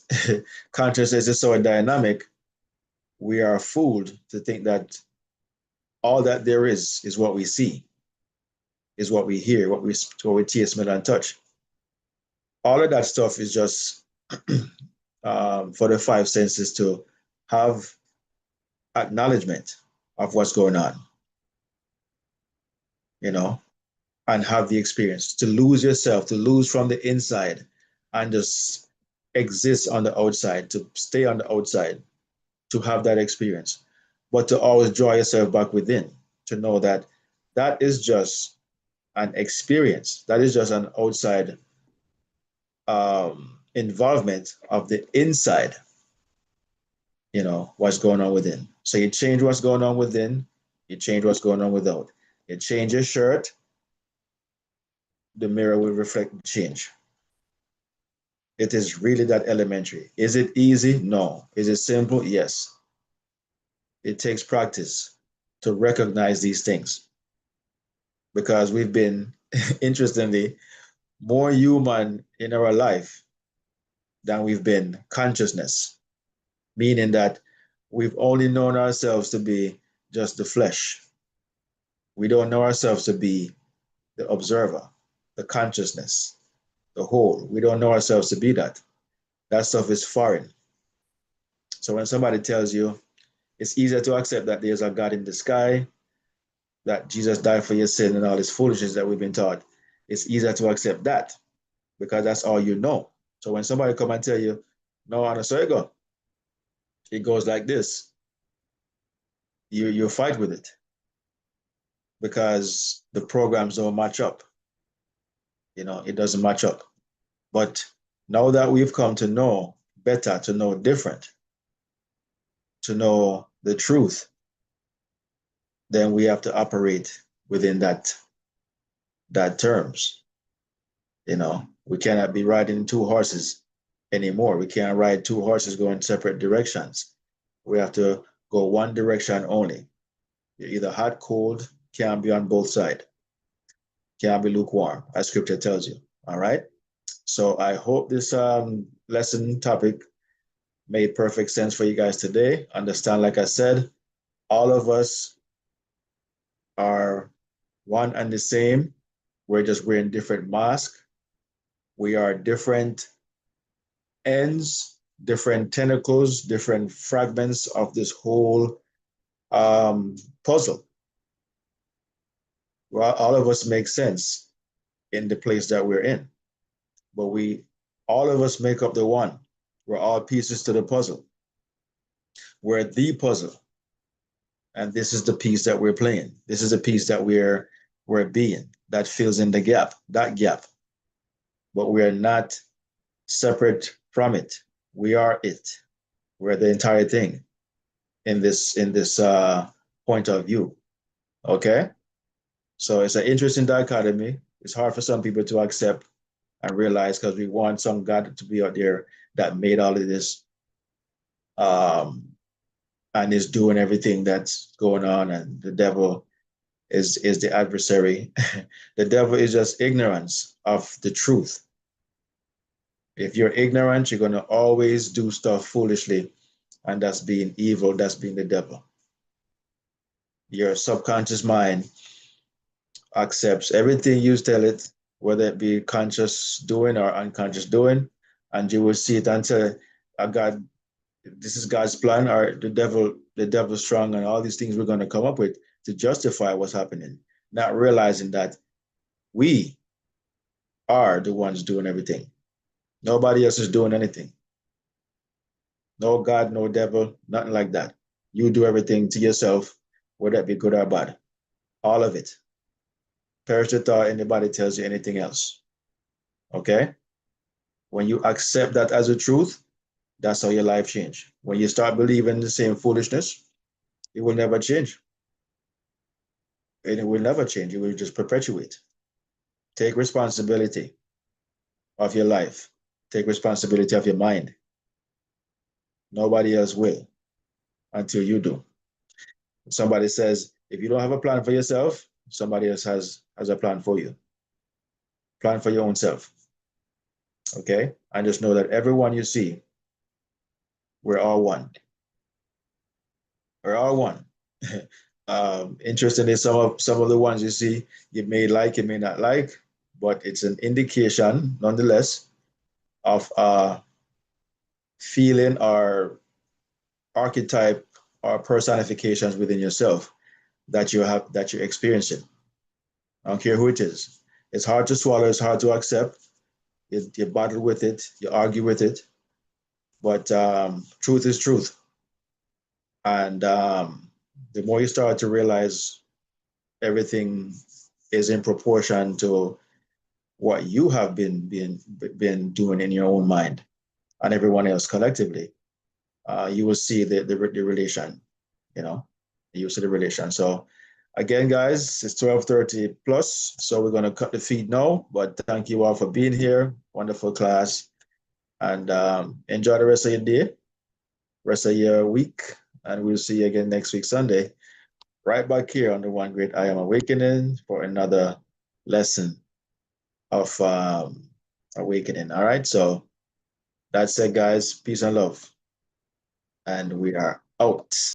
consciousness is so dynamic, we are fooled to think that all that there is what we see, is what we hear, what we taste, smell, and touch. All of that stuff is just for the five senses to have acknowledgement of what's going on, you know, and have the experience. To lose yourself, to lose from the inside and just exist on the outside, to stay on the outside, to have that experience, but to always draw yourself back within, to know that that is just an experience, that is just an outside involvement of the inside, you know, what's going on within. So you change what's going on within, you change what's going on without. You change your shirt, the mirror will reflect the change. It is really that elementary. Is it easy? No. Is it simple? Yes. It takes practice to recognize these things because we've been, interestingly, more human in our life than we've been consciousness, meaning that we've only known ourselves to be just the flesh. We don't know ourselves to be the observer, the consciousness, the whole. We don't know ourselves to be that. That stuff is foreign. So when somebody tells you, it's easier to accept that there's a God in the sky, that Jesus died for your sin and all this foolishness that we've been taught, it's easier to accept that because that's all you know. So when somebody come and tell you, no, Anna, so it goes like this, you fight with it because the programs don't match up. You know, it doesn't match up. But now that we've come to know better, to know different, to know the truth, then we have to operate within that terms. You know, we cannot be riding two horses anymore. We can't ride two horses going separate directions. We have to go one direction only. You're either hot, cold, can't be on both sides. Can't be lukewarm, as scripture tells you. All right. So I hope this lesson topic made perfect sense for you guys today. Understand, like I said, all of us are one and the same. We're just wearing different masks. We are different ends, different tentacles, different fragments of this whole puzzle. Well, all of us make sense in the place that we're in, but all of us make up the one. We're all pieces to the puzzle. We're the puzzle. And this is the piece that we're playing. This is the piece that we're being, that fills in the gap, that gap. But we're not separate from it. We are it. We're the entire thing in this point of view. Okay? So it's an interesting dichotomy. It's hard for some people to accept and realize because we want some God to be out there that made all of this and is doing everything that's going on, and the devil is the adversary. The devil is just ignorance of the truth. If you're ignorant, you're going to always do stuff foolishly, and that's being evil, that's being the devil. Your subconscious mind accepts everything you tell it, whether it be conscious doing or unconscious doing, and you will see it until God, this is God's plan, or the devil's strong, and all these things we're going to come up with to justify what's happening, not realizing that we are the ones doing everything. Nobody else is doing anything. No God, no devil, nothing like that. You do everything to yourself, whether it be good or bad. All of it. Perish the thought anybody tells you anything else. Okay? When you accept that as a truth, that's how your life change. When you start believing the same foolishness, It will never change. And it will never change. It will just perpetuate. Take responsibility of your life. Take responsibility of your mind. Nobody else will until you do. Somebody says, if you don't have a plan for yourself, somebody else has a plan for you. Plan for your own self. Okay? And just know that everyone you see, we're all one. We're all one. Interestingly, some of the ones you see, you may like, you may not like, but it's an indication, nonetheless, of feeling or archetype or personifications within yourself that you're experiencing. I don't care who it is. It's hard to swallow, it's hard to accept. You battle with it, you argue with it, but truth is truth. And the more you start to realize everything is in proportion to what you have been doing in your own mind and everyone else collectively, you will see the relation, you know, you see the relation. So again, guys, it's 12:30 plus, so we're going to cut the feed now, but thank you all for being here. Wonderful class, and enjoy the rest of your day, rest of your week, and we'll see you again next week, Sunday, right back here on the One Great I Am Awakening for another lesson of awakening. All right, so that's it, guys. Peace and love, and we are out.